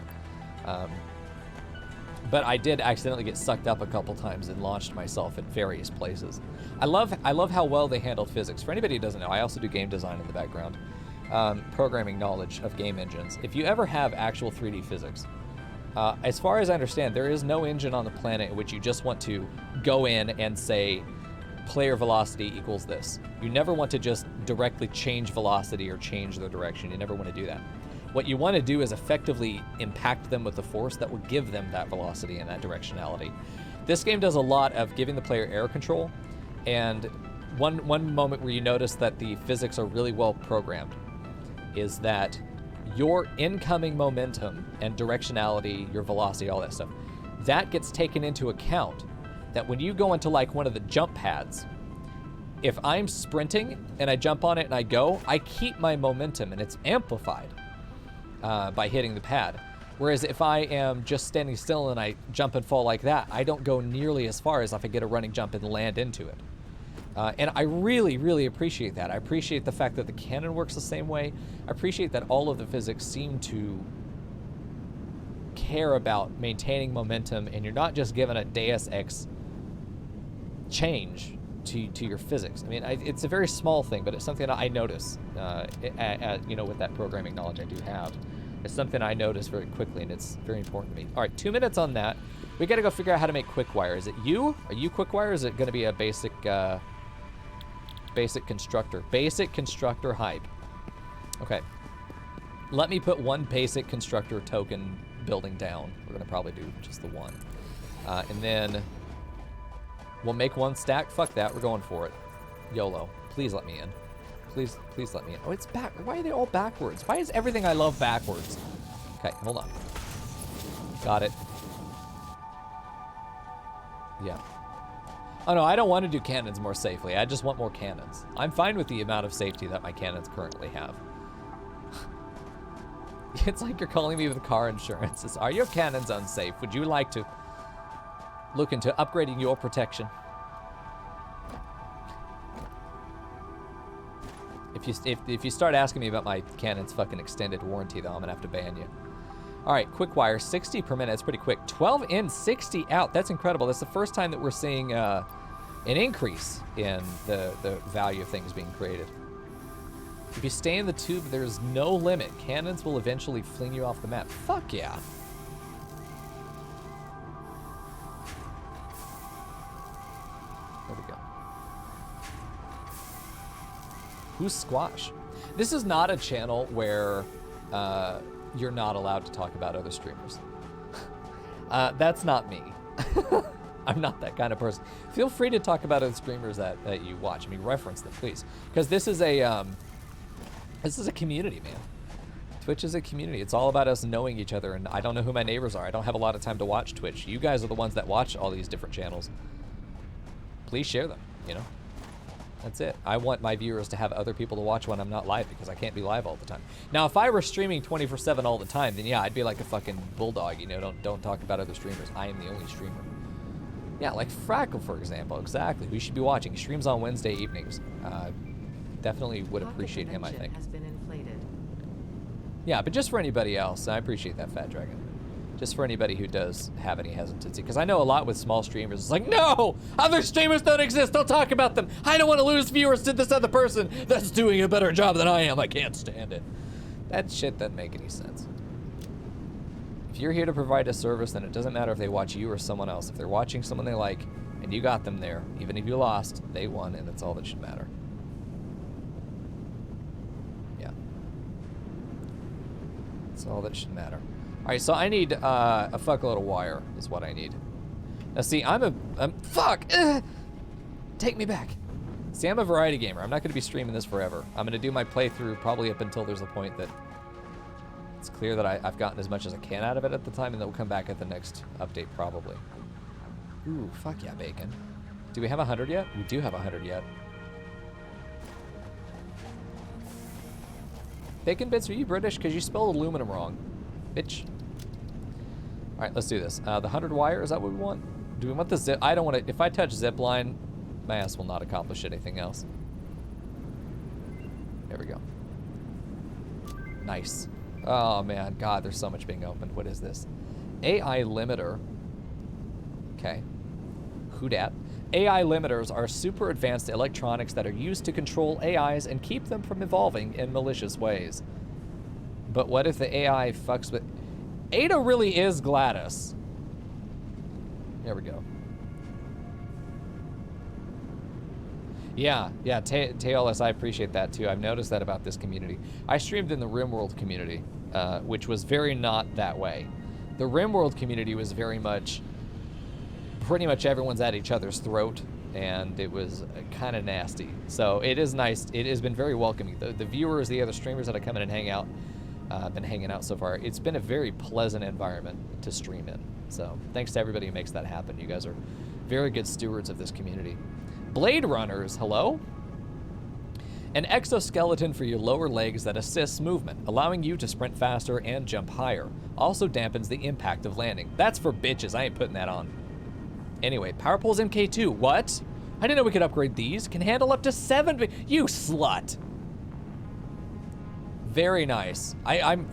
But I did accidentally get sucked up a couple times and launched myself at various places. I love how well they handled physics. For anybody who doesn't know, I also do game design in the background. Programming knowledge of game engines. If you ever have actual 3D physics, as far as I understand, there is no engine on the planet in which you just want to go in and say, player velocity equals this. You never want to just directly change velocity or change their direction. You never want to do that. What you want to do is effectively impact them with the force that will give them that velocity and that directionality. This game does a lot of giving the player air control, and one moment where you notice that the physics are really well programmed is that your incoming momentum and directionality, your velocity, all that stuff, that gets taken into account. That when you go into like one of the jump pads, if I'm sprinting and I jump on it and I go, I keep my momentum and it's amplified by hitting the pad. Whereas if I am just standing still and I jump and fall like that, I don't go nearly as far as if I get a running jump and land into it. And I really, really appreciate that. I appreciate the fact that the cannon works the same way. I appreciate that all of the physics seem to care about maintaining momentum, and you're not just given a Deus Ex change to your physics. I mean, it's a very small thing, but it's something that I notice, you know, with that programming knowledge I do have. It's something I notice very quickly, and it's very important to me. All right, 2 minutes on that. We got to go figure out how to make quick wire. Is it you? Are you quick wire? Or is it going to be a basic constructor? Basic constructor hype. Okay. Let me put one basic constructor token building down. We're going to probably do just the one. And then we'll make one stack. Fuck that. We're going for it. YOLO. Please let me in. Please let me in. Oh, it's back. Why are they all backwards? Why is everything I love backwards? Okay, hold on. Got it. Yeah. Oh no, I don't want to do cannons more safely. I just want more cannons. I'm fine with the amount of safety that my cannons currently have. It's like you're calling me with car insurance. Are your cannons unsafe? Would you like to look into upgrading your protection? If you start asking me about my cannon's fucking extended warranty, though, I'm gonna have to ban you. All right, quick wire, 60 per minute. That's pretty quick. 12 in, 60 out. That's incredible. That's the first time that we're seeing an increase in the value of things being created. If you stay in the tube, there's no limit. Cannons will eventually fling you off the map. Fuck yeah. There we go. Who's Squash? This is not a channel where you're not allowed to talk about other streamers. That's not me. I'm not that kind of person. Feel free to talk about other streamers that you watch. I mean, reference them, please. Because this is a community, man. Twitch is a community. It's all about us knowing each other, and I don't know who my neighbors are. I don't have a lot of time to watch Twitch. You guys are the ones that watch all these different channels. Please share them, you know? That's it. I want my viewers to have other people to watch when I'm not live, because I can't be live all the time. Now, if I were streaming 24/7 all the time, then yeah, I'd be like a fucking bulldog, you know? Don't talk about other streamers. I am the only streamer. Yeah, like Frackle, for example. Exactly. We should be watching. He streams on Wednesday evenings. Definitely would appreciate him, I think. Has been inflated. Yeah, but just for anybody else, I appreciate that, Fat Dragon. Just for anybody who does have any hesitancy, because I know a lot with small streamers, it's like, no, other streamers don't exist, don't talk about them. I don't want to lose viewers to this other person that's doing a better job than I am. I can't stand it. That shit doesn't make any sense. If you're here to provide a service, then it doesn't matter if they watch you or someone else. If they're watching someone they like, and you got them there, even if you lost, they won, and that's all that should matter. Yeah. That's all that should matter. All right, so I need a fuckload of wire is what I need. Now see, fuck! Take me back. See, I'm a variety gamer. I'm not gonna be streaming this forever. I'm gonna do my playthrough probably up until there's a point that it's clear that I've gotten as much as I can out of it at the time, and then we'll come back at the next update probably. Ooh, fuck yeah, bacon. Do we have 100 yet? We do have 100 yet. Bacon Bits, are you British? Because you spelled aluminum wrong. Bitch. All right, let's do this. The 100 wire, is that what we want? Do we want the zip? I don't want to, if I touch zip line, my ass will not accomplish anything else. There we go. Nice. Oh man, God, there's so much being opened. What is this? AI limiter. Okay. Who dat? AI limiters are super advanced electronics that are used to control AIs and keep them from evolving in malicious ways. But what if the AI fucks with... Ada really is Gladys. There we go. Yeah, Taolis, I appreciate that too. I've noticed that about this community. I streamed in the RimWorld community, which was very not that way. The RimWorld community was very much... Pretty much everyone's at each other's throat, and it was kind of nasty. So it is nice. It has been very welcoming. The viewers, the other streamers that have come in and hang out, been hanging out so far. It's been a very pleasant environment to stream in. So thanks to everybody who makes that happen. You guys are very good stewards of this community. Blade Runners, hello? An exoskeleton for your lower legs that assists movement, allowing you to sprint faster and jump higher. Also dampens the impact of landing. That's for bitches. I ain't putting that on. Anyway, Power Poles MK2. What? I didn't know we could upgrade these. Can handle up to 7. You slut. Very nice. I'm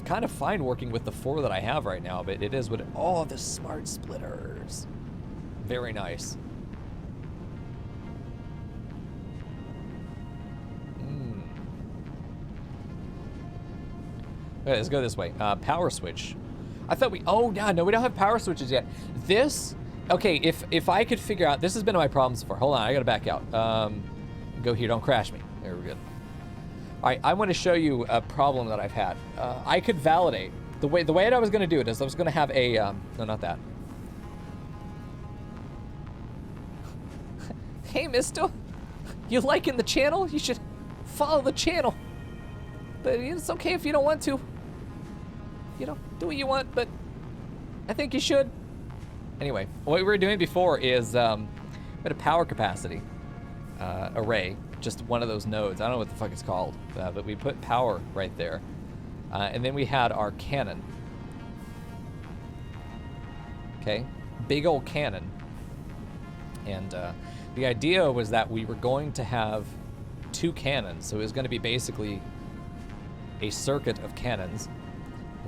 kind of fine working with the 4 that I have right now, but it is what it... Oh, the smart splitters. Very nice. Okay, let's go this way. Power switch. I thought we... Oh, yeah, no, we don't have power switches yet. This... Okay, if I could figure out... This has been my problem so far. Hold on, I gotta back out. Go here, don't crash me. There, we're good. All right, I want to show you a problem that I've had. I could validate. The way I was gonna do it is I was gonna have a... no, not that. Hey, mister. You liking the channel? You should... follow the channel. But it's okay if you don't want to. You know, do what you want, but I think you should. Anyway, what we were doing before is we had a power capacity array, just one of those nodes. I don't know what the fuck it's called, but we put power right there. And then we had our cannon. Okay, big old cannon. And the idea was that we were going to have 2 cannons, so it was going to be basically a circuit of cannons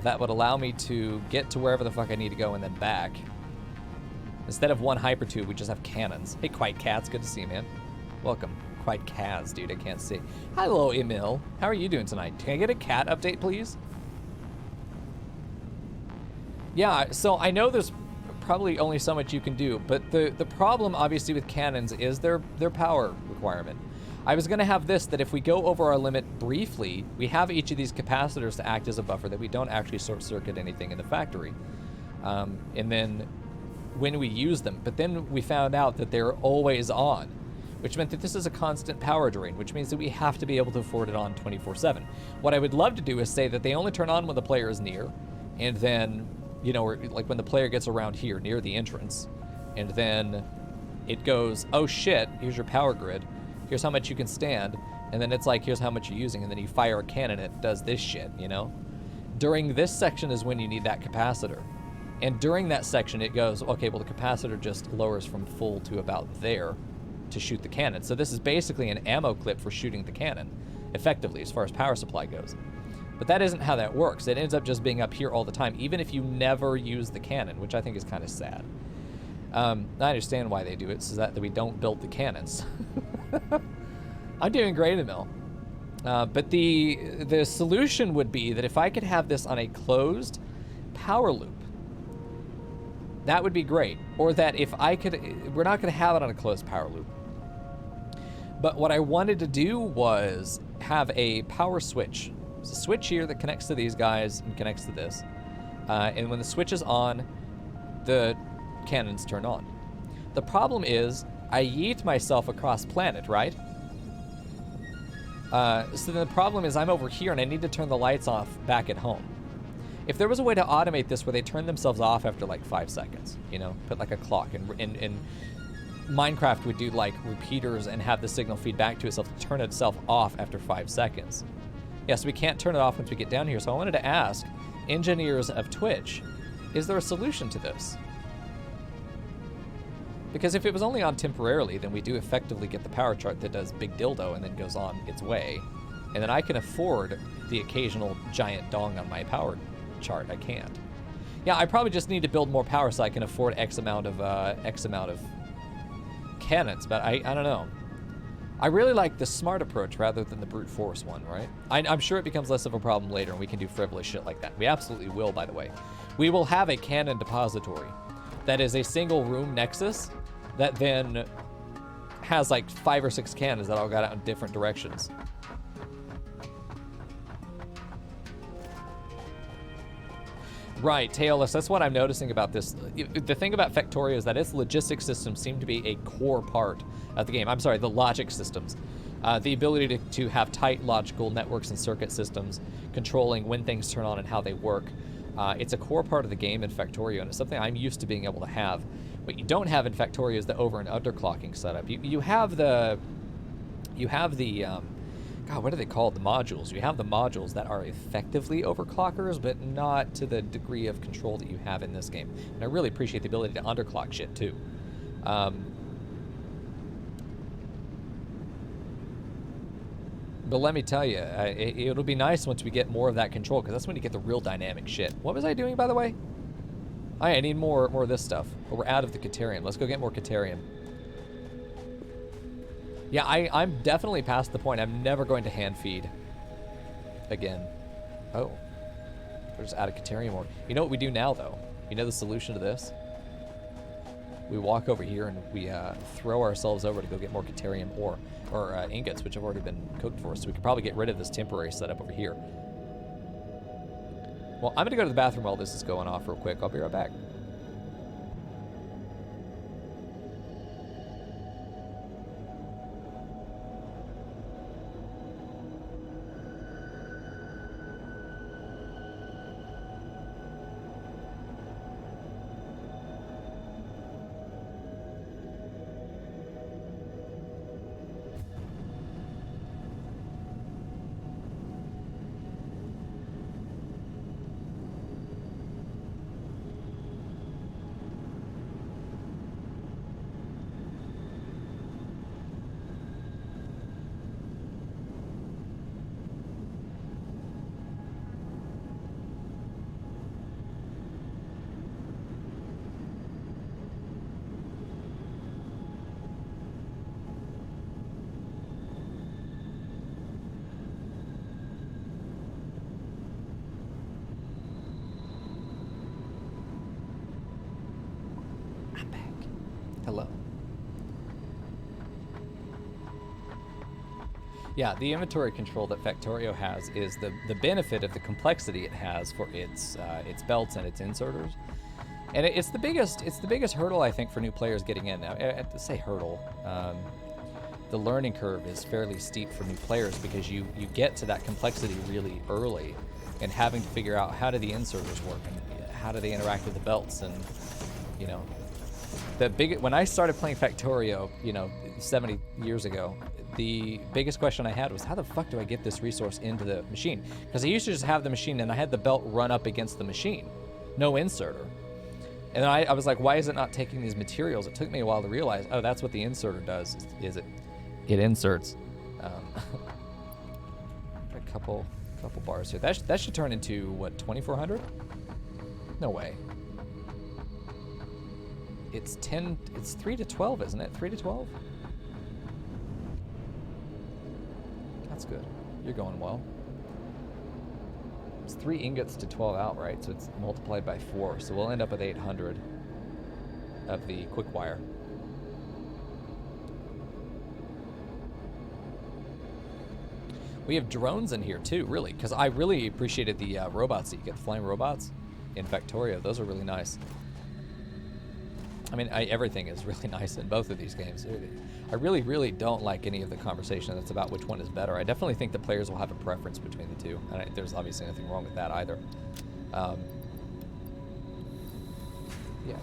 that would allow me to get to wherever the fuck I need to go and then back. Instead of one hypertube, we just have cannons. Hey, Quiet Cats, good to see you, man. Welcome. Quiet Cats, dude, I can't see. Hello, Emil. How are you doing tonight? Can I get a cat update, please? Yeah, so I know there's probably only so much you can do, but the problem, obviously, with cannons is their power requirement. I was going to have this, that if we go over our limit briefly, we have each of these capacitors to act as a buffer, that we don't actually short circuit anything in the factory. And then when we use them, but then we found out that they're always on, which meant that this is a constant power drain, which means that we have to be able to afford it on 24/7. What I would love to do is say that they only turn on when the player is near, and then, you know, or like when the player gets around here near the entrance, and then it goes, oh shit, here's your power grid. Here's how much you can stand, and then it's like, here's how much you're using, and then you fire a cannon, it does this shit, you know? During this section is when you need that capacitor. And during that section, it goes, okay, well, the capacitor just lowers from full to about there to shoot the cannon. So this is basically an ammo clip for shooting the cannon, effectively, as far as power supply goes. But that isn't how that works. It ends up just being up here all the time, even if you never use the cannon, which I think is kind of sad. I understand why they do it, so that we don't build the cannons. I'm doing great, Emil. But the solution would be that if I could have this on a closed power loop, that would be great. Or that if I could, we're not going to have it on a closed power loop. But what I wanted to do was have a power switch. There's a switch here that connects to these guys and connects to this. And when the switch is on, the cannons turn on. The problem is, I yeet myself across planet, right? So then the problem is I'm over here and I need to turn the lights off back at home. If there was a way to automate this where they turn themselves off after like 5 seconds, you know, put like a clock, and Minecraft would do like repeaters and have the signal feed back to itself to turn itself off after 5 seconds. Yeah, so we can't turn it off once we get down here. So I wanted to ask engineers of Twitch, is there a solution to this? Because if it was only on temporarily, then we do effectively get the power chart that does big dildo and then goes on its way. And then I can afford the occasional giant dong on my power chart. I can't. Yeah, I probably just need to build more power so I can afford X amount of cannons, but I don't know. I really like the smart approach rather than the brute force one, right? I'm sure it becomes less of a problem later and we can do frivolous shit like that. We absolutely will, by the way. We will have a cannon depository that is a single room nexus that then has like 5 or 6 cannons that all got out in different directions. Right, Tailless, that's what I'm noticing about this. The thing about Factorio is that its logistics systems seem to be a core part of the game. I'm sorry, the logic systems. The ability to have tight logical networks and circuit systems, controlling when things turn on and how they work. It's a core part of the game in Factorio, and it's something I'm used to being able to have. What you don't have in Factorio is the over and underclocking setup. You have the God, what are they called? The modules. You have the modules that are effectively overclockers, but not to the degree of control that you have in this game. And I really appreciate the ability to underclock shit too. But let me tell you, it'll be nice once we get more of that control, because that's when you get the real dynamic shit. What was I doing, by the way? I need more of this stuff. But we're out of the Caterium. Let's go get more Caterium. Yeah, I'm definitely past the point. I'm never going to hand feed again. Oh. We're just out of Caterium ore. You know what we do now, though? You know the solution to this? We walk over here and we throw ourselves over to go get more Caterium ore. Or ingots, which have already been cooked for us. So we could probably get rid of this temporary setup over here. Well, I'm going to go to the bathroom while this is going off real quick. I'll be right back. Yeah, the inventory control that Factorio has is the benefit of the complexity it has for its belts and its inserters, and it's the biggest hurdle I think for new players getting in. Now, to say hurdle, the learning curve is fairly steep for new players because you get to that complexity really early, and having to figure out how do the inserters work and how do they interact with the belts, and you know, when I started playing Factorio, 70 years ago. The biggest question I had was, how the fuck do I get this resource into the machine? Because I used to just have the machine and I had the belt run up against the machine. No inserter. And then I was like, why is it not taking these materials? It took me a while to realize, oh, that's what the inserter does, is it inserts. A couple bars here. That should turn into, what, 2,400? No way. It's 3 to 12, isn't it? 3 to 12? That's good. You're going well. It's 3 ingots to 12 out, right? So it's multiplied by 4. So we'll end up with 800 of the quick wire. We have drones in here too, really, because I really appreciated the robots that you get, the flying robots in Factorio. Those are really nice. I mean, everything is really nice in both of these games. I really don't like any of the conversation that's about which one is better. I definitely think the players will have a preference between the two, and there's obviously nothing wrong with that either. Yeah,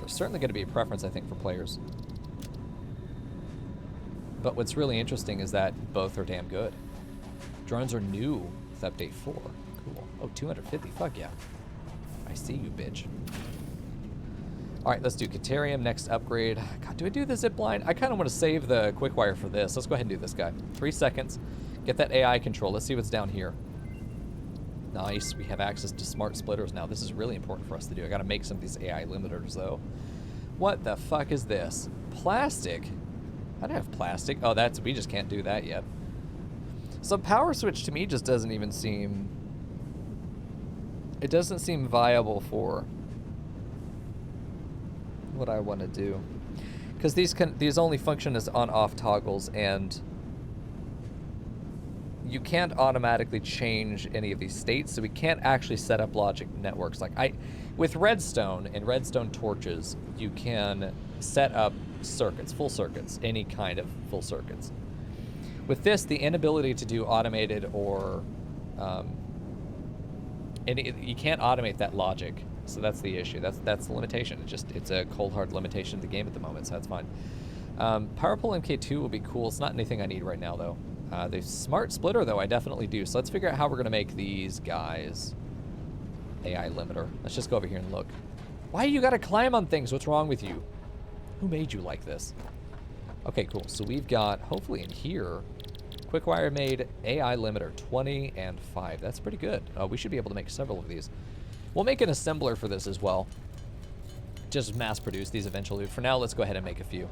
there's certainly going to be a preference, I think, for players. But what's really interesting is that both are damn good. Drones are new with Update 4. Cool. Oh, 250. Fuck yeah. I see you, bitch. All right, let's do Caterium, next upgrade. God, do I do the zip line? I kind of want to save the quick wire for this. Let's go ahead and do this guy. 3 seconds. Get that AI control. Let's see what's down here. Nice. We have access to smart splitters now. This is really important for us to do. I got to make some of these AI limiters, though. What the fuck is this? Plastic? I don't have plastic. Oh, we just can't do that yet. So power switch to me just doesn't even seem... It doesn't seem viable for what I want to do, because these only function as on-off toggles, and you can't automatically change any of these states, so we can't actually set up logic networks. Like with redstone and redstone torches, you can set up circuits, full circuits, any kind of full circuits. With this, the inability to do automated or you can't automate that logic. So that's the issue. That's the limitation. It's a cold hard limitation of the game at the moment, so that's fine. Power Pole MK2 will be cool. It's not anything I need right now, though. The smart splitter, though, I definitely do. So let's figure out how we're going to make these guys AI limiter. Let's just go over here and look. Why you got to climb on things? What's wrong with you? Who made you like this? Okay, cool. So we've got, hopefully in here, Quickwire made AI limiter 20 and 5. That's pretty good. We should be able to make several of these. We'll make an assembler for this as well. Just mass produce these eventually. For now, let's go ahead and make a few.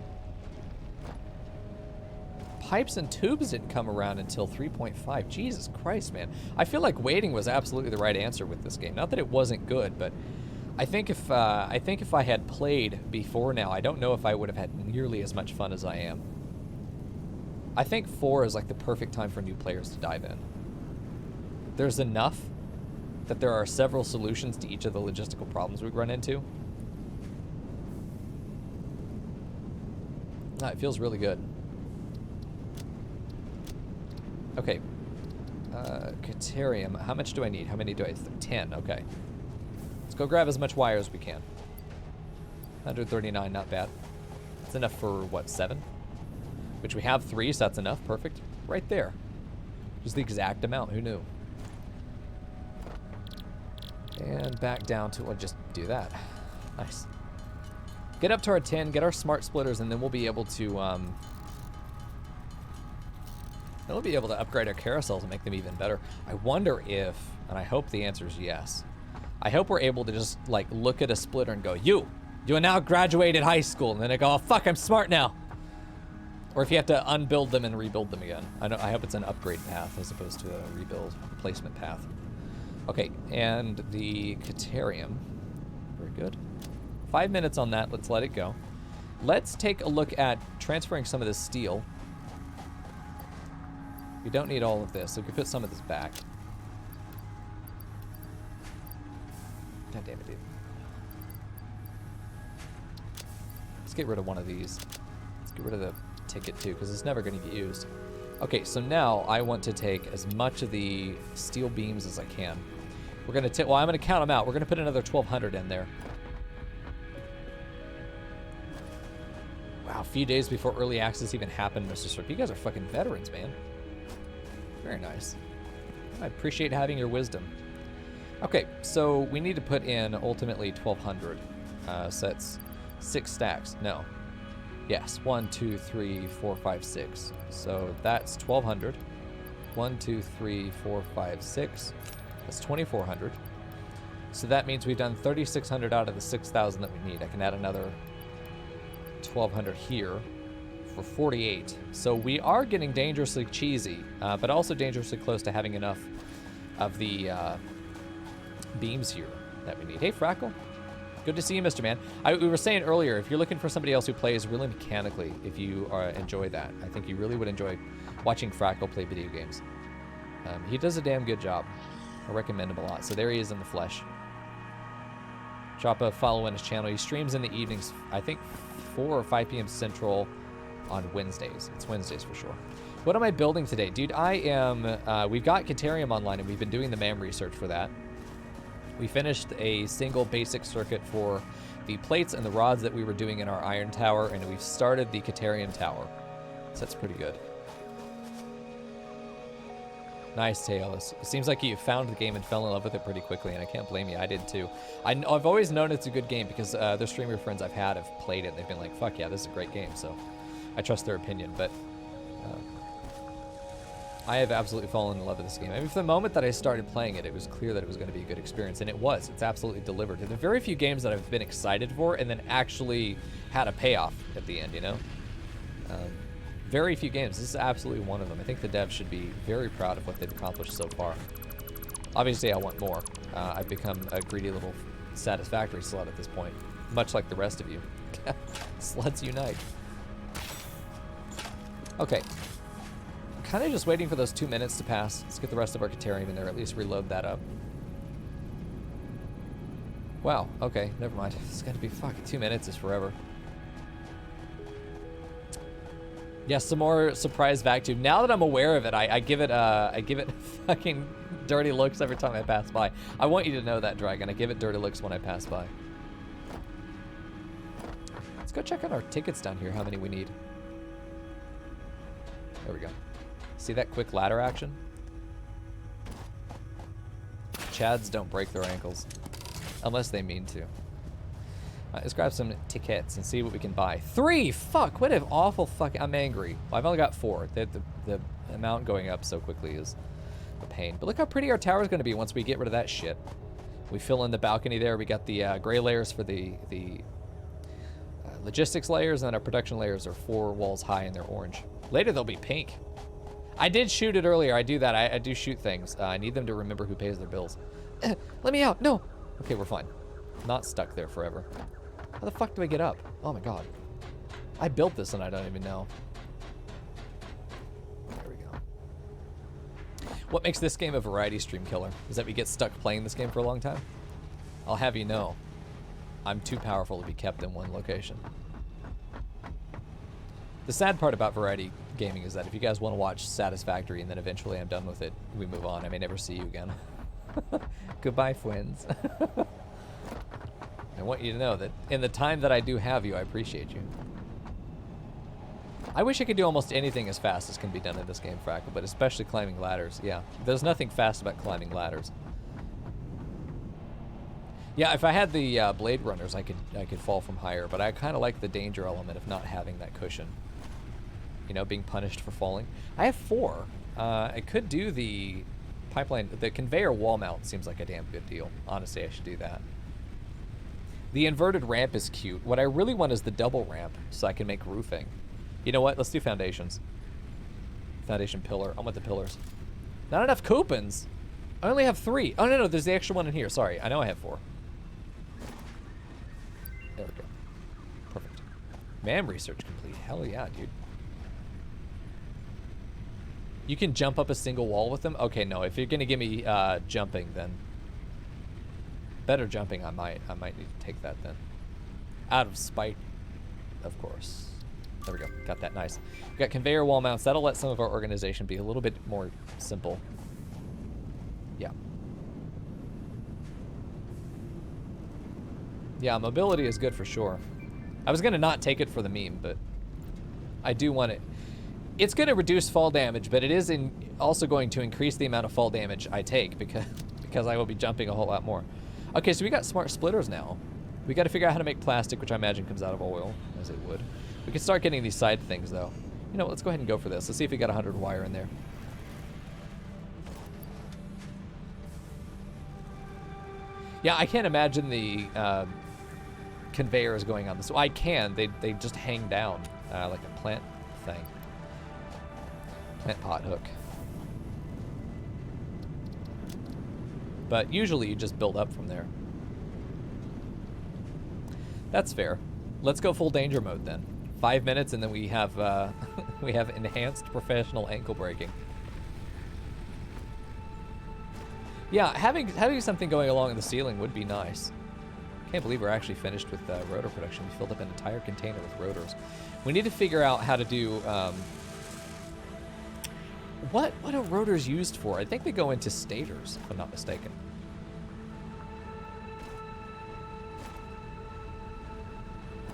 Pipes and tubes didn't come around until 3.5. Jesus Christ, man. I feel like waiting was absolutely the right answer with this game. Not that it wasn't good, but I think if I had played before now, I don't know if I would have had nearly as much fun as I am. I think 4 is like the perfect time for new players to dive in. There's enough that there are several solutions to each of the logistical problems we run into. It feels really good. Okay. Caterium. How much do I need? How many do I need? 10. Okay. Let's go grab as much wire as we can. 139, not bad. That's enough for, what, 7? Which we have 3, so that's enough. Perfect. Right there. Just the exact amount. Who knew? And back down to, just do that. Nice. Get up to our 10, get our smart splitters, and then we'll be able to, upgrade our carousels and make them even better. I wonder if, and I hope the answer is yes, I hope we're able to just, like, look at a splitter and go, you are now graduated high school, and then I go, oh, fuck, I'm smart now. Or if you have to unbuild them and rebuild them again. I hope it's an upgrade path as opposed to a replacement path. Okay, and the Caterium. Very good. 5 minutes on that. Let's let it go. Let's take a look at transferring some of this steel. We don't need all of this, so we can put some of this back. God damn it, dude. Let's get rid of one of these. Let's get rid of the ticket too, because it's never going to get used. Okay, so now I want to take as much of the steel beams as I can. We're going to take, well, I'm going to count them out. We're going to put another 1,200 in there. Wow, a few days before early access even happened, Mr. Sirp. You guys are fucking veterans, man. Very nice. I appreciate having your wisdom. Okay, so we need to put in ultimately 1,200. So that's 6 stacks. No. Yes, 1, 2, 3, 4, 5, 6. So that's 1,200. 1, 2, 3, 4, 5, 6. That's 2,400. So that means we've done 3,600 out of the 6,000 that we need. I can add another 1,200 here for 48. So we are getting dangerously cheesy, but also dangerously close to having enough of the beams here that we need. Hey, Frackle. Good to see you, Mr. Man. We were saying earlier, if you're looking for somebody else who plays really mechanically, if you enjoy that, I think you really would enjoy watching Frackle play video games. He does a damn good job. I recommend him a lot. So there he is in the flesh. Drop a follow on his channel. He streams in the evenings, I think 4 or 5 p.m. Central on Wednesdays. It's Wednesdays for sure. What am I building today? Dude, I am, we've got Caterium online and we've been doing the MAM research for that. We finished a single basic circuit for the plates and the rods that we were doing in our iron tower, and we've started the Caterium tower. So that's pretty good. Nice, Tails. It seems like you found the game and fell in love with it pretty quickly, and I can't blame you. I did too. I've always known it's a good game because the streamer friends I've had have played it, and they've been like, fuck yeah, this is a great game. So I trust their opinion, but I have absolutely fallen in love with this game. I mean, from the moment that I started playing it, it was clear that it was going to be a good experience, and it was. It's absolutely delivered. There are very few games that I've been excited for and then actually had a payoff at the end, you know? Very few games. This is absolutely one of them. I think the devs should be very proud of what they've accomplished so far. Obviously, I want more. I've become a greedy little Satisfactory slut at this point, much like the rest of you. Sluts unite. Okay. Kind of just waiting for those 2 minutes to pass. Let's get the rest of our Caterium in there, at least reload that up. Wow, okay, never mind. It's gonna be fucking 2 minutes is forever. Yes, some more surprise vacuum. Now that I'm aware of it, I give it fucking dirty looks every time I pass by. I want you to know that, Dragon. I give it dirty looks when I pass by. Let's go check out our tickets down here, how many we need. There we go. See that quick ladder action? Chads don't break their ankles. Unless they mean to. Let's grab some tickets and see what we can buy. 3! Fuck! What an awful fuck. I'm angry. Well, I've only got 4. The amount going up so quickly is a pain. But look how pretty our tower is going to be once we get rid of that shit. We fill in the balcony there. We got the gray layers for the logistics layers, and then our production layers are 4 walls high and they're orange. Later they'll be pink. I did shoot it earlier. I do that. I do shoot things. I need them to remember who pays their bills. Let me out. No. Okay, we're fine. Not stuck there forever. How the fuck do I get up? Oh my god. I built this and I don't even know. There we go. What makes this game a variety stream killer is that we get stuck playing this game for a long time. I'll have you know, I'm too powerful to be kept in one location. The sad part about variety gaming is that if you guys want to watch Satisfactory and then eventually I'm done with it, we move on. I may never see you again. Goodbye, friends. I want you to know that in the time that I do have you, I appreciate you. I wish I could do almost anything as fast as can be done in this game, Frackle, but especially climbing ladders. Yeah, there's nothing fast about climbing ladders. Yeah, if I had the blade runners, I could fall from higher, but I kind of like the danger element of not having that cushion. You know, being punished for falling. I have 4. I could do the pipeline. The conveyor wall mount seems like a damn good deal. Honestly, I should do that. The inverted ramp is cute. What I really want is the double ramp so I can make roofing. You know what? Let's do foundations. Foundation pillar. I want the pillars. Not enough coupons. I only have 3. Oh, no, there's the extra one in here. Sorry, I know I have 4. There we go. Perfect. MAM research complete. Hell yeah, dude. You can jump up a single wall with them? Okay, no. If you're going to give me jumping, then... Better jumping, I might need to take that then. Out of spite, of course. There we go. Got that. Nice. We got conveyor wall mounts. That'll let some of our organization be a little bit more simple. Yeah. Yeah, mobility is good for sure. I was going to not take it for the meme, but I do want it. It's going to reduce fall damage, but it is also going to increase the amount of fall damage I take because I will be jumping a whole lot more. Okay, so we got smart splitters now. We got to figure out how to make plastic, which I imagine comes out of oil, as it would. We can start getting these side things, though. You know, let's go ahead and go for this. Let's see if we got 100 wire in there. Yeah, I can't imagine the conveyors going on this. Well, I can. They just hang down like a plant thing. Plant pot hook. But usually you just build up from there. That's fair. Let's go full danger mode then. 5 minutes and then we have we have enhanced professional ankle braking. Yeah, having something going along in the ceiling would be nice. Can't believe we're actually finished with rotor production. We filled up an entire container with rotors. We need to figure out how to do what are rotors used for? I think they go into stators, if I'm not mistaken.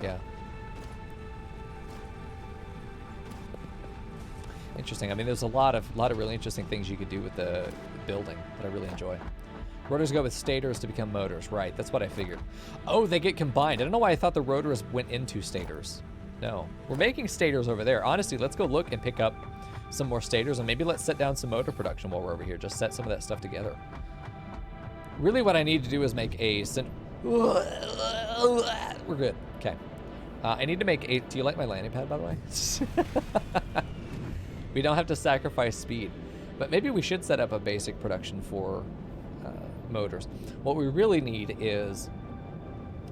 Yeah. Interesting. I mean, there's a lot of really interesting things you could do with the building that I really enjoy. Rotors go with stators to become motors. Right, that's what I figured. Oh, they get combined. I don't know why I thought the rotors went into stators. No. We're making stators over there. Honestly, let's go look and pick up some more stators, and maybe let's set down some motor production while we're over here. Just set some of that stuff together. Really what I need to do is make a... We're good. Okay. I need to make a... Do you like my landing pad, by the way? We don't have to sacrifice speed. But maybe we should set up a basic production for motors. What we really need is...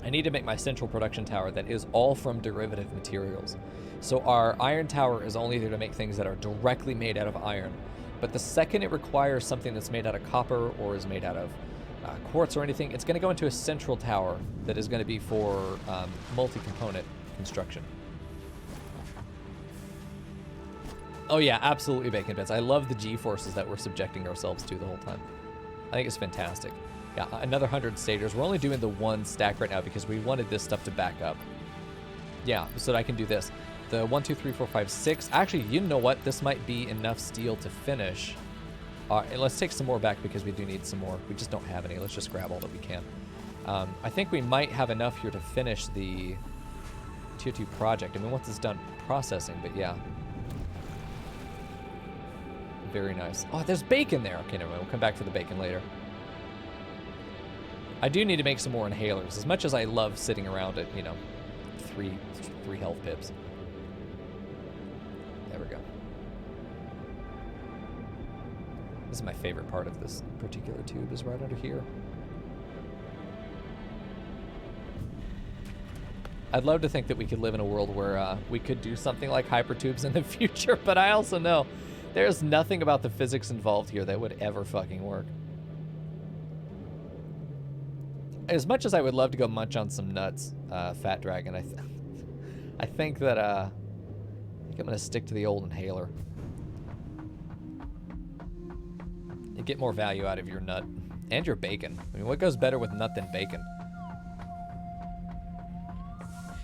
I need to make my central production tower that is all from derivative materials. So our iron tower is only there to make things that are directly made out of iron. But the second it requires something that's made out of copper or is made out of quartz or anything, it's going to go into a central tower that is going to be for multi-component construction. Oh yeah, absolutely bacon bits. I love the G-forces that we're subjecting ourselves to the whole time. I think it's fantastic. Yeah, another 100 stators. We're only doing the one stack right now because we wanted this stuff to back up. Yeah, so that I can do this. The 1, 2, 3, 4, 5, 6. Actually, you know what? This might be enough steel to finish. Let's take some more back because we do need some more. We just don't have any. Let's just grab all that we can. I think we might have enough here to finish the Tier 2 project. I mean, once it's done processing, but yeah. Very nice. Oh, there's bacon there. Okay, never mind. We'll come back to the bacon later. I do need to make some more inhalers. As much as I love sitting around at, you know, three health pips. There we go. This is my favorite part of this particular tube, is right under here. I'd love to think that we could live in a world where we could do something like hypertubes in the future, but I also know there's nothing about the physics involved here that would ever fucking work. As much as I would love to go munch on some nuts, Fat Dragon, I think that I think I'm gonna stick to the old inhaler. You get more value out of your nut and your bacon. I mean, what goes better with nut than bacon?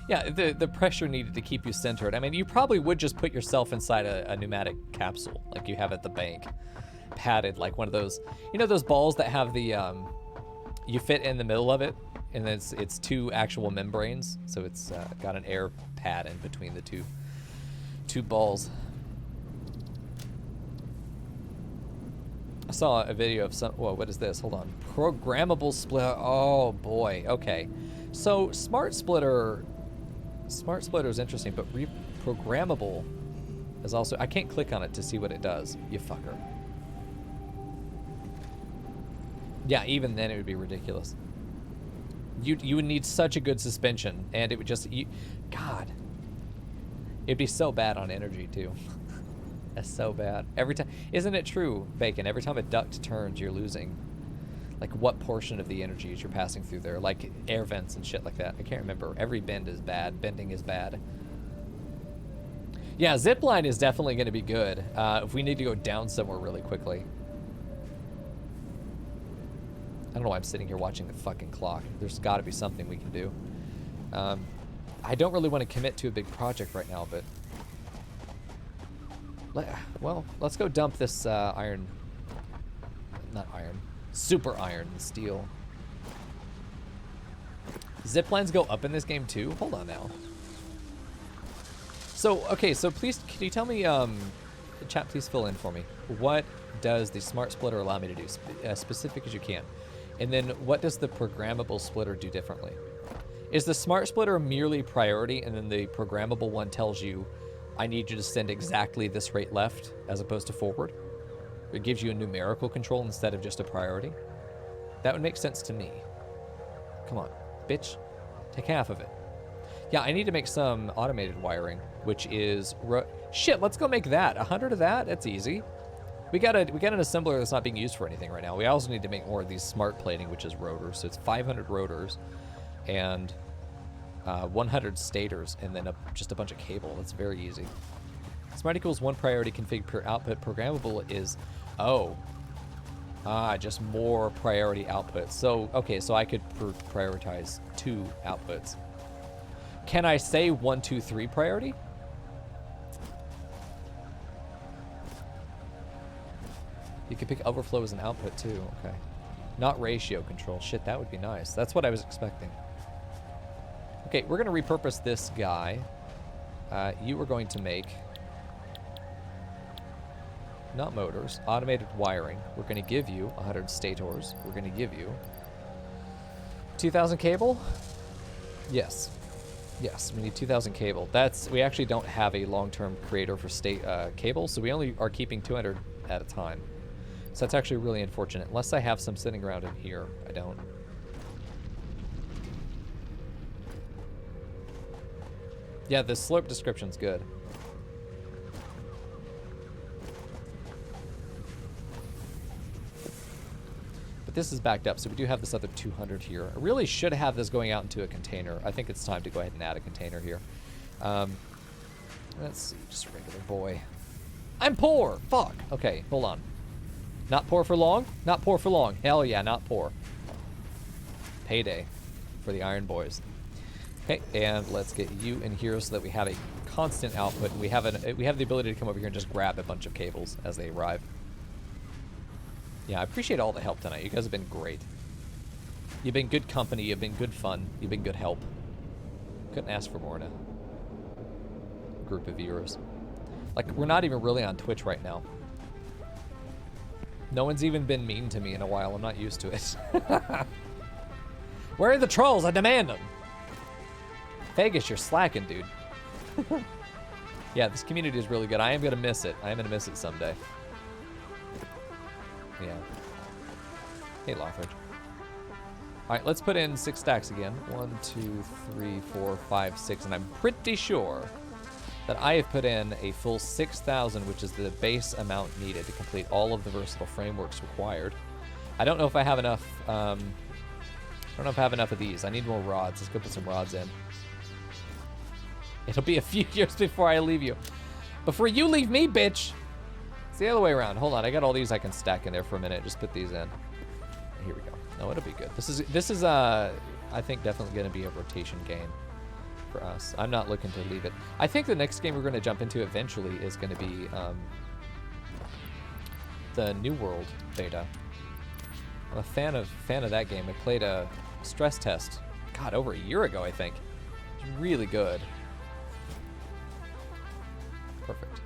Yeah, the pressure needed to keep you centered. I mean, you probably would just put yourself inside a pneumatic capsule like you have at the bank, padded like one of those. You know those balls that have the you fit in the middle of it, and then it's two actual membranes, so it's got an air pad in between the two balls. I saw a video of some. Whoa, what is this? Hold on. Programmable splitter. Oh boy. Okay. So smart splitter is interesting, but reprogrammable is also. I can't click on it to see what it does. You fucker. Yeah, even then it would be ridiculous. You would need such a good suspension, and it would just God. It'd be so bad on energy too. That's so bad. Every time, isn't it true, Bacon? Every time a duct turns, you're losing. Like, what portion of the energies you're passing through there? Like, air vents and shit like that. I can't remember. Every bend is bad. Bending is bad. Yeah, zipline is definitely going to be good if we need to go down somewhere really quickly. I don't know why I'm sitting here watching the fucking clock. There's got to be something we can do. I don't really want to commit to a big project right now, but... well, let's go dump this iron... Not iron. Super iron and steel. Ziplines go up in this game too? Hold on now. So, okay, so please, can you tell me, chat, please fill in for me. What does the smart splitter allow me to do? As specific as you can. And then what does the programmable splitter do differently? Is the smart splitter merely priority and then the programmable one tells you, I need you to send exactly this rate left as opposed to forward? It gives you a numerical control instead of just a priority? That would make sense to me. Come on, bitch. Take half of it. Yeah, I need to make some automated wiring, which is... Shit, let's go make that. 100 of that? That's easy. We got an assembler that's not being used for anything right now. We also need to make more of these smart plating, which is rotors. So it's 500 rotors and 100 stators, and then just a bunch of cable. That's very easy. Smart equals 1 priority config per output. Programmable is... just more priority outputs. So, okay, so I could prioritize 2 outputs. Can I say 1, 2, 3 priority? You could pick overflow as an output too, okay. Not ratio control. Shit, that would be nice. That's what I was expecting. Okay, we're gonna repurpose this guy. You are going to make... Not motors, automated wiring. We're going to give you 100 stators. We're going to give you 2,000 cable. Yes, yes, we need 2,000 cable. We actually don't have a long-term creator for cable, so we only are keeping 200 at a time. So that's actually really unfortunate. Unless I have some sitting around in here, I don't. Yeah, the slurp description's good. But this is backed up, so we do have this other 200 here. I really should have this going out into a container. I think it's time to go ahead and add a container here. Let's see, just a regular boy. I'm poor! Fuck! Okay, hold on. Not poor for long? Not poor for long. Hell yeah, not poor. Payday for the Iron Boys. Okay, and let's get you in here so that we have a constant output. We have the ability to come over here and just grab a bunch of cables as they arrive. Yeah, I appreciate all the help tonight. You guys have been great. You've been good company. You've been good fun. You've been good help. Couldn't ask for more in a group of viewers. Like, we're not even really on Twitch right now. No one's even been mean to me in a while. I'm not used to it. Where are the trolls? I demand them. Vegas, you're slacking, dude. Yeah, this community is really good. I am going to miss it. I am going to miss it someday. Yeah. Hey, Lothridge. Alright, let's put in 6 stacks again. 1, 2, 3, 4, 5, 6. And I'm pretty sure that I have put in a full 6,000, which is the base amount needed to complete all of the versatile frameworks required. I don't know if I have enough, I don't know if I have enough of these. I need more rods. Let's go put some rods in. It'll be a few years before I leave you. Before you leave me, bitch! It's the other way around. Hold on, I got all these I can stack in there for a minute. Just put these in. Here we go. No, it'll be good. This is I think definitely going to be a rotation game for us. I'm not looking to leave it. I think the next game we're going to jump into eventually is going to be the New World beta. I'm a fan of that game. I played a stress test, God, over a year ago, I think. It's really good. Perfect.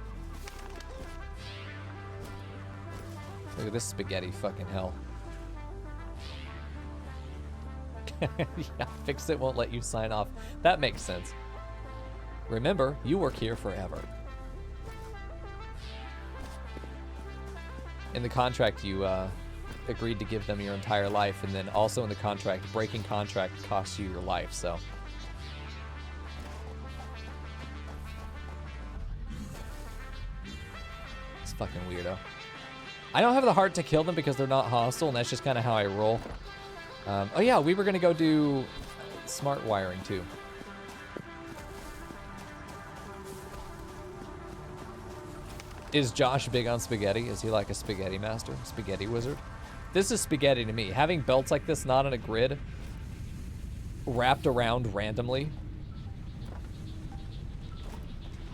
Look at this spaghetti fucking hell. Yeah, fix it won't let you sign off. That makes sense. Remember, you work here forever. In the contract, you agreed to give them your entire life, and then also in the contract, breaking contract costs you your life, so. This fucking weirdo. I don't have the heart to kill them because they're not hostile, and that's just kind of how I roll. Oh yeah, we were gonna go do smart wiring too. Is Josh big on spaghetti? Is he like a spaghetti master? Spaghetti wizard? This is spaghetti to me. Having belts like this not on a grid, wrapped around randomly.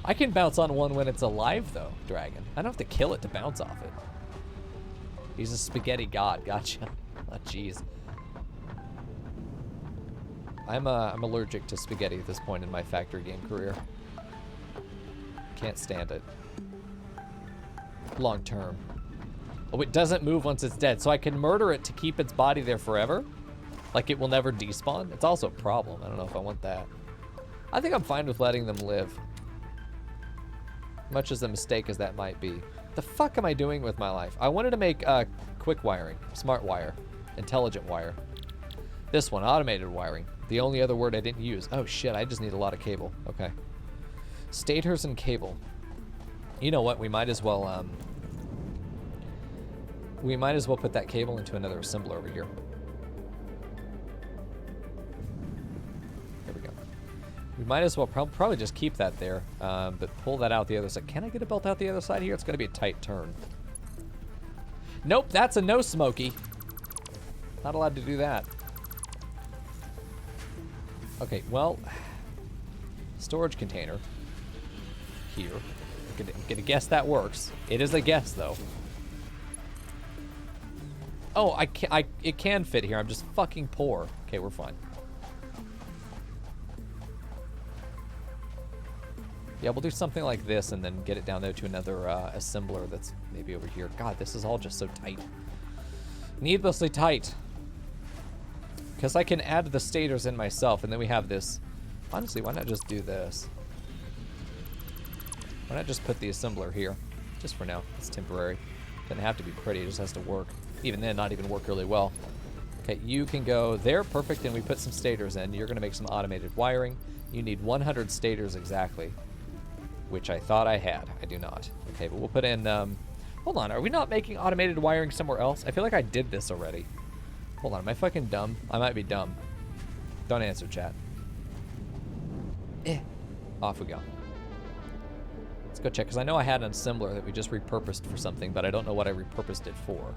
I can bounce on one when it's alive though, Dragon. I don't have to kill it to bounce off it. He's a spaghetti god, gotcha. Oh, jeez. I'm allergic to spaghetti at this point in my factory game career. Can't stand it. Long term. Oh, it doesn't move once it's dead, so I can murder it to keep its body there forever? Like it will never despawn? It's also a problem. I don't know if I want that. I think I'm fine with letting them live. Much as a mistake as that might be. The fuck am I doing with my life? I wanted to make quick wiring, smart wire, intelligent wire. This one, automated wiring. The only other word I didn't use. Oh shit, I just need a lot of cable. Okay. Stators and cable. You know what, we might as well put that cable into another assembler over here. There we go. We might as well probably just keep that there, but pull that out the other side. Can I get a belt out the other side here? It's gonna be a tight turn. Nope, that's a no, Smokey. Not allowed to do that. Okay, well, storage container here. I'm gonna guess that works. It is a guess, though. Oh, it can fit here. I'm just fucking poor. Okay, we're fine. Yeah, we'll do something like this and then get it down there to another assembler that's maybe over here. God, this is all just so tight. Needlessly tight. Because I can add the stators in myself, and then we have this. Honestly, why not just do this? Why not just put the assembler here? Just for now. It's temporary. Doesn't have to be pretty, it just has to work. Even then, not even work really well. Okay, you can go there, perfect, and we put some stators in. You're gonna make some automated wiring. You need 100 stators exactly, which I thought I had. I do not. Okay, but we'll put in, hold on, are we not making automated wiring somewhere else? I feel like I did this already. Hold on, am I fucking dumb? I might be dumb. Don't answer, chat. Off we go. Let's go check, because I know I had an assembler that we just repurposed for something, but I don't know what I repurposed it for.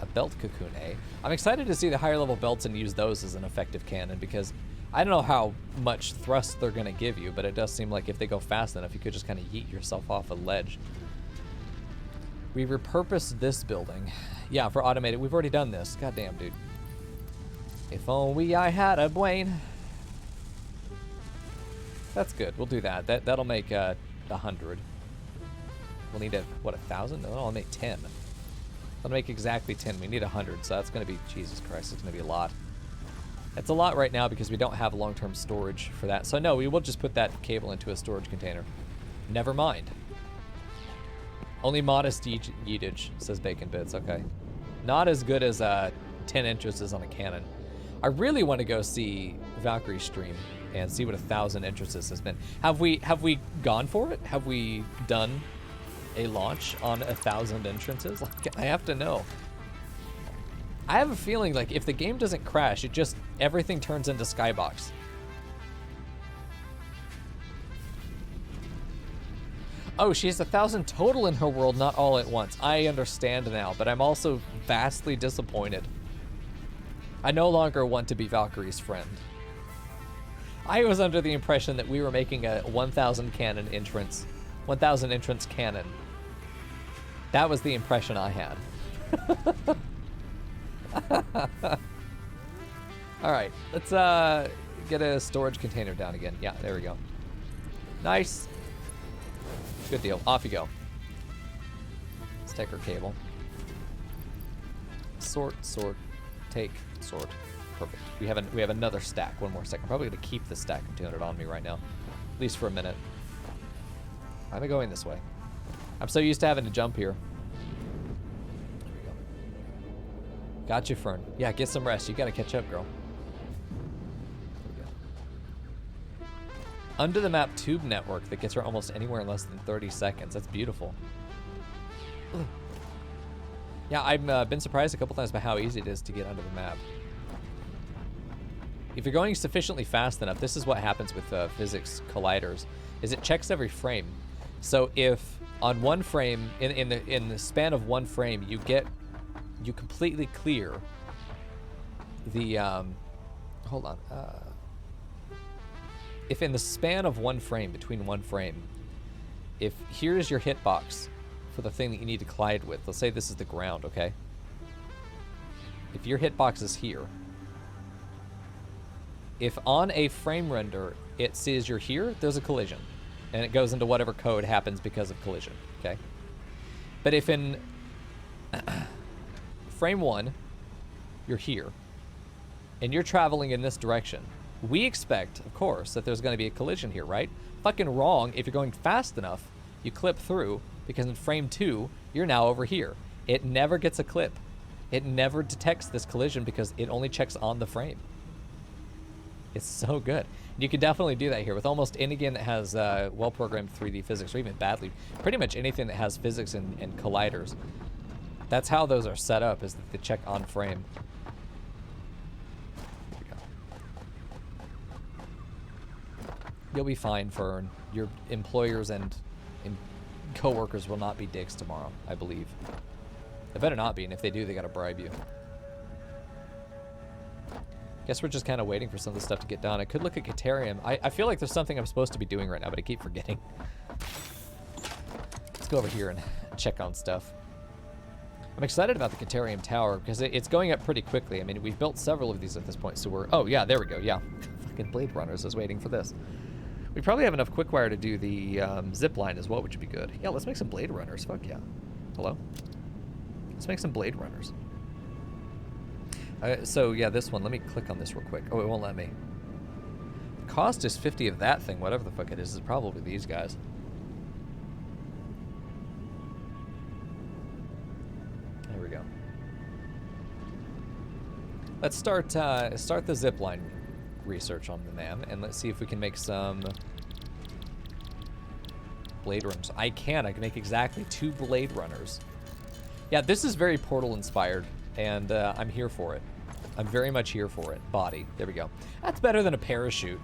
A belt cocoon, eh? I'm excited to see the higher level belts and use those as an effective cannon, because I don't know how much thrust they're going to give you, but it does seem like if they go fast enough, you could just kind of yeet yourself off a ledge. We repurposed this building. Yeah, for automated. We've already done this. Goddamn, dude. If only I had a brain. That's good. We'll do that. That'll make 100. We'll need what, 1,000? No, I'll make 10. That'll make exactly 10. We need 100, so that's going to be, Jesus Christ, it's going to be a lot. It's a lot right now because we don't have long-term storage for that. So no, we will just put that cable into a storage container. Never mind. Only modest yeetage, says Bacon Bits. Okay. Not as good as 10 entrances on a cannon. I really want to go see Valkyrie's stream and see what 1,000 entrances has been. Have we gone for it? Have we done a launch on 1,000 entrances? Like, I have to know. I have a feeling like if the game doesn't crash, it just everything turns into Skybox. Oh, she has 1,000 total in her world, not all at once. I understand now, but I'm also vastly disappointed. I no longer want to be Valkyrie's friend. I was under the impression that we were making a 1,000 cannon entrance. 1,000 entrance cannon. That was the impression I had. Alright, let's get a storage container down again. Yeah, there we go. Nice. Good deal. Off you go. Sticker cable. Sort, take, sort. Perfect. We have another stack. One more stack. I'm probably gonna keep the stack of 200 on me right now, at least for a minute. I'm going this way. I'm so used to having to jump here. There we go. Got you, Fern. Yeah, get some rest. You gotta catch up, girl. There we go. under the map tube network that gets her almost anywhere in less than 30 seconds. That's beautiful. Ugh. Yeah, I've been surprised a couple times by how easy it is to get under the map. If you're going sufficiently fast enough, this is what happens with physics colliders, is it checks every frame. So if on one frame, in the span of one frame, you completely clear the, hold on, if in the span of one frame, between one frame, if here's your hitbox for the thing that you need to collide with, let's say this is the ground, okay? If your hitbox is here, if on a frame render it says you're here, there's a collision. And it goes into whatever code happens because of collision, okay? But if in frame 1, you're here, and you're traveling in this direction, we expect, of course, that there's going to be a collision here, right? Fucking wrong. If you're going fast enough, you clip through, because in frame 2, you're now over here. It never gets a clip. It never detects this collision because it only checks on the frame. It's so good. You can definitely do that here with almost any game that has well-programmed 3D physics, or even badly, pretty much anything that has physics and colliders. That's how those are set up, is that they check on frame. Here we go. You'll be fine, Fern. Your employers and co-workers will not be dicks tomorrow, I believe. They better not be, and if they do, they gotta bribe you. Guess we're just kind of waiting for some of the stuff to get done. I could look at Caterium. I feel like there's something I'm supposed to be doing right now, but I keep forgetting. Let's go over here and check on stuff. I'm excited about the Caterium Tower because it's going up pretty quickly. I mean, we've built several of these at this point, so we're... Oh, yeah, there we go, yeah. Fucking Blade Runners is waiting for this. We probably have enough quick-wire to do the zip line as well, which would be good. Yeah, let's make some Blade Runners. Fuck yeah. Hello? Let's make some Blade Runners. So yeah, this one, let me click on this real quick. Oh, it won't let me. The cost is 50 of that thing, whatever the fuck it is probably these guys. There we go. Let's start the zipline research on the NAM, and let's see if we can make some Blade Runners. I can make exactly 2 Blade Runners. Yeah, this is very Portal inspired. And I'm here for it. I'm very much here for it. Body. There we go. That's better than a parachute.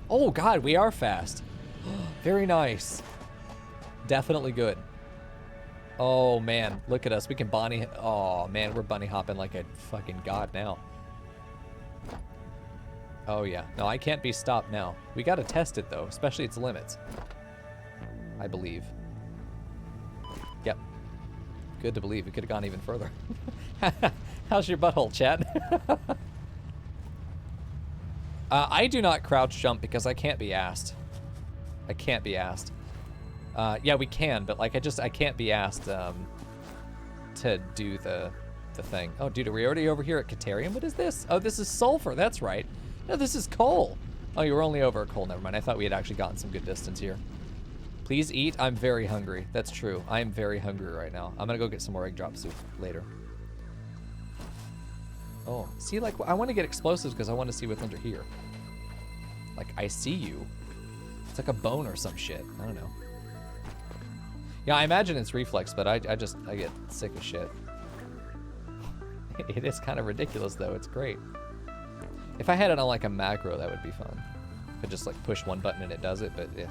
Oh, God, we are fast. Very nice. Definitely good. Oh, man. Look at us. We can bunny... Oh, man, we're bunny hopping like a fucking god now. Oh, yeah. No, I can't be stopped now. We got to test it, though, especially its limits. I believe. Yep. Good to believe. We could have gone even further. How's your butthole, chat? I do not crouch jump because I can't be asked. I can't be asked. Yeah, we can, but like I can't be asked to do the thing. Oh, dude, are we already over here at Caterium? What is this? Oh, this is sulfur. That's right. No, this is coal. Oh, you were only over at coal. Never mind. I thought we had actually gotten some good distance here. Please eat. I'm very hungry. That's true. I am very hungry right now. I'm gonna go get some more egg drop soup later. Oh, see, like, I want to get explosives because I want to see what's under here. Like, I see you. It's like a bone or some shit. I don't know. Yeah, I imagine it's reflex, but I get sick of shit. It is kind of ridiculous, though. It's great. If I had it on, like, a macro, that would be fun. If I just, like, push one button and it does it, but yeah.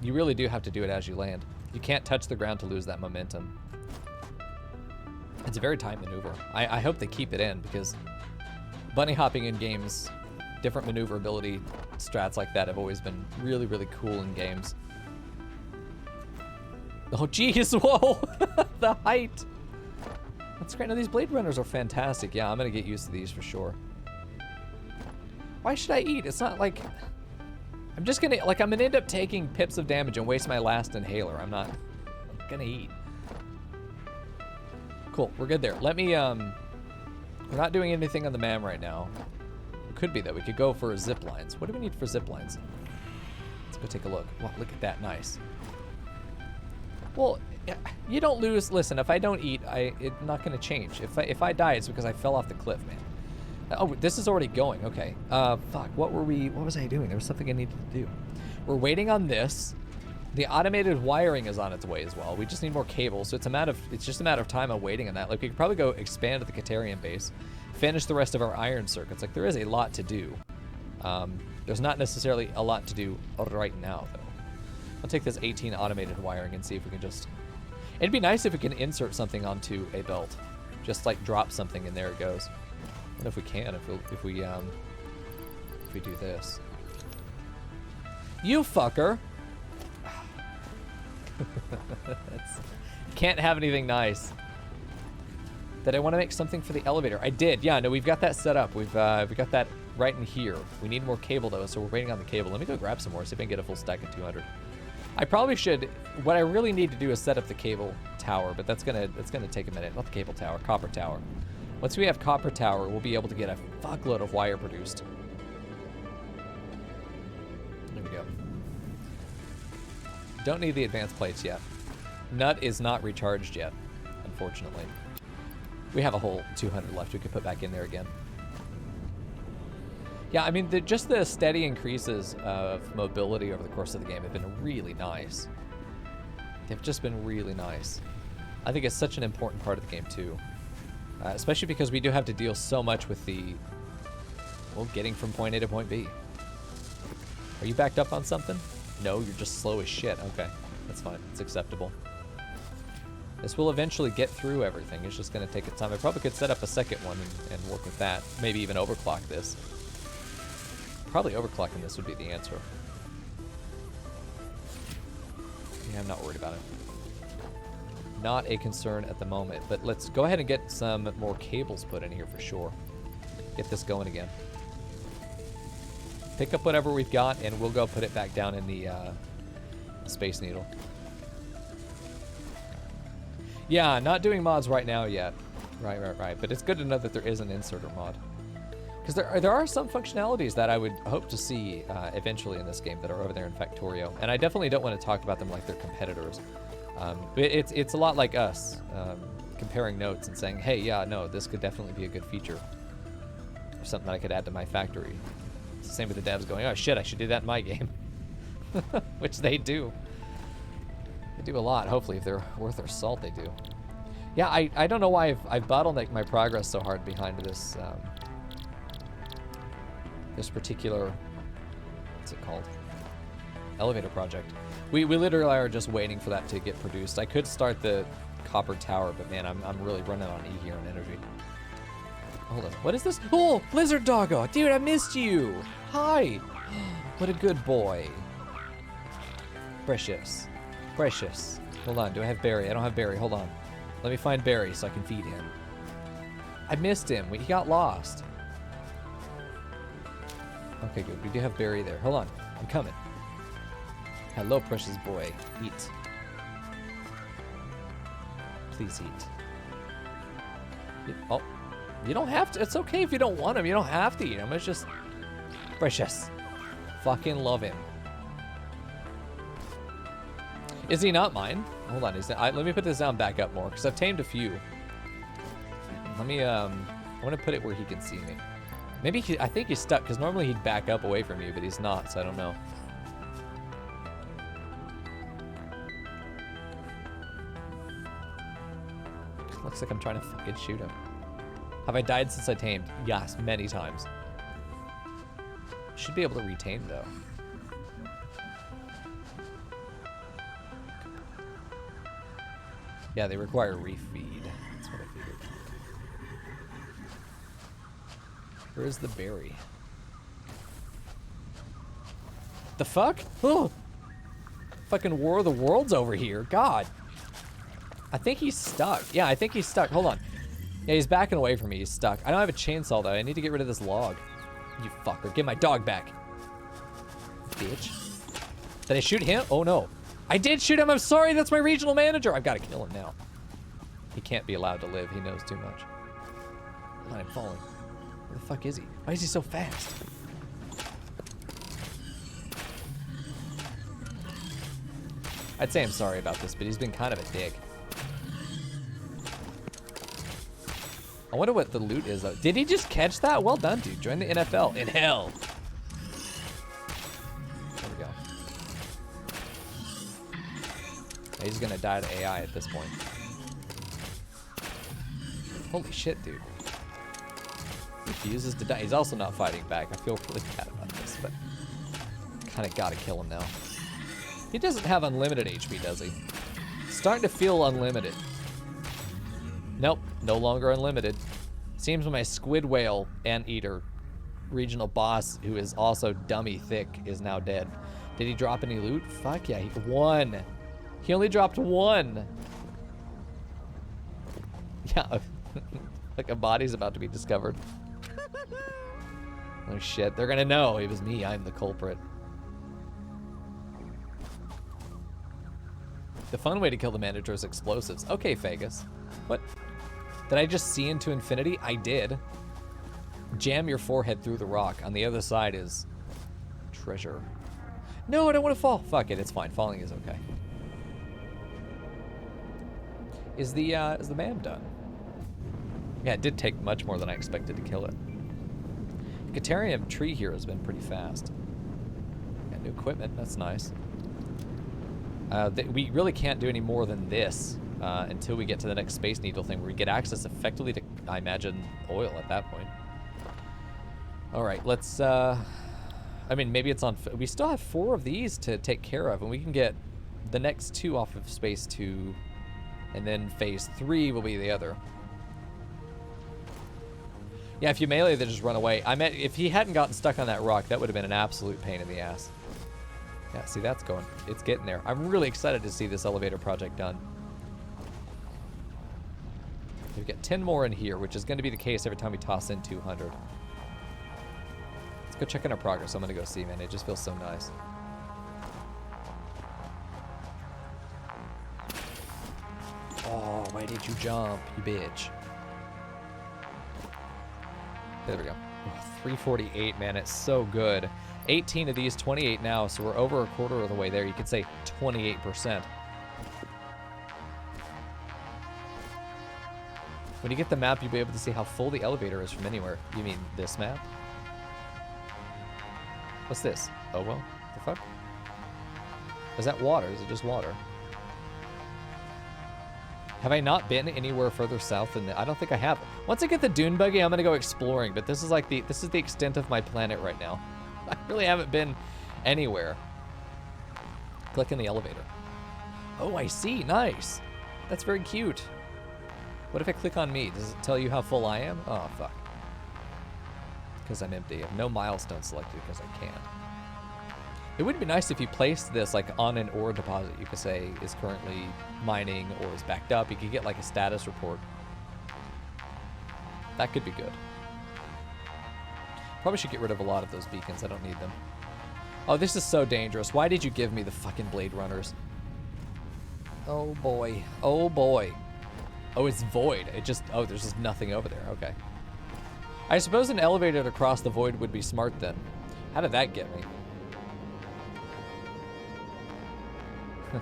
You really do have to do it as you land. You can't touch the ground to lose that momentum. It's a very tight maneuver. I hope they keep it in because bunny hopping in games, different maneuverability strats like that have always been really, really cool in games. Oh, geez, whoa! The height! That's great. Now, these Blade Runners are fantastic. Yeah, I'm going to get used to these for sure. Why should I eat? It's not like... I'm just gonna, like, I'm gonna end up taking pips of damage and waste my last inhaler. I'm not gonna eat. Cool, we're good there. Let me, we're not doing anything on the MAM right now. Could be, though. We could go for zip lines. What do we need for zip lines? Let's go take a look. Wow, look at that, nice. Well, you don't lose, listen, if I don't eat, it's not gonna change. If I die, it's because I fell off the cliff, man. Oh, this is already going. Okay. Fuck. What was I doing? There was something I needed to do. We're waiting on this. The automated wiring is on its way as well. We just need more cables, so it's just a matter of time of waiting on that. Like, we could probably go expand the Caterium base, finish the rest of our iron circuits. Like, there is a lot to do. There's not necessarily a lot to do right now, though. I'll take this 18 automated wiring and see if we can just... It'd be nice if we can insert something onto a belt. Just, like, drop something and there it goes. I don't know if we can, if we do this. You fucker! Can't have anything nice. Did I want to make something for the elevator? I did. Yeah, no, we've got that set up. We got that right in here. We need more cable though, so we're waiting on the cable. Let me go grab some more, see if I can get a full stack of 200. I probably should. What I really need to do is set up the cable tower, but that's gonna take a minute. Not the cable tower, copper tower. Once we have copper tower, we'll be able to get a fuckload of wire produced. There we go. Don't need the advanced plates yet. Nut is not recharged yet, unfortunately. We have a whole 200 left we could put back in there again. Yeah, I mean, just the steady increases of mobility over the course of the game have been really nice. They've just been really nice. I think it's such an important part of the game, too. Especially because we do have to deal so much with the, well, getting from point A to point B. Are you backed up on something? No, you're just slow as shit. Okay, that's fine. It's acceptable. This will eventually get through everything. It's just going to take its time. I probably could set up a second one and work with that. Maybe even overclock this. Probably overclocking this would be the answer. Yeah, I'm not worried about it. Not a concern at the moment. But let's go ahead and get some more cables put in here for sure. Get this going again. Pick up whatever we've got, and we'll go put it back down in the Space Needle. Yeah, not doing mods right now yet. Right. But it's good to know that there is an inserter mod. Because there are some functionalities that I would hope to see eventually in this game that are over there in Factorio. And I definitely don't want to talk about them like they're competitors. It's a lot like us, comparing notes and saying, hey, yeah, no, this could definitely be a good feature. Or something that I could add to my factory. It's the same with the devs going, oh shit, I should do that in my game. Which they do. They do a lot. Hopefully, if they're worth their salt, they do. Yeah, I don't know why I've bottlenecked my progress so hard behind this this particular, what's it called? Elevator project. We literally are just waiting for that to get produced. I could start the copper tower, but man, I'm really running on E here on energy. Hold on. What is this? Oh, lizard doggo. Dude, I missed you. Hi. What a good boy. Precious. Precious. Hold on. Do I have Barry? I don't have Barry. Hold on. Let me find Barry so I can feed him. I missed him. He got lost. Okay, good. We do have Barry there. Hold on. I'm coming. Hello, precious boy. Eat. Please eat. Oh. You don't have to. It's okay if you don't want him. You don't have to eat him. It's just precious. Fucking love him. Is he not mine? Hold on. Let me put this down back up more because I've tamed a few. Let me. I want to put it where he can see me. Maybe I think he's stuck because normally he'd back up away from you, but he's not, so I don't know. Looks like I'm trying to fucking shoot him. Have I died since I tamed? Yes, many times. Should be able to retame though. Yeah, they require refeed. That's what I figured. Where is the berry? The fuck? Oh! Fucking War of the Worlds over here. God. I think he's stuck. Yeah, I think he's stuck. Hold on. Yeah, he's backing away from me. He's stuck. I don't have a chainsaw, though. I need to get rid of this log. You fucker. Get my dog back. Bitch. Did I shoot him? Oh, no. I did shoot him. I'm sorry. That's my regional manager. I've got to kill him now. He can't be allowed to live. He knows too much. Hold on, I'm falling. Where the fuck is he? Why is he so fast? I'd say I'm sorry about this, but he's been kind of a dick. I wonder what the loot is, though. Did he just catch that? Well done, dude. Join the NFL. In hell. There we go. He's gonna die to AI at this point. Holy shit, dude. He refuses to die. He's also not fighting back. I feel really bad about this, but kind of gotta kill him now. He doesn't have unlimited HP, does he? Starting to feel unlimited. Nope, no longer unlimited. Seems my squid whale anteater regional boss, who is also dummy thick, is now dead. Did he drop any loot? Fuck yeah, one. He only dropped one. Yeah, like a body's about to be discovered. Oh shit, they're gonna know it was me, I'm the culprit. The fun way to kill the manager is explosives. Okay, Fagus. What? Did I just see into infinity? I did. Jam your forehead through the rock. On the other side is treasure. No, I don't want to fall. Fuck it, it's fine. Falling is okay. Is the mam done? Yeah, it did take much more than I expected to kill it. The Caterium tree here has been pretty fast. Got new equipment, that's nice. We really can't do any more than this until we get to the next Space Needle thing, where we get access effectively to, I imagine, oil at that point. Alright, let's, I mean, maybe it's on, we still have 4 of these to take care of, and we can get the next 2 off of Space 2, and then Phase 3 will be the other. Yeah, if you melee, they just run away. I meant, if he hadn't gotten stuck on that rock, that would have been an absolute pain in the ass. Yeah, see, that's going. It's getting there. I'm really excited to see this elevator project done. We've got 10 more in here, which is going to be the case every time we toss in 200. Let's go check in our progress. I'm going to go see, man. It just feels so nice. Oh, why did you jump, you bitch? There we go. Oh, 348, man. It's so good. 18 of these, 28 now, so we're over a quarter of the way there. You could say 28%. When you get the map, you'll be able to see how full the elevator is from anywhere. You mean this map? What's this? Oh, well. The fuck? Is that water? Is it just water? Have I not been anywhere further south than that? I don't think I have. Once I get the dune buggy, I'm gonna go exploring, but this is like this is the extent of my planet right now. I really haven't been anywhere. Click in the elevator. Oh, I see. Nice. That's very cute. What if I click on me? Does it tell you how full I am? Oh, fuck. Because I'm empty. I have no milestone selected because I can't. It would be nice if you placed this like on an ore deposit. You could say is currently mining or is backed up. You could get like a status report. That could be good. Probably should get rid of a lot of those beacons. I don't need them. Oh, this is so dangerous. Why did you give me the fucking Blade Runners? Oh boy. Oh boy. Oh, it's void. It just, oh, there's just nothing over there. Okay. I suppose an elevator to cross the void would be smart then. How did that get me?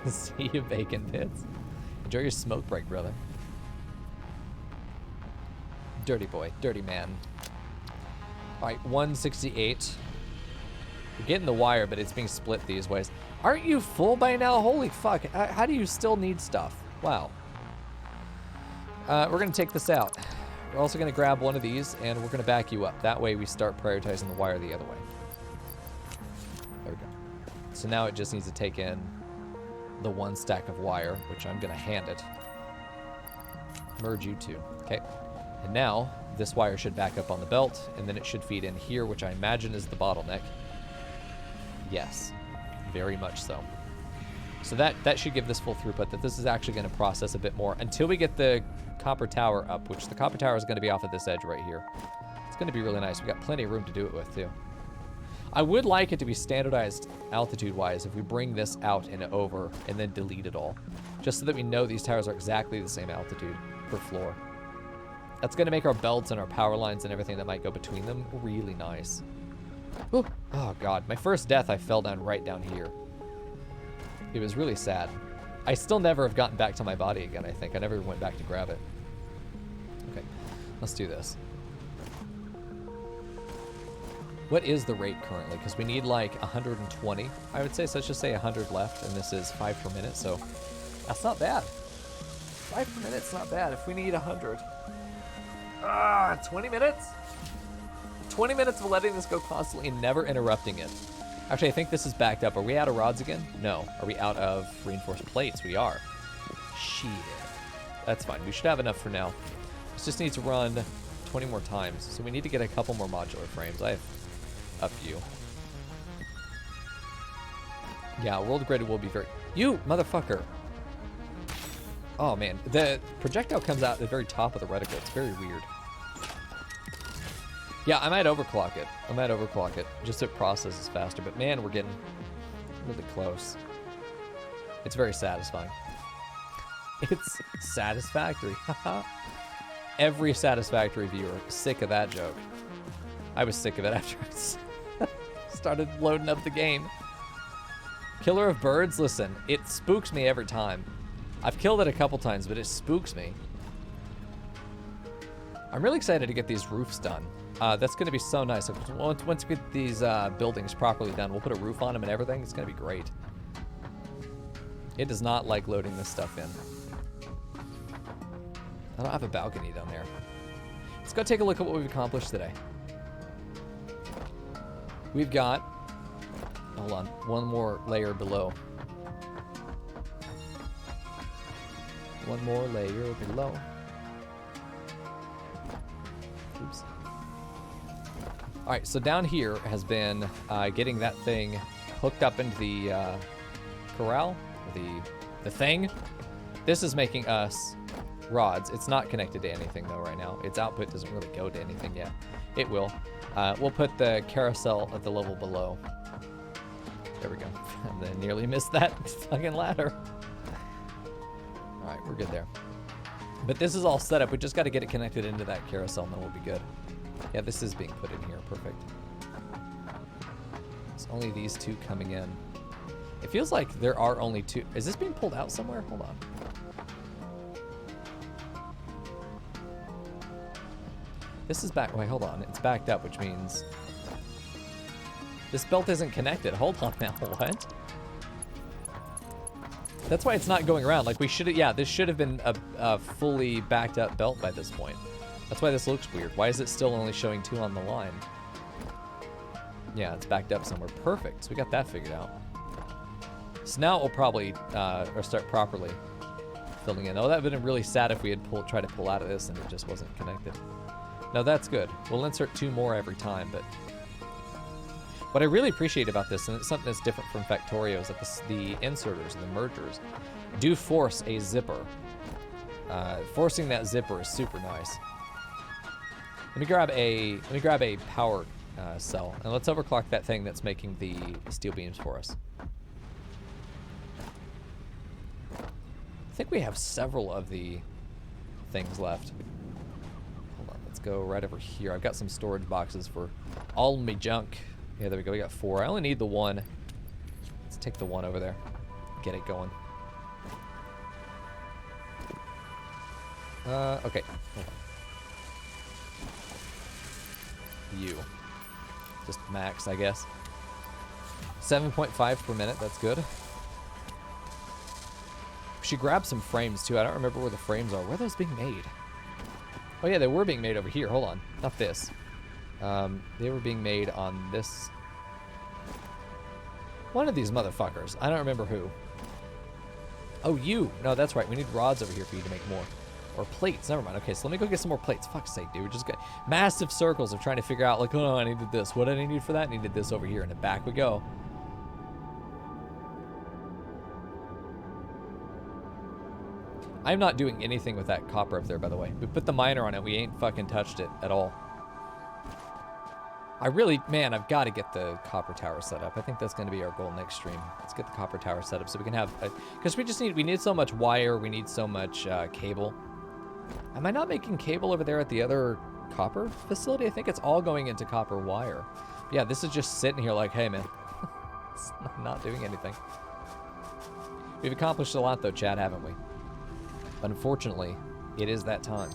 See you, bacon pits. Enjoy your smoke break, brother. Dirty boy. Dirty man. Alright, 168. You're getting the wire, but it's being split these ways. Aren't you full by now? Holy fuck. How do you still need stuff? Wow. We're going to take this out. We're also going to grab one of these, and we're going to back you up. That way we start prioritizing the wire the other way. There we go. So now it just needs to take in the 1 stack of wire, which I'm going to hand it. Merge you two. Okay. And now this wire should back up on the belt, and then it should feed in here, which I imagine is the bottleneck. Yes. Very much so. So that should give this full throughput, that this is actually going to process a bit more until we get the copper tower up, which the copper tower is going to be off at this edge right here. It's going to be really nice. We've got plenty of room to do it with, too. I would like it to be standardized altitude-wise if we bring this out and over and then delete it all, just so that we know these towers are exactly the same altitude per floor. That's going to make our belts and our power lines and everything that might go between them really nice. Ooh. Oh, God. My first death, I fell down right down here. It was really sad. I still never have gotten back to my body again, I think. I never went back to grab it. Okay. Let's do this. What is the rate currently? Because we need like 120, I would say. So let's just say 100 left, and this is 5 per minute, so that's not bad. 5 per minute's not bad if we need 100. 20 minutes? 20 minutes of letting this go constantly and never interrupting it. Actually, I think this is backed up. Are we out of rods again? No. Are we out of reinforced plates? We are. Shit. That's fine. We should have enough for now. This just needs to run 20 more times. So we need to get a couple more modular frames. I have a few. Yeah, world grid will be very... You, motherfucker! Oh, man. The projectile comes out at the very top of the reticle. It's very weird. Yeah, I might overclock it. Just so it processes faster. But, man, we're getting really close. It's very satisfying. It's satisfactory. Every Satisfactory viewer is sick of that joke. I was sick of it after I started loading up the game. Killer of birds? Listen, it spooks me every time. I've killed it a couple times, but it spooks me. I'm really excited to get these roofs done. That's going to be so nice. Once we get these buildings properly done, we'll put a roof on them and everything. It's going to be great. It does not like loading this stuff in. I don't have a balcony down there. Let's go take a look at what we've accomplished today. We've got, hold on, one more layer below. One more layer below. Oops. All right, so down here has been getting that thing hooked up into the corral, the thing. This is making us rods. It's not connected to anything though right now. Its output doesn't really go to anything yet. It will. We'll put the carousel at the level below. There we go. I nearly missed that fucking ladder. All right, we're good there. But this is all set up. We just got to get it connected into that carousel, and then we'll be good. Yeah, this is being put in here. Perfect. It's only these two coming in. It feels like there are only two. Is this being pulled out somewhere? Hold on. This is back. Wait, hold on. It's backed up, which means this belt isn't connected. Hold on now. What? That's why it's not going around. Like we should have, yeah, this should have been a fully backed up belt by this point. That's why this looks weird. Why is it still only showing two on the line? Yeah, it's backed up somewhere. Perfect. So we got that figured out. So now we'll probably or start properly filling in. Oh, that would have been really sad if we had tried to pull out of this and it just wasn't connected. No, that's good. We'll insert two more every time, but what I really appreciate about this, and it's something that's different from Factorio, is that the inserters, the mergers, do force a zipper. Forcing that zipper is super nice. Let me grab a power cell, and let's overclock that thing that's making the steel beams for us. I think we have several of the things left. Hold on, let's go right over here. I've got some storage boxes for all my junk. Yeah, there we go. We got 4. I only need the 1. Let's take the 1 over there. Get it going. Okay. Hold on. You. Just max, I guess. 7.5 per minute. That's good. We should grab some frames, too. I don't remember where the frames are. Where are those being made? Oh, yeah, they were being made over here. Hold on. Not this. They were being made on this. One of these motherfuckers. I don't remember who. Oh, you. No, that's right. We need rods over here for you to make more. Or plates. Never mind. Okay, so let me go get some more plates. Fuck's sake, dude. We just got massive circles of trying to figure out, like, oh, I needed this. What did I need for that? I needed this over here. And then back we go. I'm not doing anything with that copper up there, by the way. We put the miner on it. We ain't fucking touched it at all. I really, man, I've got to get the copper tower set up. I think that's going to be our goal next stream. Let's get the copper tower set up so we can have, because we need so much wire. We need so much cable. Am I not making cable over there at the other copper facility? I think it's all going into copper wire. But yeah, this is just sitting here like, hey, man, it's not doing anything. We've accomplished a lot though, Chad, haven't we? But unfortunately, it is that time.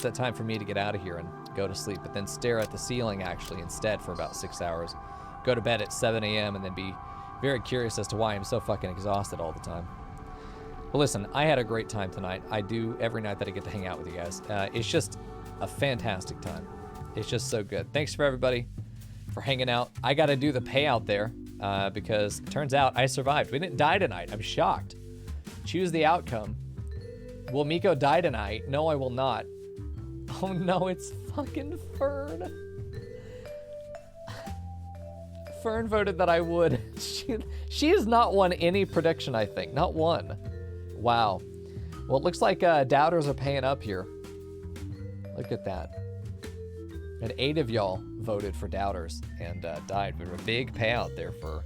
that time for me to get out of here and go to sleep, but then stare at the ceiling actually instead for about 6 hours. Go to bed at 7 a.m. and then be very curious as to why I'm so fucking exhausted all the time. But listen, I had a great time tonight. I do every night that I get to hang out with you guys. It's just a fantastic time. It's just so good. Thanks for everybody for hanging out. I got to do the payout there because it turns out I survived. We didn't die tonight. I'm shocked. Choose the outcome. Will Mico die tonight? No, I will not. Oh no, it's fucking Fern. Fern voted that I would. She has not won any prediction, I think. Not one. Wow. Well, it looks like doubters are paying up here. Look at that. And 8 of y'all voted for doubters and died. We were a big payout there for,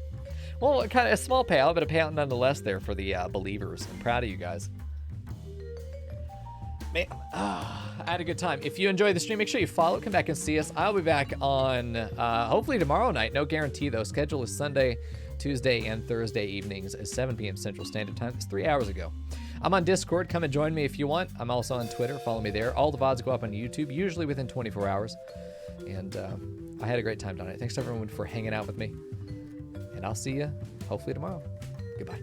well, kind of a small payout, but a payout nonetheless there for the believers. I'm proud of you guys. Man, I had a good time. If you enjoyed the stream, make sure you follow, come back and see us. I'll be back on hopefully tomorrow night. No guarantee though. Schedule is Sunday, Tuesday, and Thursday evenings at 7 p.m. Central Standard Time. It's 3 hours ago. I'm on Discord. Come and join me if you want. I'm also on Twitter. Follow me there. All the VODs go up on YouTube, usually within 24 hours. And I had a great time tonight. Thanks to everyone for hanging out with me. And I'll see you hopefully tomorrow. Goodbye.